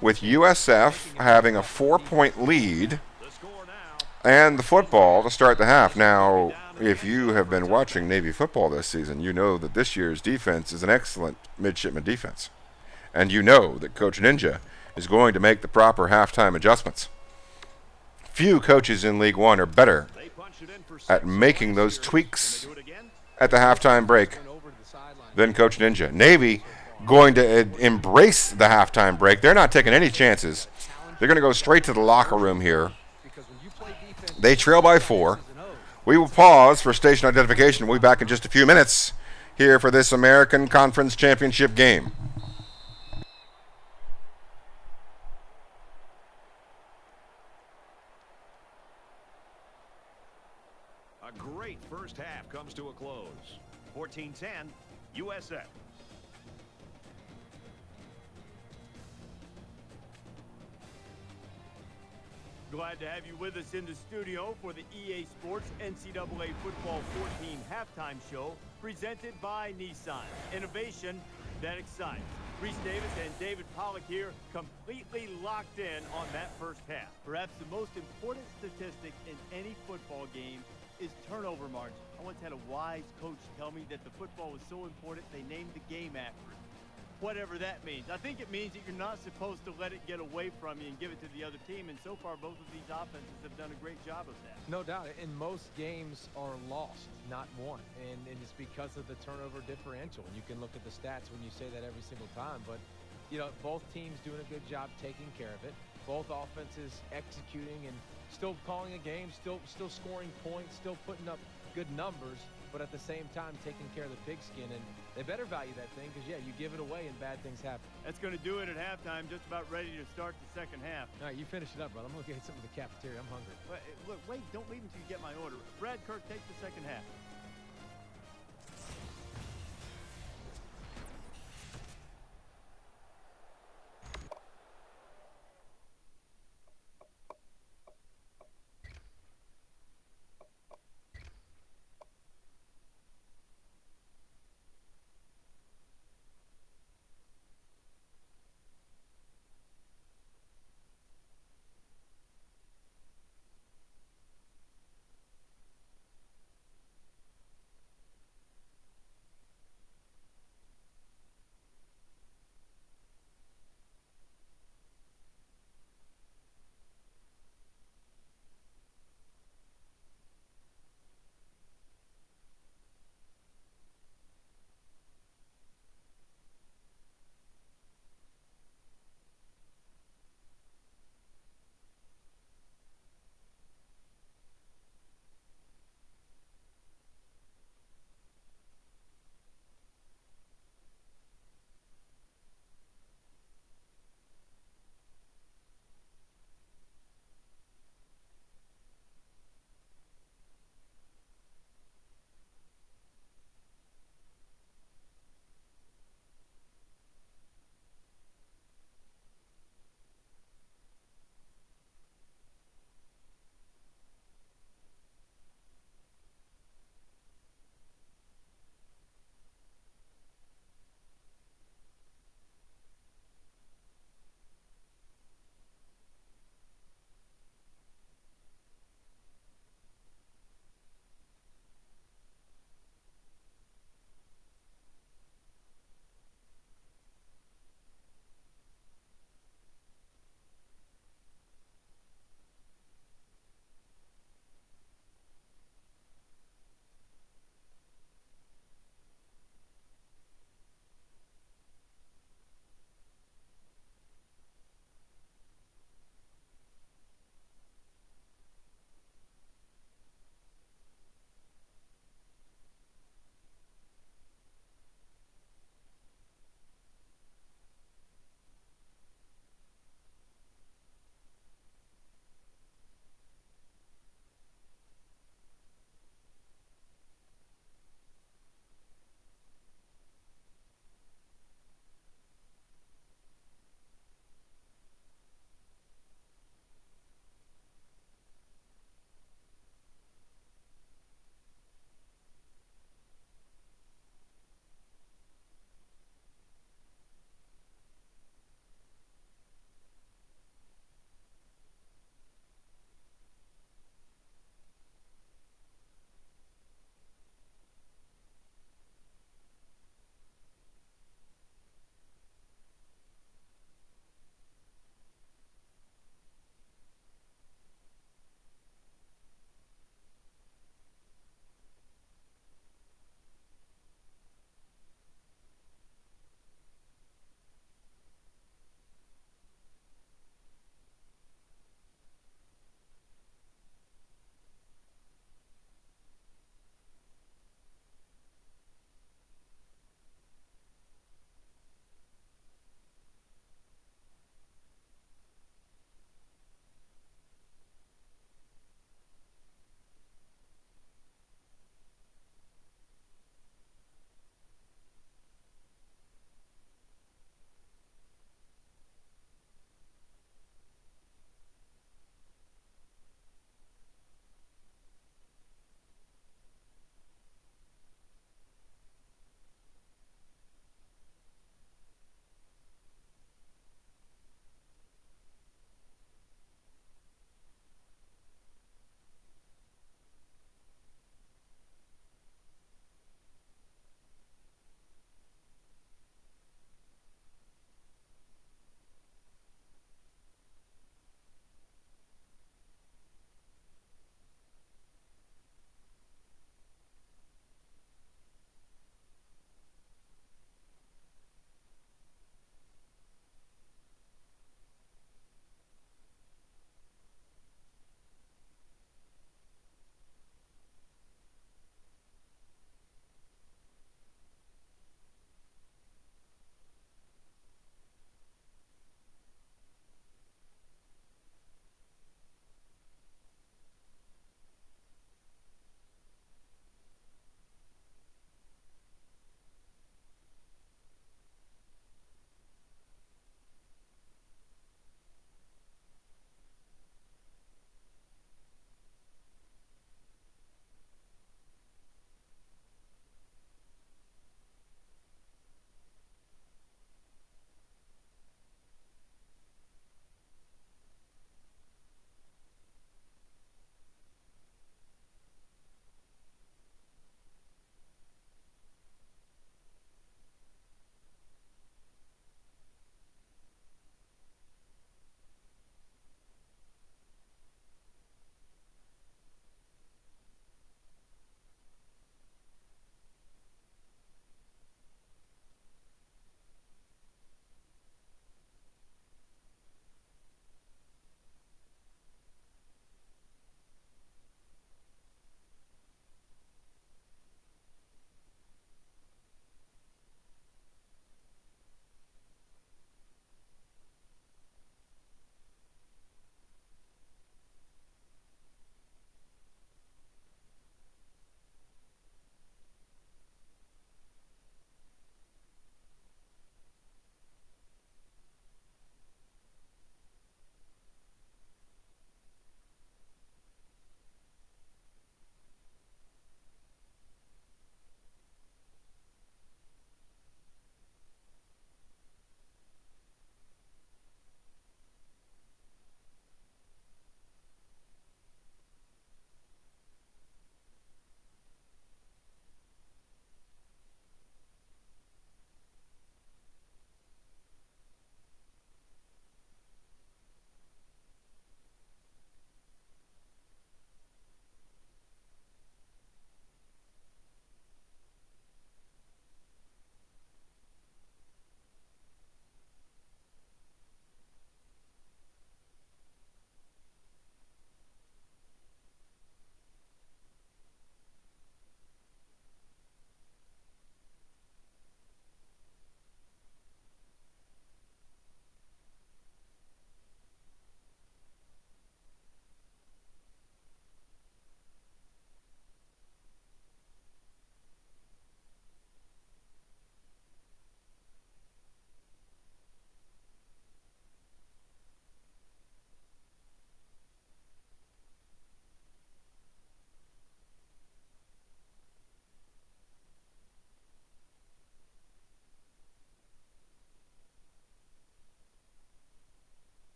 with USF having a 4-point lead and the football to start the half. Now, if you have been watching Navy football this season, you know that this year's defense is an excellent midshipman defense. And you know that Coach Ninja is going to make the proper halftime adjustments. Few coaches in League One are better at making those tweaks at the halftime break than Coach Ninja. Navy going to embrace the halftime break. They're not taking any chances. They're going to go straight to the locker room here. They trail by 4. We will pause for station identification. We'll be back in just a few minutes here for this American Conference Championship game. A great first half comes to a close. 14-10, USF. Glad to have you with us in the studio for the EA Sports NCAA Football 14 halftime show presented by Nissan. Innovation that excites. Reese Davis and David Pollock here, completely locked in on that first half. Perhaps the most important statistic in any football game is turnover margin. I once had a wise coach tell me that the football was so important they named the game after it. Whatever that means. I think it means that you're not supposed to let it get away from you and give it to the other team, and so far both of these offenses have done a great job of that. No doubt, and most games are lost, not won, and it's because of the turnover differential. And you can look at the stats when you say that every single time, but you know, both teams doing a good job taking care of it. Both offenses executing and still calling a game, still scoring points, still putting up good numbers, but at the same time taking care of the pigskin. And they better value that thing because, yeah, you give it away and bad things happen. That's going to do it at halftime. Just about ready to start the second half. All right, you finish it up, brother. I'm going to get something to the cafeteria. I'm hungry. Look, wait, don't leave until you get my order. Brad Kirk, take the second half.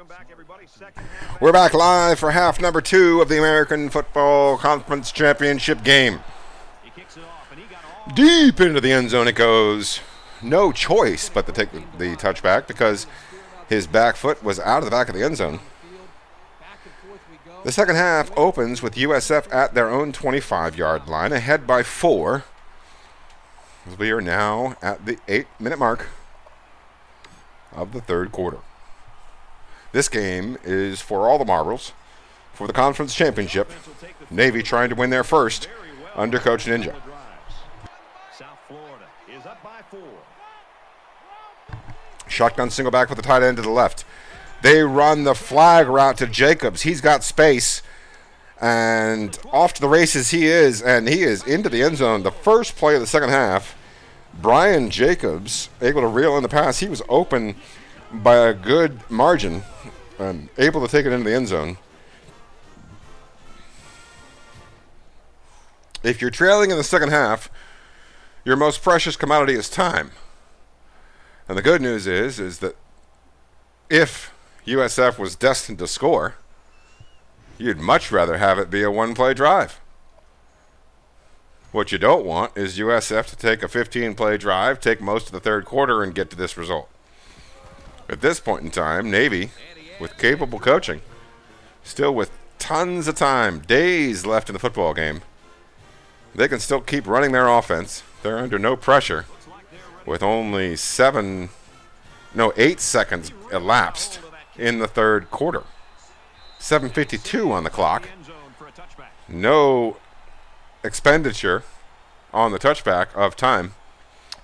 Welcome back, everybody. Second half. We're back live for half number 2 of the American Football Conference Championship game. He kicks it off, and he got all Deep into the end zone it goes. No choice but to take the touchback because his back foot was out of the back of the end zone. The second half opens with USF at their own 25-yard line, ahead by 4. As we are now at the 8-minute mark of the third quarter. This game is for all the marbles for the conference championship. Navy trying to win their first under Coach Ninja. South Florida is up by 4. Shotgun single back with the tight end to the left. They run the flag route to Jacobs. He's got space. And off to the races he is. And he is into the end zone. The first play of the second half. Brian Jacobs able to reel in the pass. He was open by a good margin. And able to take it into the end zone. If you're trailing in the second half, your most precious commodity is time. And the good news is that if USF was destined to score, you'd much rather have it be a one-play drive. What you don't want is USF to take a 15-play drive, take most of the third quarter, and get to this result. At this point in time, Navy, with capable coaching, still with tons of time, days left in the football game, they can still keep running their offense. They're under no pressure with only 8 seconds elapsed in the third quarter. 7:52 on the clock. No expenditure on the touchback of time.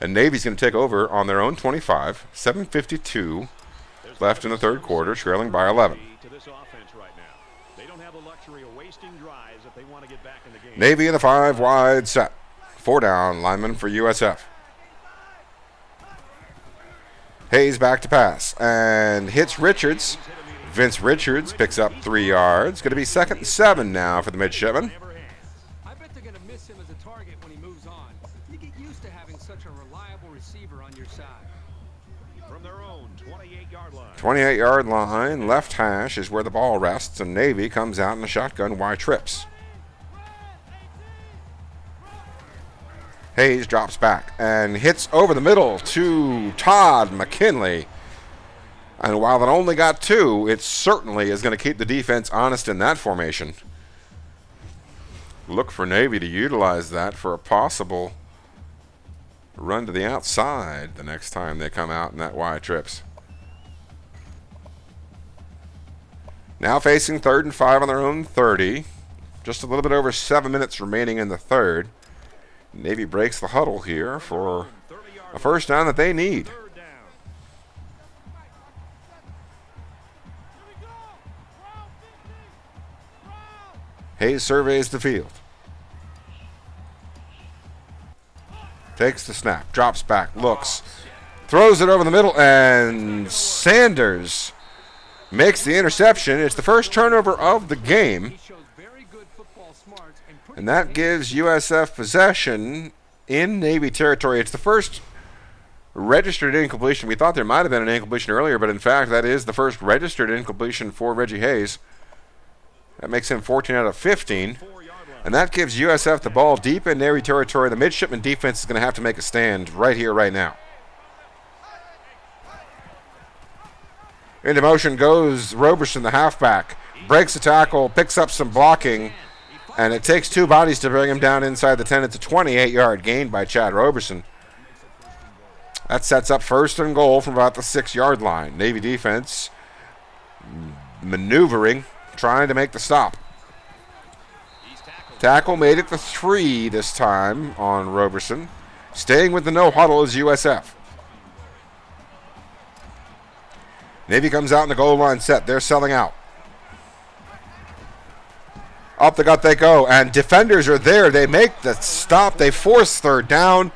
And Navy's going to take over on their own 25. 7:52 left in the third quarter, trailing by 11. Navy in the 5-wide set. 4 down, lineman for USF. Hayes back to pass and hits Richards. Vince Richards picks up 3 yards. Going to be 2nd and 7 now for the midshipman. I bet they're going to miss him as a target when he moves on. You get used to having such a reliable receiver on your side. From their own 28-yard line. 28-yard line, left hash is where the ball rests, and Navy comes out in a shotgun Y trips. Hayes drops back and hits over the middle to Todd McKinley. And while it only got 2, it certainly is going to keep the defense honest in that formation. Look for Navy to utilize that for a possible run to the outside the next time they come out in that Y trips. Now facing 3rd and 5 on their own 30. Just a little bit over 7 minutes remaining in the third. Navy breaks the huddle here for a first down that they need. Hayes surveys the field. Takes the snap, drops back, looks, throws it over the middle, and Sanders makes the interception. It's the first turnover of the game. And that gives USF possession in Navy territory. It's the first registered incompletion. We thought there might have been an incompletion earlier, but in fact, that is the first registered incompletion for Reggie Hayes. That makes him 14 out of 15. And that gives USF the ball deep in Navy territory. The midshipman defense is going to have to make a stand right here, right now. Into motion goes Roberson, the halfback. Breaks the tackle, picks up some blocking. And it takes 2 bodies to bring him down inside the 10. It's a 28-yard gain by Chad Roberson. That sets up 1st and goal from about the 6-yard line. Navy defense maneuvering, trying to make the stop. Tackle made it to 3 this time on Roberson. Staying with the no huddle is USF. Navy comes out in the goal line set. They're selling out. Up the gut they go, and defenders are there. They make the stop. They force 3rd down,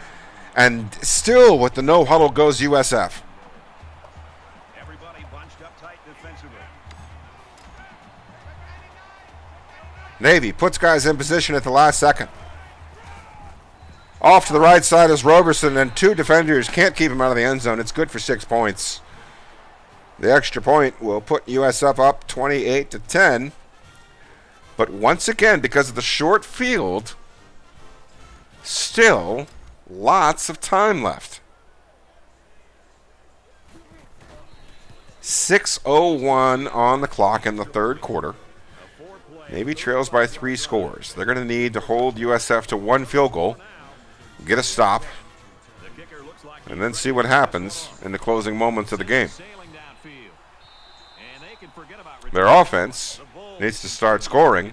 and still with the no huddle goes USF. Everybody bunched up tight defensively. Navy puts guys in position at the last second. Off to the right side is Roberson, and 2 defenders can't keep him out of the end zone. It's good for 6 points. The extra point will put USF up 28-10. But once again, because of the short field, still lots of time left. 6:01 on the clock in the third quarter. Navy trails by 3 scores. They're going to need to hold USF to 1 field goal, get a stop, and then see what happens in the closing moments of the game. Their offense needs to start scoring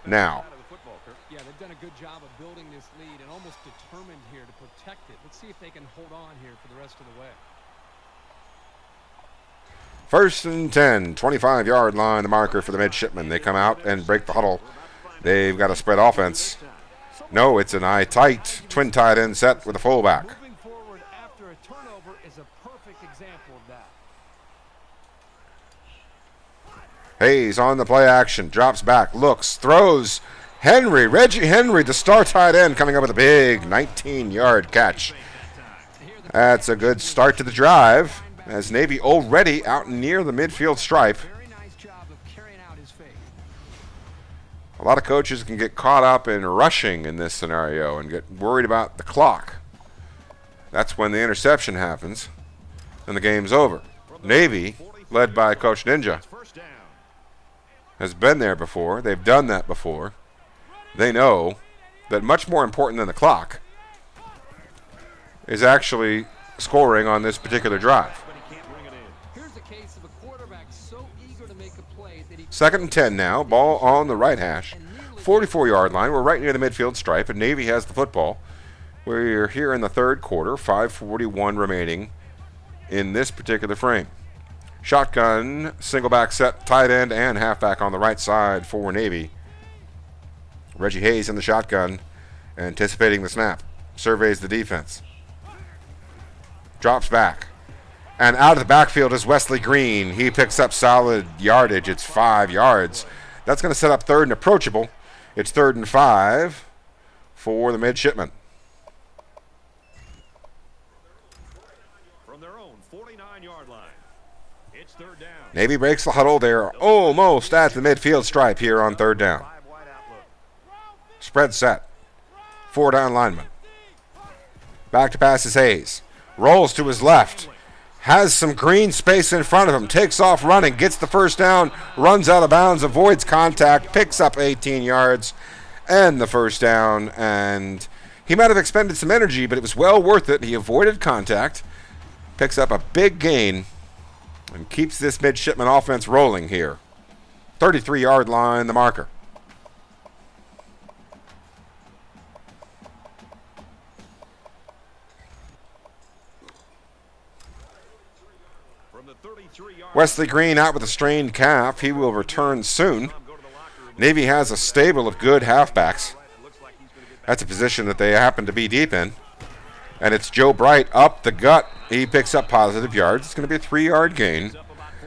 now. Yeah, they've done a good job of building this lead and almost determined here to protect it. Let's see if they can hold on here for the rest of the way. 1st and 10, 25-yard line, the marker for the midshipmen. They come out and break the huddle. They've got a spread offense. No, it's an eye-tight, twin tight end set with a fullback. Moving forward after a turnover is a perfect example of that. Hayes on the play action, drops back, looks, throws. Reggie Henry, the star tight end, coming up with a big 19-yard catch. That's a good start to the drive, as Navy already out near the midfield stripe. A lot of coaches can get caught up in rushing in this scenario and get worried about the clock. That's when the interception happens and the game's over. Navy, led by Coach Ninja, has been there before. They've done that before. They know that much more important than the clock is actually scoring on this particular drive. Here's a case of a quarterback so eager to make a play that he 2nd and 10 now, ball on the right hash, 44-yard line. We're right near the midfield stripe, and Navy has the football. We're here in the third quarter, 5:41 remaining in this particular frame. Shotgun, single back set, tight end and halfback on the right side for Navy. Reggie Hayes in the shotgun, anticipating the snap. Surveys the defense. Drops back. And out of the backfield is Wesley Green. He picks up solid yardage. It's 5 yards. That's going to set up 3rd and approachable. It's 3rd and 5 for the midshipmen. From their own 49-yard line. It's 3rd down. Navy breaks the huddle. They're almost at the midfield stripe here on 3rd down. Spread set. 4 down linemen. Back to pass is Hayes. Rolls to his left. Has some green space in front of him. Takes off running. Gets the 1st down. Runs out of bounds. Avoids contact. Picks up 18 yards. And the 1st down. And he might have expended some energy, but it was well worth it. He avoided contact. Picks up a big gain. And keeps this midshipman offense rolling here. 33-yard line, the marker. Wesley Green out with a strained calf. He will return soon. Navy has a stable of good halfbacks. That's a position that they happen to be deep in. And it's Joe Bright up the gut. He picks up positive yards. It's going to be a 3-yard gain.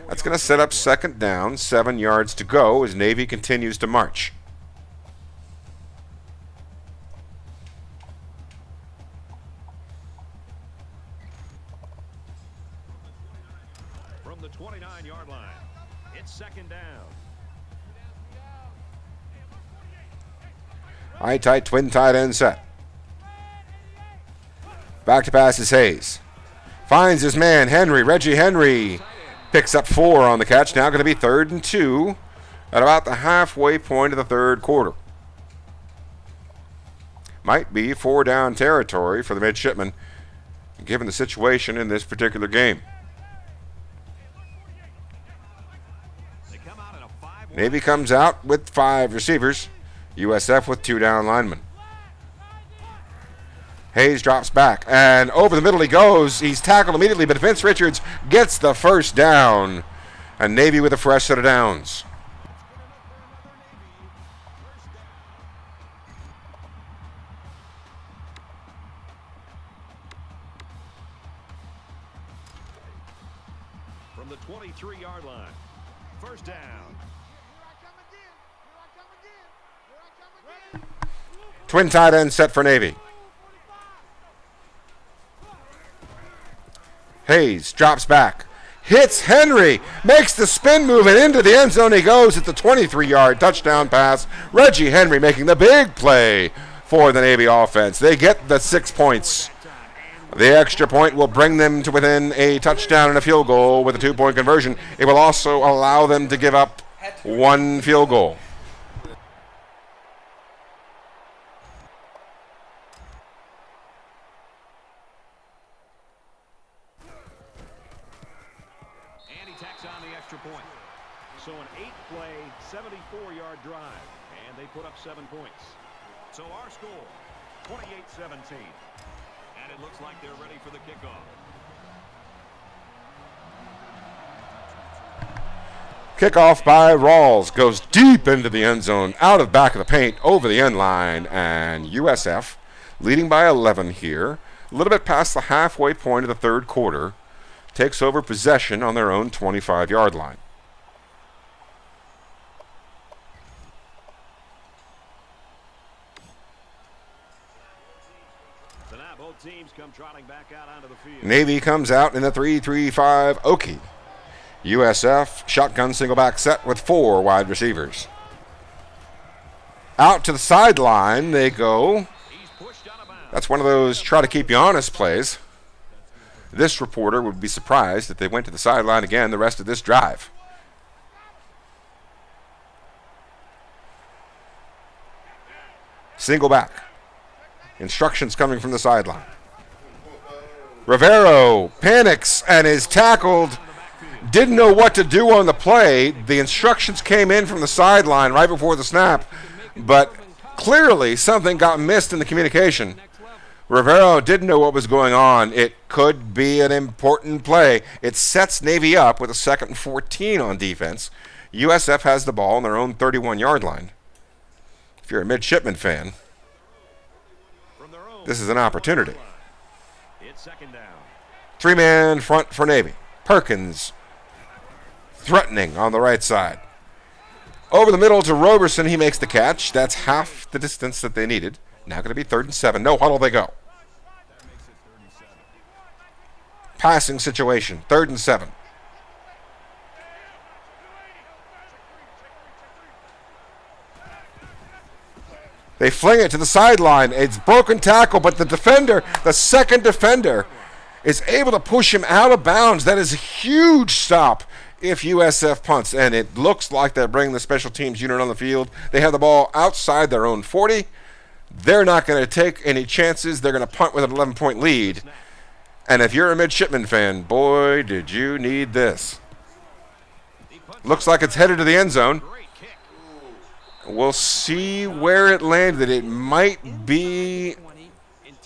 That's going to set up 2nd down, 7 yards to go as Navy continues to march. From the 29-yard line. It's 2nd down. High tight twin tight end set. Back to pass is Hayes. Finds his man, Henry. Reggie Henry picks up 4 on the catch. Now going to be 3rd and 2 at about the halfway point of the third quarter. Might be 4 down territory for the midshipmen, given the situation in this particular game. Navy comes out with 5 receivers. USF with 2 down linemen. Hayes drops back, and over the middle he goes. He's tackled immediately, but Vince Richards gets the 1st down. And Navy with a fresh set of downs. From the 23-yard line. 1st down. Twin tight end set for Navy. Hayes drops back. hits Henry, makes the spin move, and into the end zone he goes. It's a 23-yard touchdown pass. Reggie Henry making the big play for the Navy offense. They get the 6 points. The extra point will bring them to within a touchdown and a field goal with a 2-point conversion. It will also allow them to give up 1 field goal. And he tacks on the extra point. So an 8-play, 74-yard drive, and they put up 7 points. So our score, 28-17. And it looks like they're ready for the kickoff. Kickoff by Rawls goes deep into the end zone, out of back of the paint, over the end line, and USF leading by 11 here, a little bit past the halfway point of the third quarter, takes over possession on their own 25-yard line. So now both teams come trotting back out onto the field. Navy comes out in the 3-3-5 Okie. USF shotgun single back set with 4 wide receivers. Out to the sideline they go. That's one of those try to keep you honest plays. This reporter would be surprised if they went to the sideline again the rest of this drive. Single back. Instructions coming from the sideline. Rivero panics and is tackled. Didn't know what to do on the play. The instructions came in from the sideline right before the snap, but clearly something got missed in the communication. Rivero didn't know what was going on. It could be an important play. It sets Navy up with a 2nd and 14 on defense. USF has the ball on their own 31-yard line. If you're a midshipman fan, this is an opportunity. It's 2nd down. 3-man front for Navy. Perkins threatening on the right side. Over the middle to Roberson. He makes the catch. That's half the distance that they needed. Now going to be 3rd and 7. No huddle they go. Passing situation. 3rd and 7. They fling it to the sideline. It's broken tackle, but the defender, the second defender, is able to push him out of bounds. That is a huge stop if USF punts, and it looks like they're bringing the special teams unit on the field. They have the ball outside their own 40. They're not going to take any chances. They're going to punt with an 11-point lead. And if you're a midshipman fan, boy, did you need this. Looks like it's headed to the end zone. We'll see where it landed. It might be...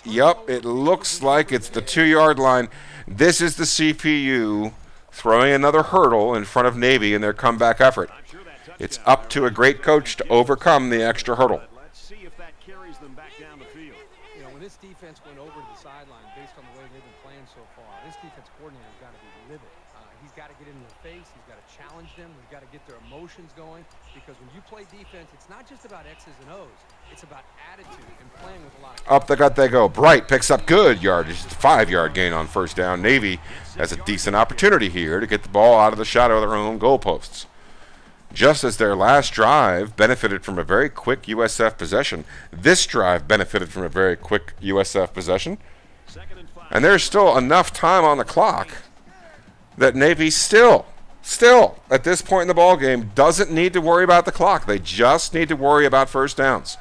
Yup, it looks like it's the 2-yard line. This is the CPU throwing another hurdle in front of Navy in their comeback effort. It's up to a great coach to overcome the extra hurdle. Let's see if that carries them back down the field. You know, when this defense went over to the sideline, based on the way they've been playing so far, this defense coordinator's got to be livid. He's got to get in their face. He's got to challenge them. He's got to get their emotions going. Because when you play defense, it's not just about X's and O's. It's about attitude and playing with a lot of... Up the gut they go. Bright picks up good yardage. 5-yard gain on 1st down. Navy has a decent opportunity here to get the ball out of the shadow of their own goalposts. Just as their last drive benefited from a very quick USF possession, this drive benefited from a very quick USF possession. And there's still enough time on the clock that Navy still, at this point in the ball game, doesn't need to worry about the clock. They just need to worry about 1st downs.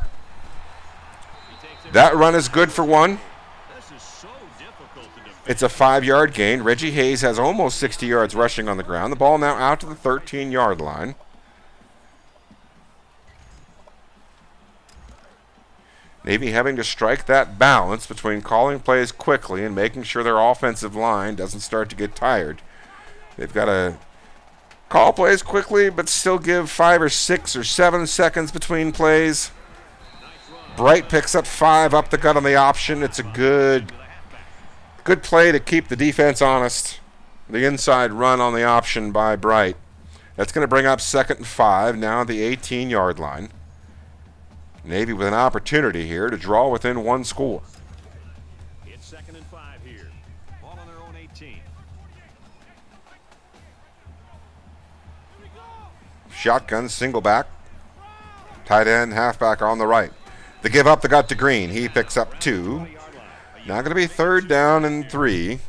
That run is good for 1. It's a 5-yard gain. Reggie Hayes has almost 60 yards rushing on the ground. The ball now out to the 13-yard line. Navy having to strike that balance between calling plays quickly and making sure their offensive line doesn't start to get tired. They've got to call plays quickly, but still give 5 or 6 or 7 seconds between plays. Bright picks up 5 up the gut on the option. It's a good play to keep the defense honest. The inside run on the option by Bright. That's going to bring up 2nd and 5, now at the 18-yard line. Navy with an opportunity here to draw within 1 score. It's 2nd and 5 here. Ball on their own 18. Shotgun, single back. Tight end, halfback on the right. The give up the gut to Green. He picks up 2. Now going to be 3rd down and 3.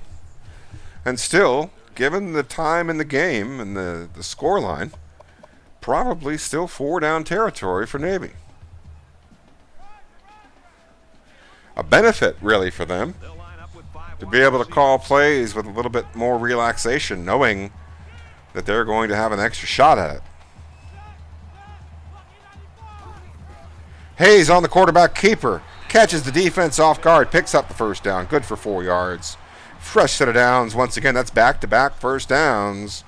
And still, given the time in the game and the score line, probably still 4 down territory for Navy. A benefit, really, for them to be able to call plays with a little bit more relaxation, knowing that they're going to have an extra shot at it. Hayes on the quarterback keeper. Catches the defense off guard. Picks up the first down. Good for 4 yards. Fresh set of downs. Once again, that's back-to-back first downs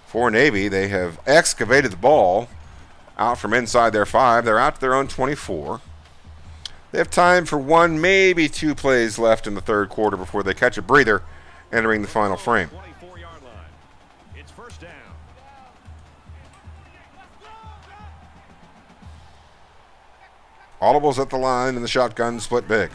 for Navy. They have excavated the ball out from inside their 5. They're out to their own 24. They have time for 1, maybe 2 plays left in the third quarter before they catch a breather entering the final frame. It's first down. Audibles at the line and the shotgun split big.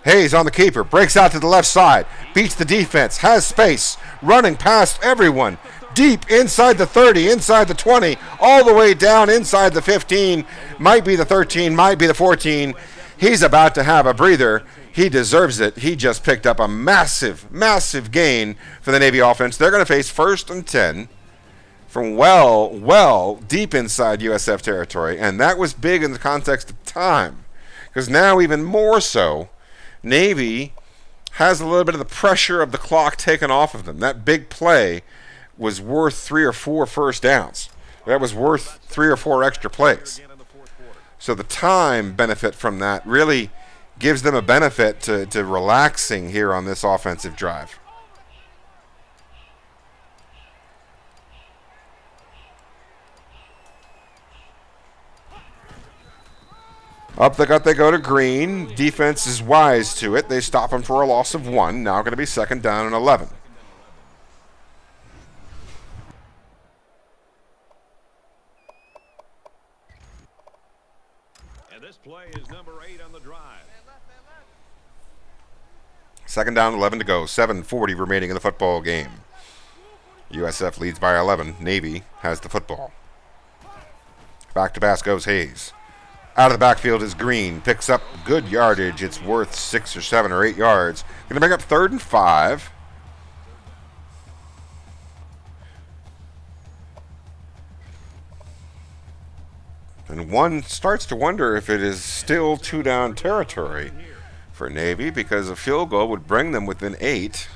Hayes on the keeper, breaks out to the left side, beats the defense, has space, running past everyone, deep inside the 30, inside the 20, all the way down inside the 15, might be the 13, might be the 14. He's about to have a breather. He deserves it. He just picked up a massive, massive gain for the Navy offense. They're going to face 1st and 10 from well deep inside USF territory, and that was big in the context of time, because now even more so, Navy has a little bit of the pressure of the clock taken off of them. That big play was worth 3 or 4 first downs. That was worth 3 or 4 extra plays. So the time benefit from that really gives them a benefit to relaxing here on this offensive drive. Up the gut they go to Green. Defense is wise to it. They stop him for a loss of 1. Now going to be 2nd down and 11. And this play is number 8 on the drive. 2nd down, 11 to go. 7:40 remaining in the football game. USF leads by 11. Navy has the football. Back to pass goes Hayes. Out of the backfield is Green. Picks up good yardage. It's worth 6 or 7 or 8 yards. Going to bring up 3rd and 5. And one starts to wonder if it is still 2 down territory for Navy, because a field goal would bring them within 8.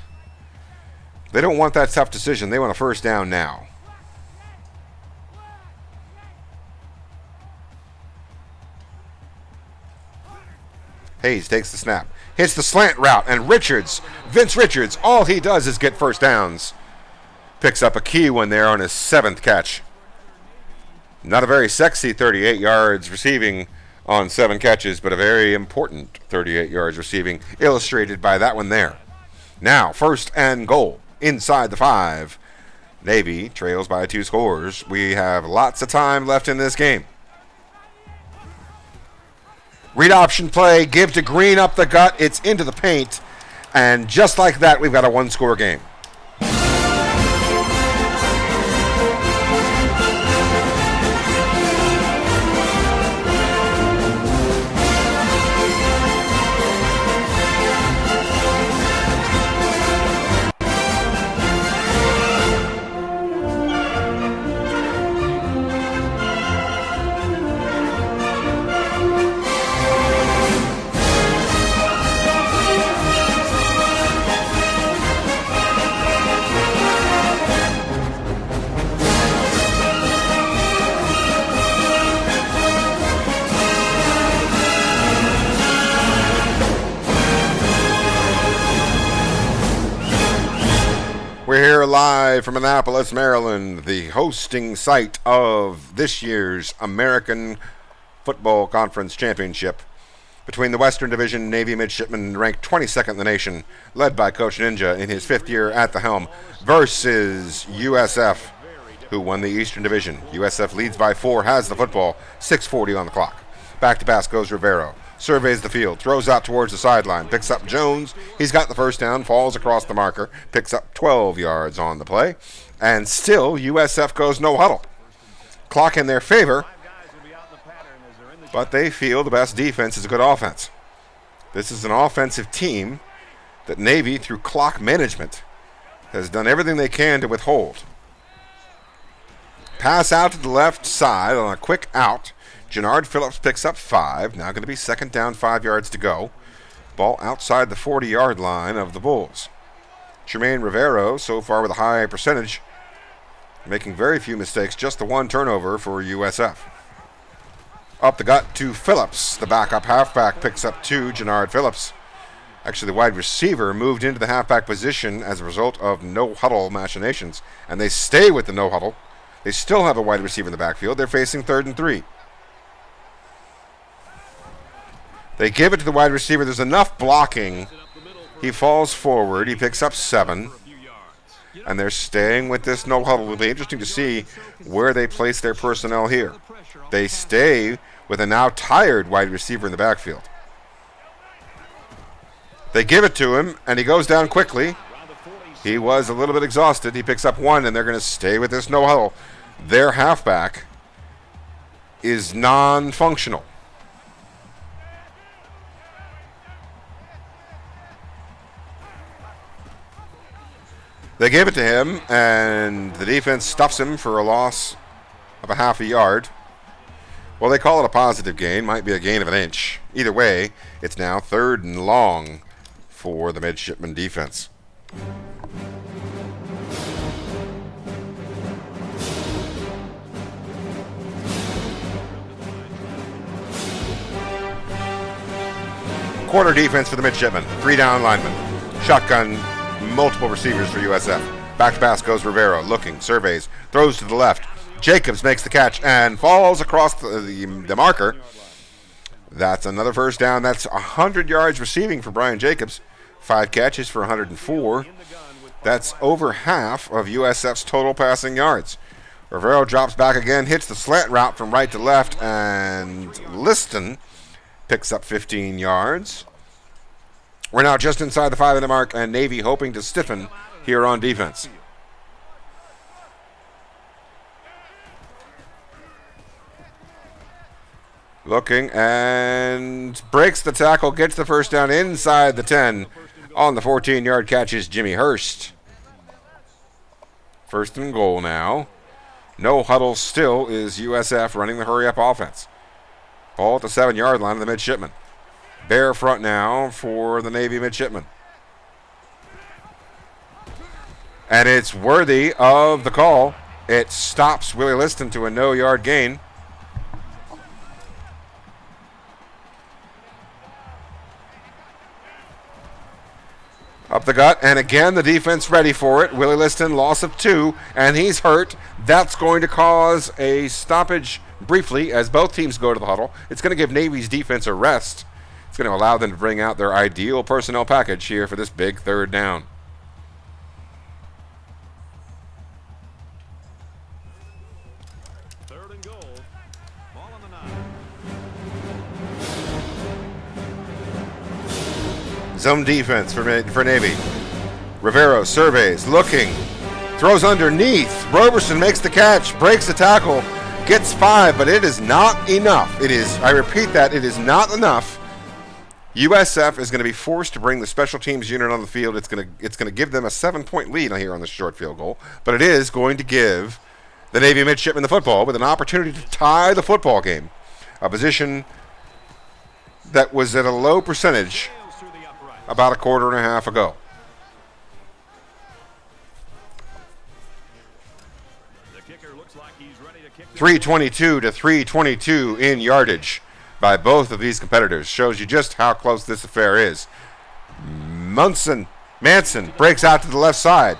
They don't want that tough decision. They want a first down now. Hayes takes the snap, hits the slant route, and Vince Richards, all he does is get first downs. Picks up a key one there on his 7th catch. Not a very sexy 38 yards receiving on 7 catches, but a very important 38 yards receiving, illustrated by that one there. Now, 1st and goal, inside the 5. Navy trails by 2 scores. We have lots of time left in this game. Read option play, give to Green up the gut, it's into the paint, and just like that, we've got a 1-score game. We're here live from Annapolis, Maryland, the hosting site of this year's American Football Conference Championship between the Western Division Navy midshipmen, ranked 22nd in the nation, led by Coach Ninja in his 5th year at the helm, versus USF, who won the Eastern Division. USF leads by 4, has the football, 6:40 on the clock. Back to pass goes Rivero. Surveys the field, throws out towards the sideline, picks up Jones. He's got the first down, falls across the marker, picks up 12 yards on the play, and still USF goes no huddle. clock in their favor, but they feel the best defense is a good offense. This is an offensive team that Navy, through clock management, has done everything they can to withhold. Pass out to the left side on a quick out. Jannard Phillips picks up 5. Now going to be second down, 5 yards to go. Ball outside the 40-yard line of the Bulls. Tremaine Rivero, so far with a high percentage, making very few mistakes, just the 1 turnover for USF. Up the gut to Phillips. The backup halfback picks up 2, Jannard Phillips. Actually, the wide receiver moved into the halfback position as a result of no-huddle machinations, and they stay with the no-huddle. They still have a wide receiver in the backfield. They're facing 3rd and 3. They give it to the wide receiver. There's enough blocking. He falls forward. He picks up 7. And they're staying with this no-huddle. It'll be interesting to see where they place their personnel here. They stay with a now tired wide receiver in the backfield. They give it to him, and he goes down quickly. He was a little bit exhausted. He picks up 1, and they're going to stay with this no-huddle. Their halfback is non-functional. They gave it to him, and the defense stuffs him for a loss of a half a yard. Well, they call it a positive gain. Might be a gain of an inch. Either way, it's now 3rd and long for the midshipman defense. Corner defense for the midshipmen. 3 down linemen. Shotgun, multiple receivers for USF. Back to pass goes Rivero, looking, surveys, throws to the left. Jacobs makes the catch and falls across the marker. That's another first down. That's 100 yards receiving for Brian Jacobs. 5 catches for 104. That's over half of USF's total passing yards. Rivero drops back again, hits the slant route from right to left, and Liston picks up 15 yards. We're now just inside the 5-minute mark, and Navy hoping to stiffen here on defense. Looking and breaks the tackle, gets the first down inside the 10. On the 14-yard catch is Jimmy Hurst. 1st and goal now. No huddle still is USF running the hurry-up offense. Ball at the 7-yard line of the midshipmen. Bare front now for the Navy midshipmen. And it's worthy of the call. It stops Willie Liston to a no-yard gain. Up the gut, and again the defense ready for it. Willie Liston, loss of 2, and he's hurt. That's going to cause a stoppage briefly as both teams go to the huddle. It's going to give Navy's defense a rest. It's going to allow them to bring out their ideal personnel package here for this big 3rd down. Zone defense for Navy. Rivero surveys, looking, throws underneath. Roberson makes the catch, breaks the tackle, gets 5, but it is not enough. It is, I repeat that, it is not enough. USF is going to be forced to bring the special teams unit on the field. It's going to give them a 7-point lead here on the short field goal, but it is going to give the Navy midshipmen the football with an opportunity to tie the football game, a position that was at a low percentage about a quarter and a half ago. .322 to .322 in yardage by both of these competitors. Shows you just how close this affair is. Manson breaks out to the left side.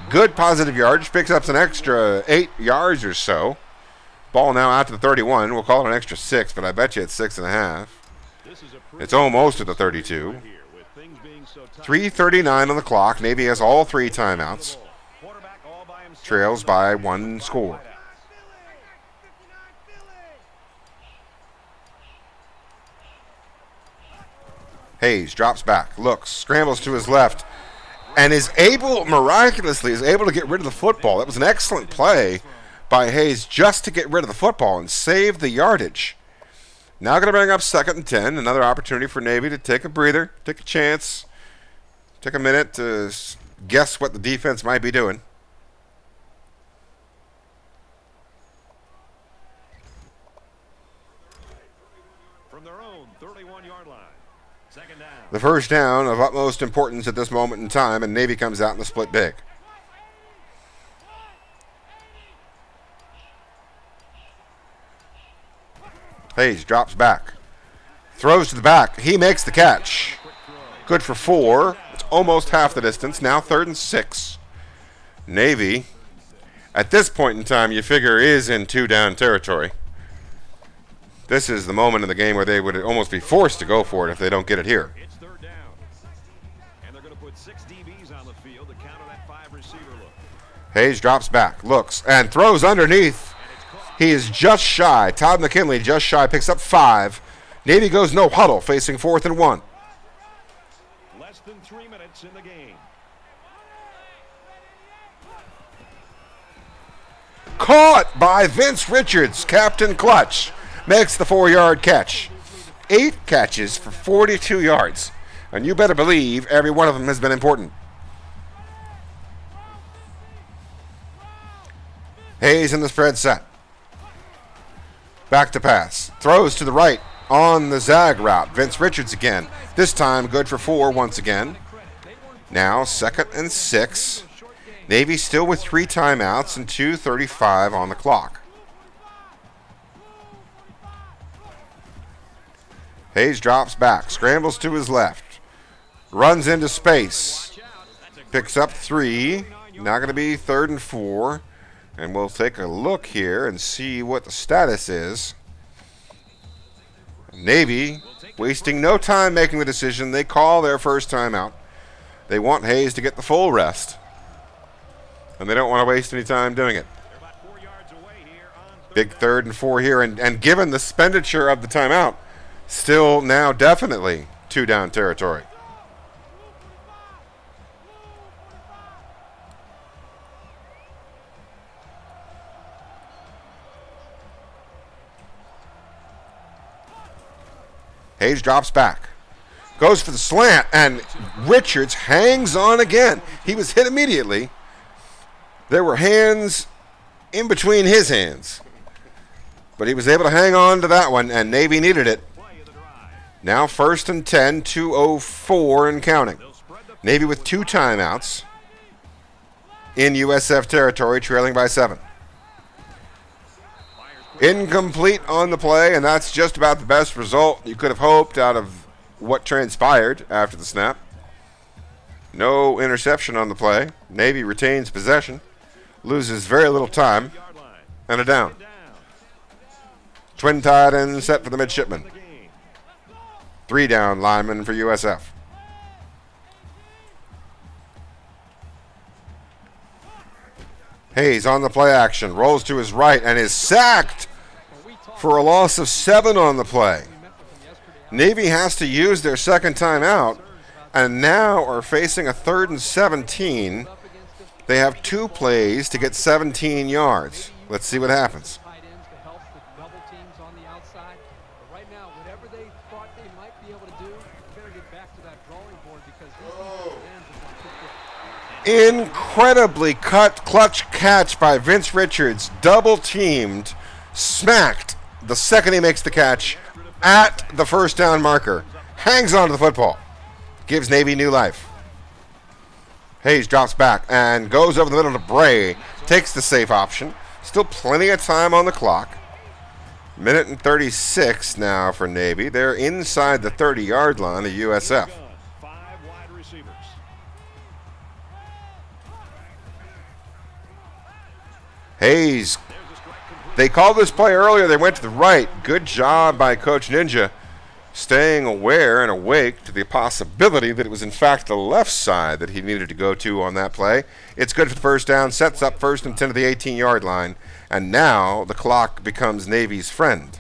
Good positive yardage. Picks up an extra 8 yards or so. Ball now out to the 31. We'll call it an extra 6, but I bet you it's 6.5. It's almost at the 32. 3:39 on the clock. Navy has all 3 timeouts. Trails by 1 score. Hayes drops back, looks, scrambles to his left, and miraculously is able to get rid of the football. That was an excellent play by Hayes just to get rid of the football and save the yardage. Now going to bring up 2nd and 10. Another opportunity for Navy to take a breather, take a chance, take a minute to guess what the defense might be doing. From their own 31-yard line. 2nd down. The first down of utmost importance at this moment in time, and Navy comes out in the split big. Hayes drops back. Throws to the back. He makes the catch. Good for 4. It's almost half the distance. Now 3rd and 6. Navy, at this point in time, you figure is in 2-down territory. This is the moment in the game where they would almost be forced to go for it if they don't get it here. It's 3rd down. And they're going to put 6 DBs on the field to counter that 5-receiver look. Hayes drops back, looks, and throws underneath. He is just shy. Todd McKinley just shy, picks up 5. Navy goes no huddle, facing 4th and 1. Less than 3 minutes in the game. Caught by Vince Richards, Captain Clutch. Makes the 4-yard catch. 8 catches for 42 yards. And you better believe every one of them has been important. Hayes in the spread set. Back to pass. Throws to the right on the zag route. Vince Richards again. This time good for 4 once again. Now 2nd and 6. Navy still with 3 timeouts and 2:35 on the clock. Hayes drops back. Scrambles to his left. Runs into space. Picks up 3. Now going to be 3rd and 4. And we'll take a look here and see what the status is. Navy wasting no time making the decision. They call their first timeout. They want Hayes to get the full rest. And they don't want to waste any time doing it. Big 3rd and 4 here. And given the expenditure of the timeout, still now definitely 2-down territory. Hayes drops back. Goes for the slant, and Richards hangs on again. He was hit immediately. There were hands in between his hands. But he was able to hang on to that one, and Navy needed it. Now 1st and 10, 2:04 and counting. Navy with 2 timeouts in USF territory, trailing by 7. Incomplete on the play, and that's just about the best result you could have hoped out of what transpired after the snap. No interception on the play. Navy retains possession, loses very little time, and a down. Twin tight end set for the midshipmen. 3 down linemen for USF. Hayes on the play action, rolls to his right, and is sacked for a loss of 7 on the play. Navy has to use their second timeout, and now are facing a 3rd and 17. They have 2 plays to get 17 yards. Let's see what happens. Incredibly clutch catch by Vince Richards, double teamed, smacked the second he makes the catch at the first down marker. Hangs on to the football, gives Navy new life. Hayes drops back and goes over the middle to Bray, takes the safe option. Still plenty of time on the clock. 1:36 now for Navy. They're inside the 30-yard line of USF. Hayes, they called this play earlier. They went to the right. Good job by Coach Ninja, staying aware and awake to the possibility that it was in fact the left side that he needed to go to on that play. It's good for the first down, sets up 1st and 10 to the 18-yard line, and now the clock becomes Navy's friend.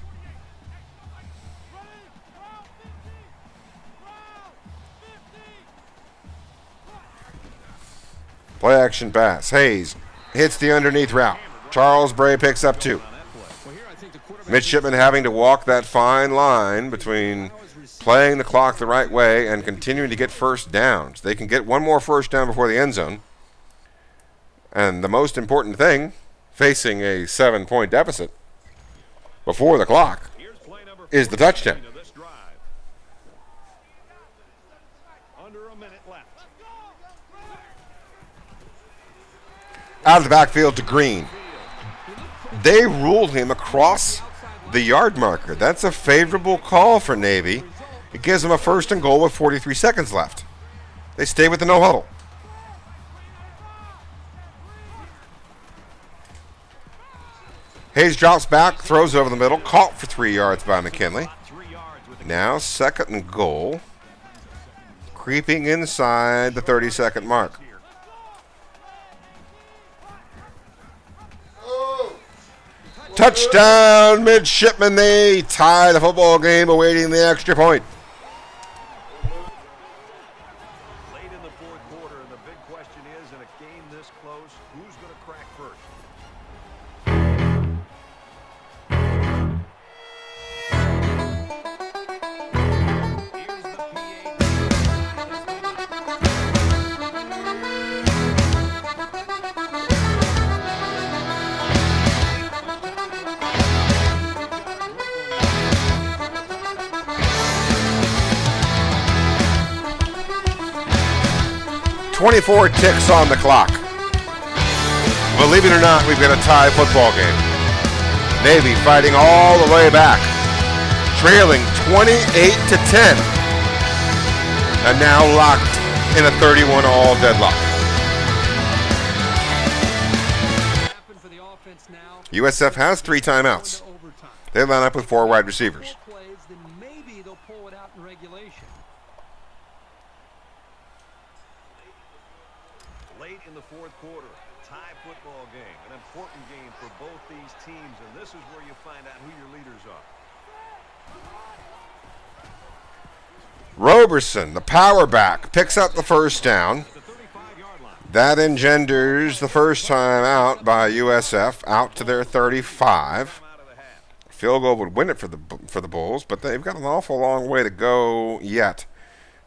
Play action pass. Hayes hits the underneath route. Charles Bray picks up 2. Midshipmen having to walk that fine line between playing the clock the right way and continuing to get first downs. They can get one more first down before the end zone. And the most important thing, facing a 7-point deficit before the clock, is the touchdown. Out of the backfield to Green. They ruled him across the yard marker. That's a favorable call for Navy. It gives them a 1st and goal with 43 seconds left. They stay with the no huddle. Hayes drops back, throws over the middle, caught for 3 yards by McKinley. Now 2nd and goal. Creeping inside the 30-second mark. Touchdown, Midshipmen. They tie the football game, awaiting the extra point. Late in the 4th quarter, and the big question is, in a game this close, who's going to crack first? 24 ticks on the clock. Believe it or not, we've got a tie football game. Navy fighting all the way back, trailing 28-10, and now locked in a 31-all deadlock. USF has 3 timeouts. They line up with 4 wide receivers. Late in the 4th quarter, tie football game, an important game for both these teams, and this is where you find out who your leaders are. Roberson, the power back, picks up the 1st down. That engenders the first time out by USF out to their 35. Field goal would win it for the Bulls, but they've got an awful long way to go yet.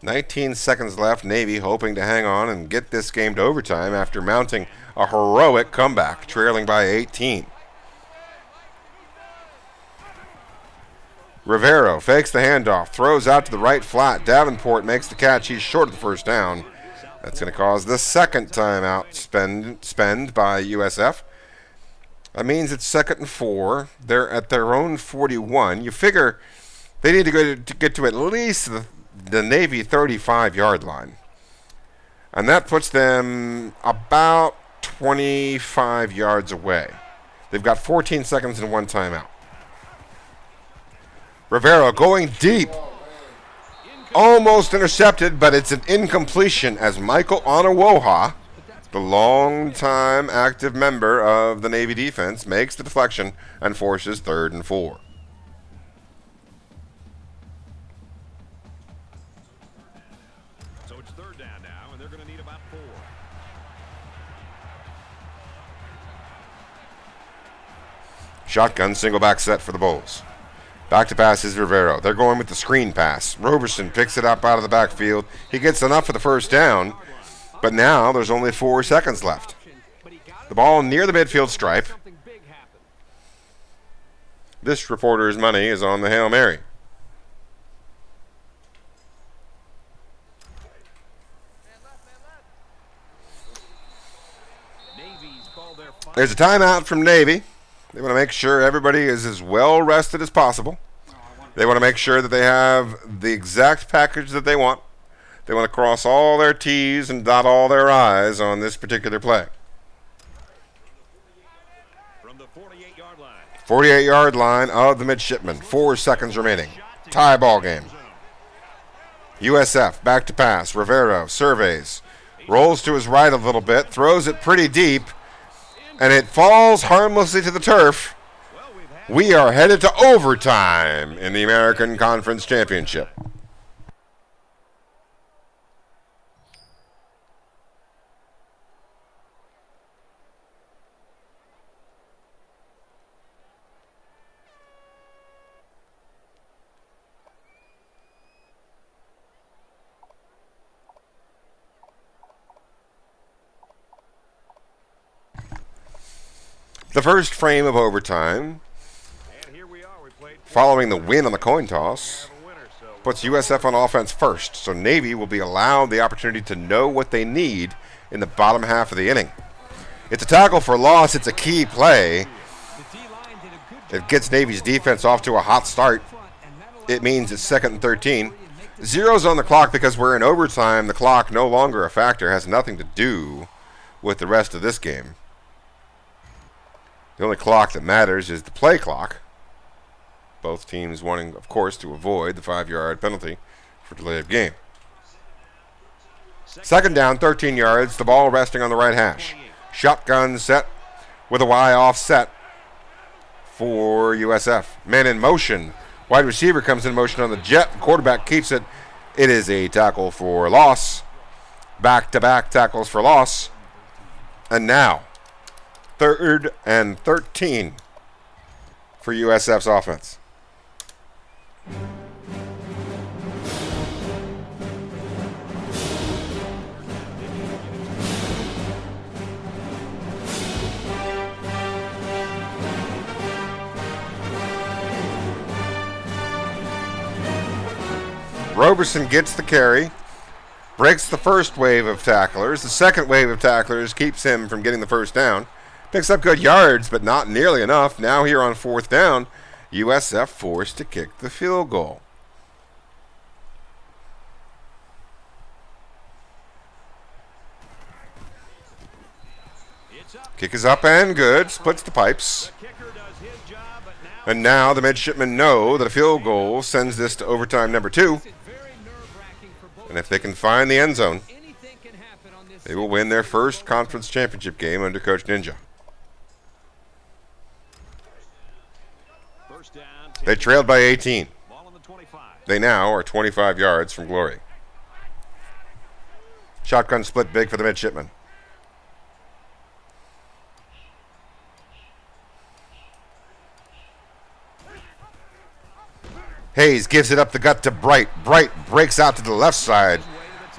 19 seconds left. Navy hoping to hang on and get this game to overtime after mounting a heroic comeback, trailing by 18. Rivero fakes the handoff, throws out to the right flat. Davenport makes the catch. He's short of the first down. That's going to cause the second timeout spend by USF. That means it's 2nd and 4. They're at their own 41. You figure they need to get to at least the Navy 35-yard line. And that puts them about 25 yards away. They've got 14 seconds and 1 timeout. Rivero going deep. Almost intercepted, but it's an incompletion as Michael Onawoha, the longtime active member of the Navy defense, makes the deflection and forces 3rd and 4. So it's 3rd down now, and they're going to need about 4. Shotgun single back set for the Bulls. Back to pass is Rivero. They're going with the screen pass. Roberson picks it up out of the backfield. He gets enough for the first down, but now there's only 4 seconds left. The ball near the midfield stripe. This reporter's money is on the Hail Mary. There's a timeout from Navy. They want to make sure everybody is as well rested as possible. They want to make sure that they have the exact package that they want. They want to cross all their T's and dot all their I's on this particular play. From the 48-yard line. 48-yard line of the Midshipmen. 4 seconds remaining. Tie ball game. USF back to pass. Rivero surveys. Rolls to his right a little bit. Throws it pretty deep. And it falls harmlessly to the turf. We are headed to overtime in the American Conference Championship. The first frame of overtime, following the win on the coin toss, puts USF on offense first. So Navy will be allowed the opportunity to know what they need in the bottom half of the inning. It's a tackle for loss. It's a key play. It gets Navy's defense off to a hot start. It means it's 2nd and 13. Zero's on the clock because we're in overtime. The clock no longer a factor. Has nothing to do with the rest of this game. The only clock that matters is the play clock. Both teams wanting, of course, to avoid the 5-yard penalty for delay of game. 2nd down, 13 yards. The ball resting on the right hash. Shotgun set with a Y offset for USF. Man in motion. Wide receiver comes in motion on the jet. Quarterback keeps it. It is a tackle for loss. Back-to-back tackles for loss. And now, 3rd and 13 for USF's offense. Roberson gets the carry, breaks the first wave of tacklers. The second wave of tacklers keeps him from getting the first down. Picks up good yards, but not nearly enough. Now here on 4th down, USF forced to kick the field goal. Kick is up and good. Splits the pipes. And now the midshipmen know that a field goal sends this to overtime number 2. And if they can find the end zone, they will win their first conference championship game under Coach Ninja. They trailed by 18. They now are 25 yards from glory. Shotgun split big for the midshipmen. Hayes gives it up the gut to Bright. Bright breaks out to the left side,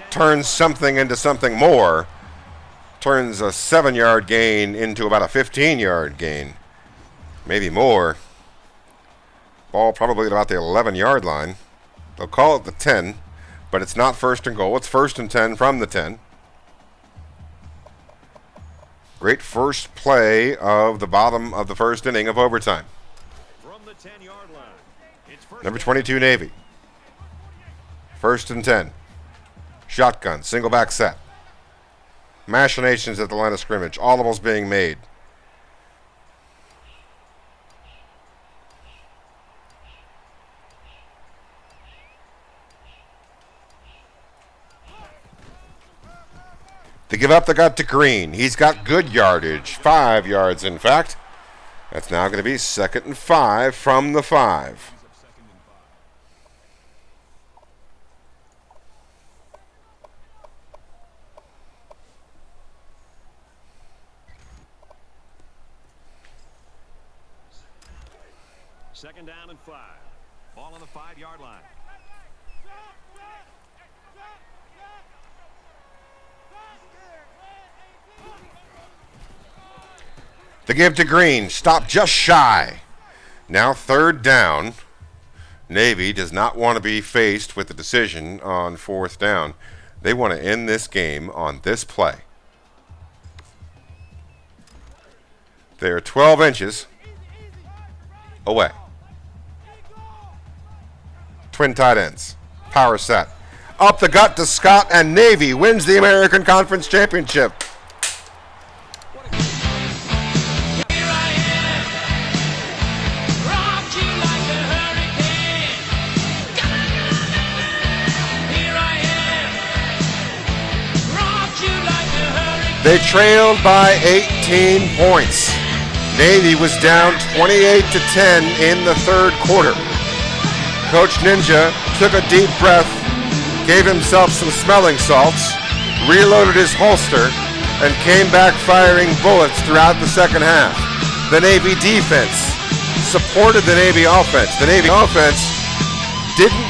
turns something into something more, turns a 7-yard gain into about a 15-yard gain, maybe more. Ball probably at about the 11-yard line. They'll call it the 10, but it's not 1st and goal. It's 1st and 10 from the 10. Great first play of the bottom of the first inning of overtime. Number 22, Navy. 1st and 10. Shotgun, single back set. Machinations at the line of scrimmage. Audibles being made. They give up the gut to Green. He's got good yardage. 5 yards, in fact. That's now going to be 2nd and 5 from the 5. Second down and 5. Ball on the 5-yard line. The give to Green. Stop just shy. Now 3rd down. Navy does not want to be faced with the decision on 4th down. They want to end this game on this play. They're 12 inches away. Twin tight ends. Power set. Up the gut to Scott, and Navy wins the American Conference Championship. They trailed by 18 points. Navy was down 28-10 in the 3rd quarter. Coach Ninja took a deep breath, gave himself some smelling salts, reloaded his holster, and came back firing bullets throughout the 2nd half. The Navy defense supported the Navy offense. The Navy offense didn't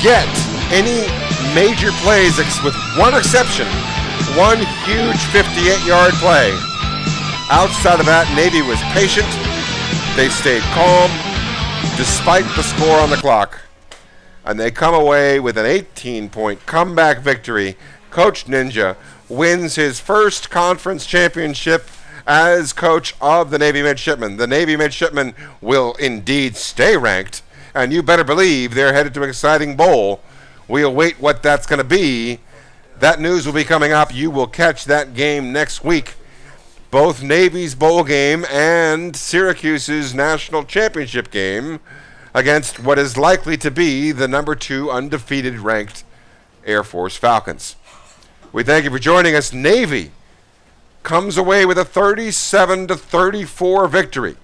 get any major plays with one exception. One huge 58-yard play Outside of that, Navy was patient. They stayed calm despite the score on the clock. And they come away with an 18-point comeback victory. Coach Ninja wins his first conference championship as coach of the Navy Midshipmen. The Navy Midshipmen will indeed stay ranked, and you better believe they're headed to an exciting bowl. We await what that's going to be. That news will be coming up. You will catch that game next week. Both Navy's bowl game and Syracuse's national championship game against what is likely to be the number 2 undefeated ranked Air Force Falcons. We thank you for joining us. Navy comes away with a 37-34 victory.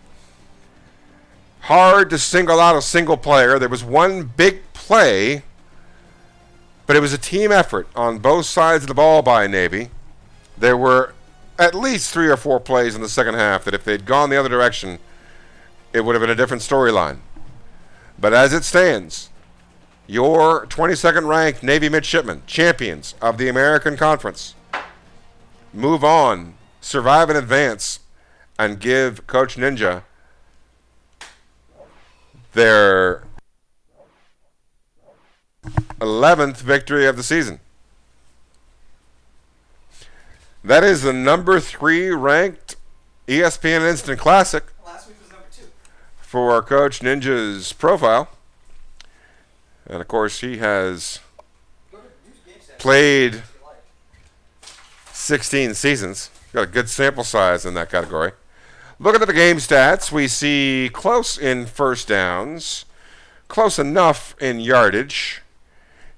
Hard to single out a single player. There was one big play, but it was a team effort on both sides of the ball by Navy. There were at least 3 or 4 plays in the second half that if they'd gone the other direction, it would have been a different storyline. But as it stands, your 22nd ranked Navy Midshipmen, champions of the American Conference, move on, survive and advance, and give Coach Ninja their 11th victory of the season. That is the number 3 ranked ESPN Instant Classic. Last week was number 2. For Coach Ninja's profile. And of course, he has played 16 seasons. Got a good sample size in that category. Looking at the game stats, we see close in first downs, close enough in yardage.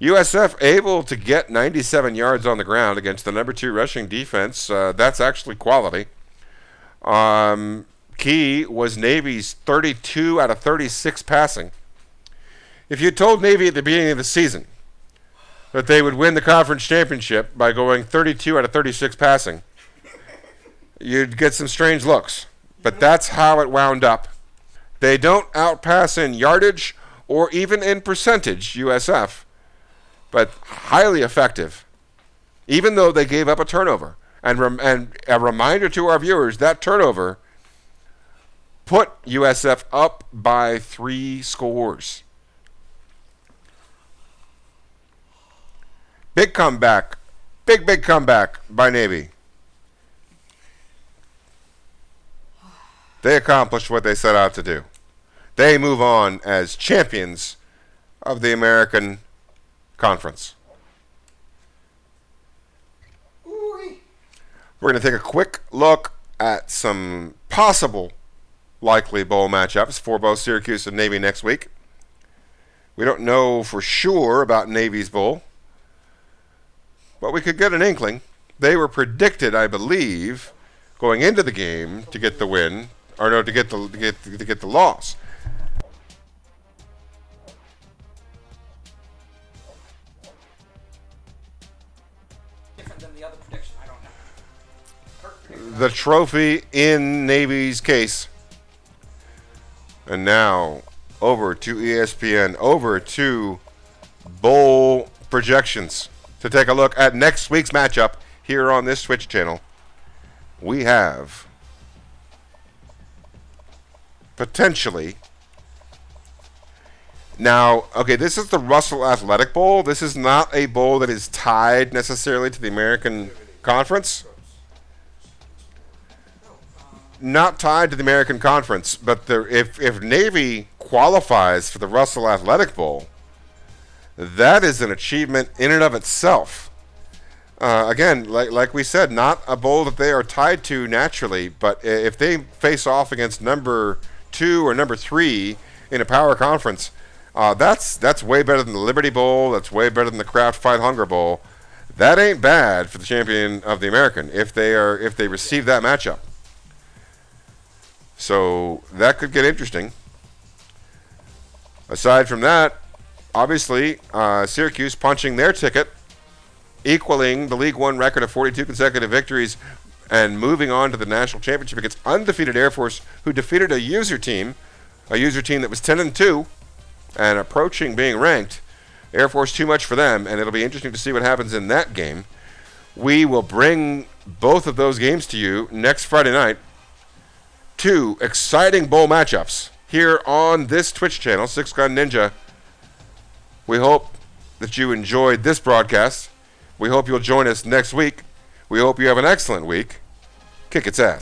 USF able to get 97 yards on the ground against the number 2 rushing defense. That's actually quality. Key was Navy's 32 out of 36 passing. If you told Navy at the beginning of the season that they would win the conference championship by going 32 out of 36 passing, you'd get some strange looks. But that's how it wound up. They don't outpass in yardage or even in percentage, USF, but highly effective, even though they gave up a turnover. And a reminder to our viewers, that turnover put USF up by 3 scores. Big comeback. Big comeback by Navy. They accomplished what they set out to do. They move on as champions of the American Conference. We're going to take a quick look at some possible likely bowl matchups for both Syracuse and Navy next week. We don't know for sure about Navy's bowl, but we could get an inkling. They were predicted, I believe, going into the game to get the win, or no, to get the loss. Different than the other prediction. I don't know. The trophy in Navy's case. And now over to ESPN, over to bowl projections to take a look at next week's matchup here on this Twitch channel. We have potentially now, okay, this is the Russell Athletic Bowl. This is not a bowl that is tied necessarily to the American Conference. Not tied to the American Conference, but if Navy qualifies for the Russell Athletic Bowl, that is an achievement in and of itself. Again, like we said, not a bowl that they are tied to naturally, but if they face off against number 2 or number 3 in a power conference, that's way better than the Liberty Bowl. That's way better than the Kraft Fight Hunger Bowl. That ain't bad for the champion of the American if they receive that matchup. So that could get interesting. Aside from that, obviously, Syracuse punching their ticket, equaling the League One record of 42 consecutive victories and moving on to the national championship against undefeated Air Force, who defeated a user team that was 10-2 and approaching being ranked. Air Force too much for them, and it'll be interesting to see what happens in that game. We will bring both of those games to you next Friday night two exciting bowl matchups here on this Twitch channel, Six Gun Ninja. We hope that you enjoyed this broadcast. We hope you'll join us next week. We hope you have an excellent week. Kick its ass.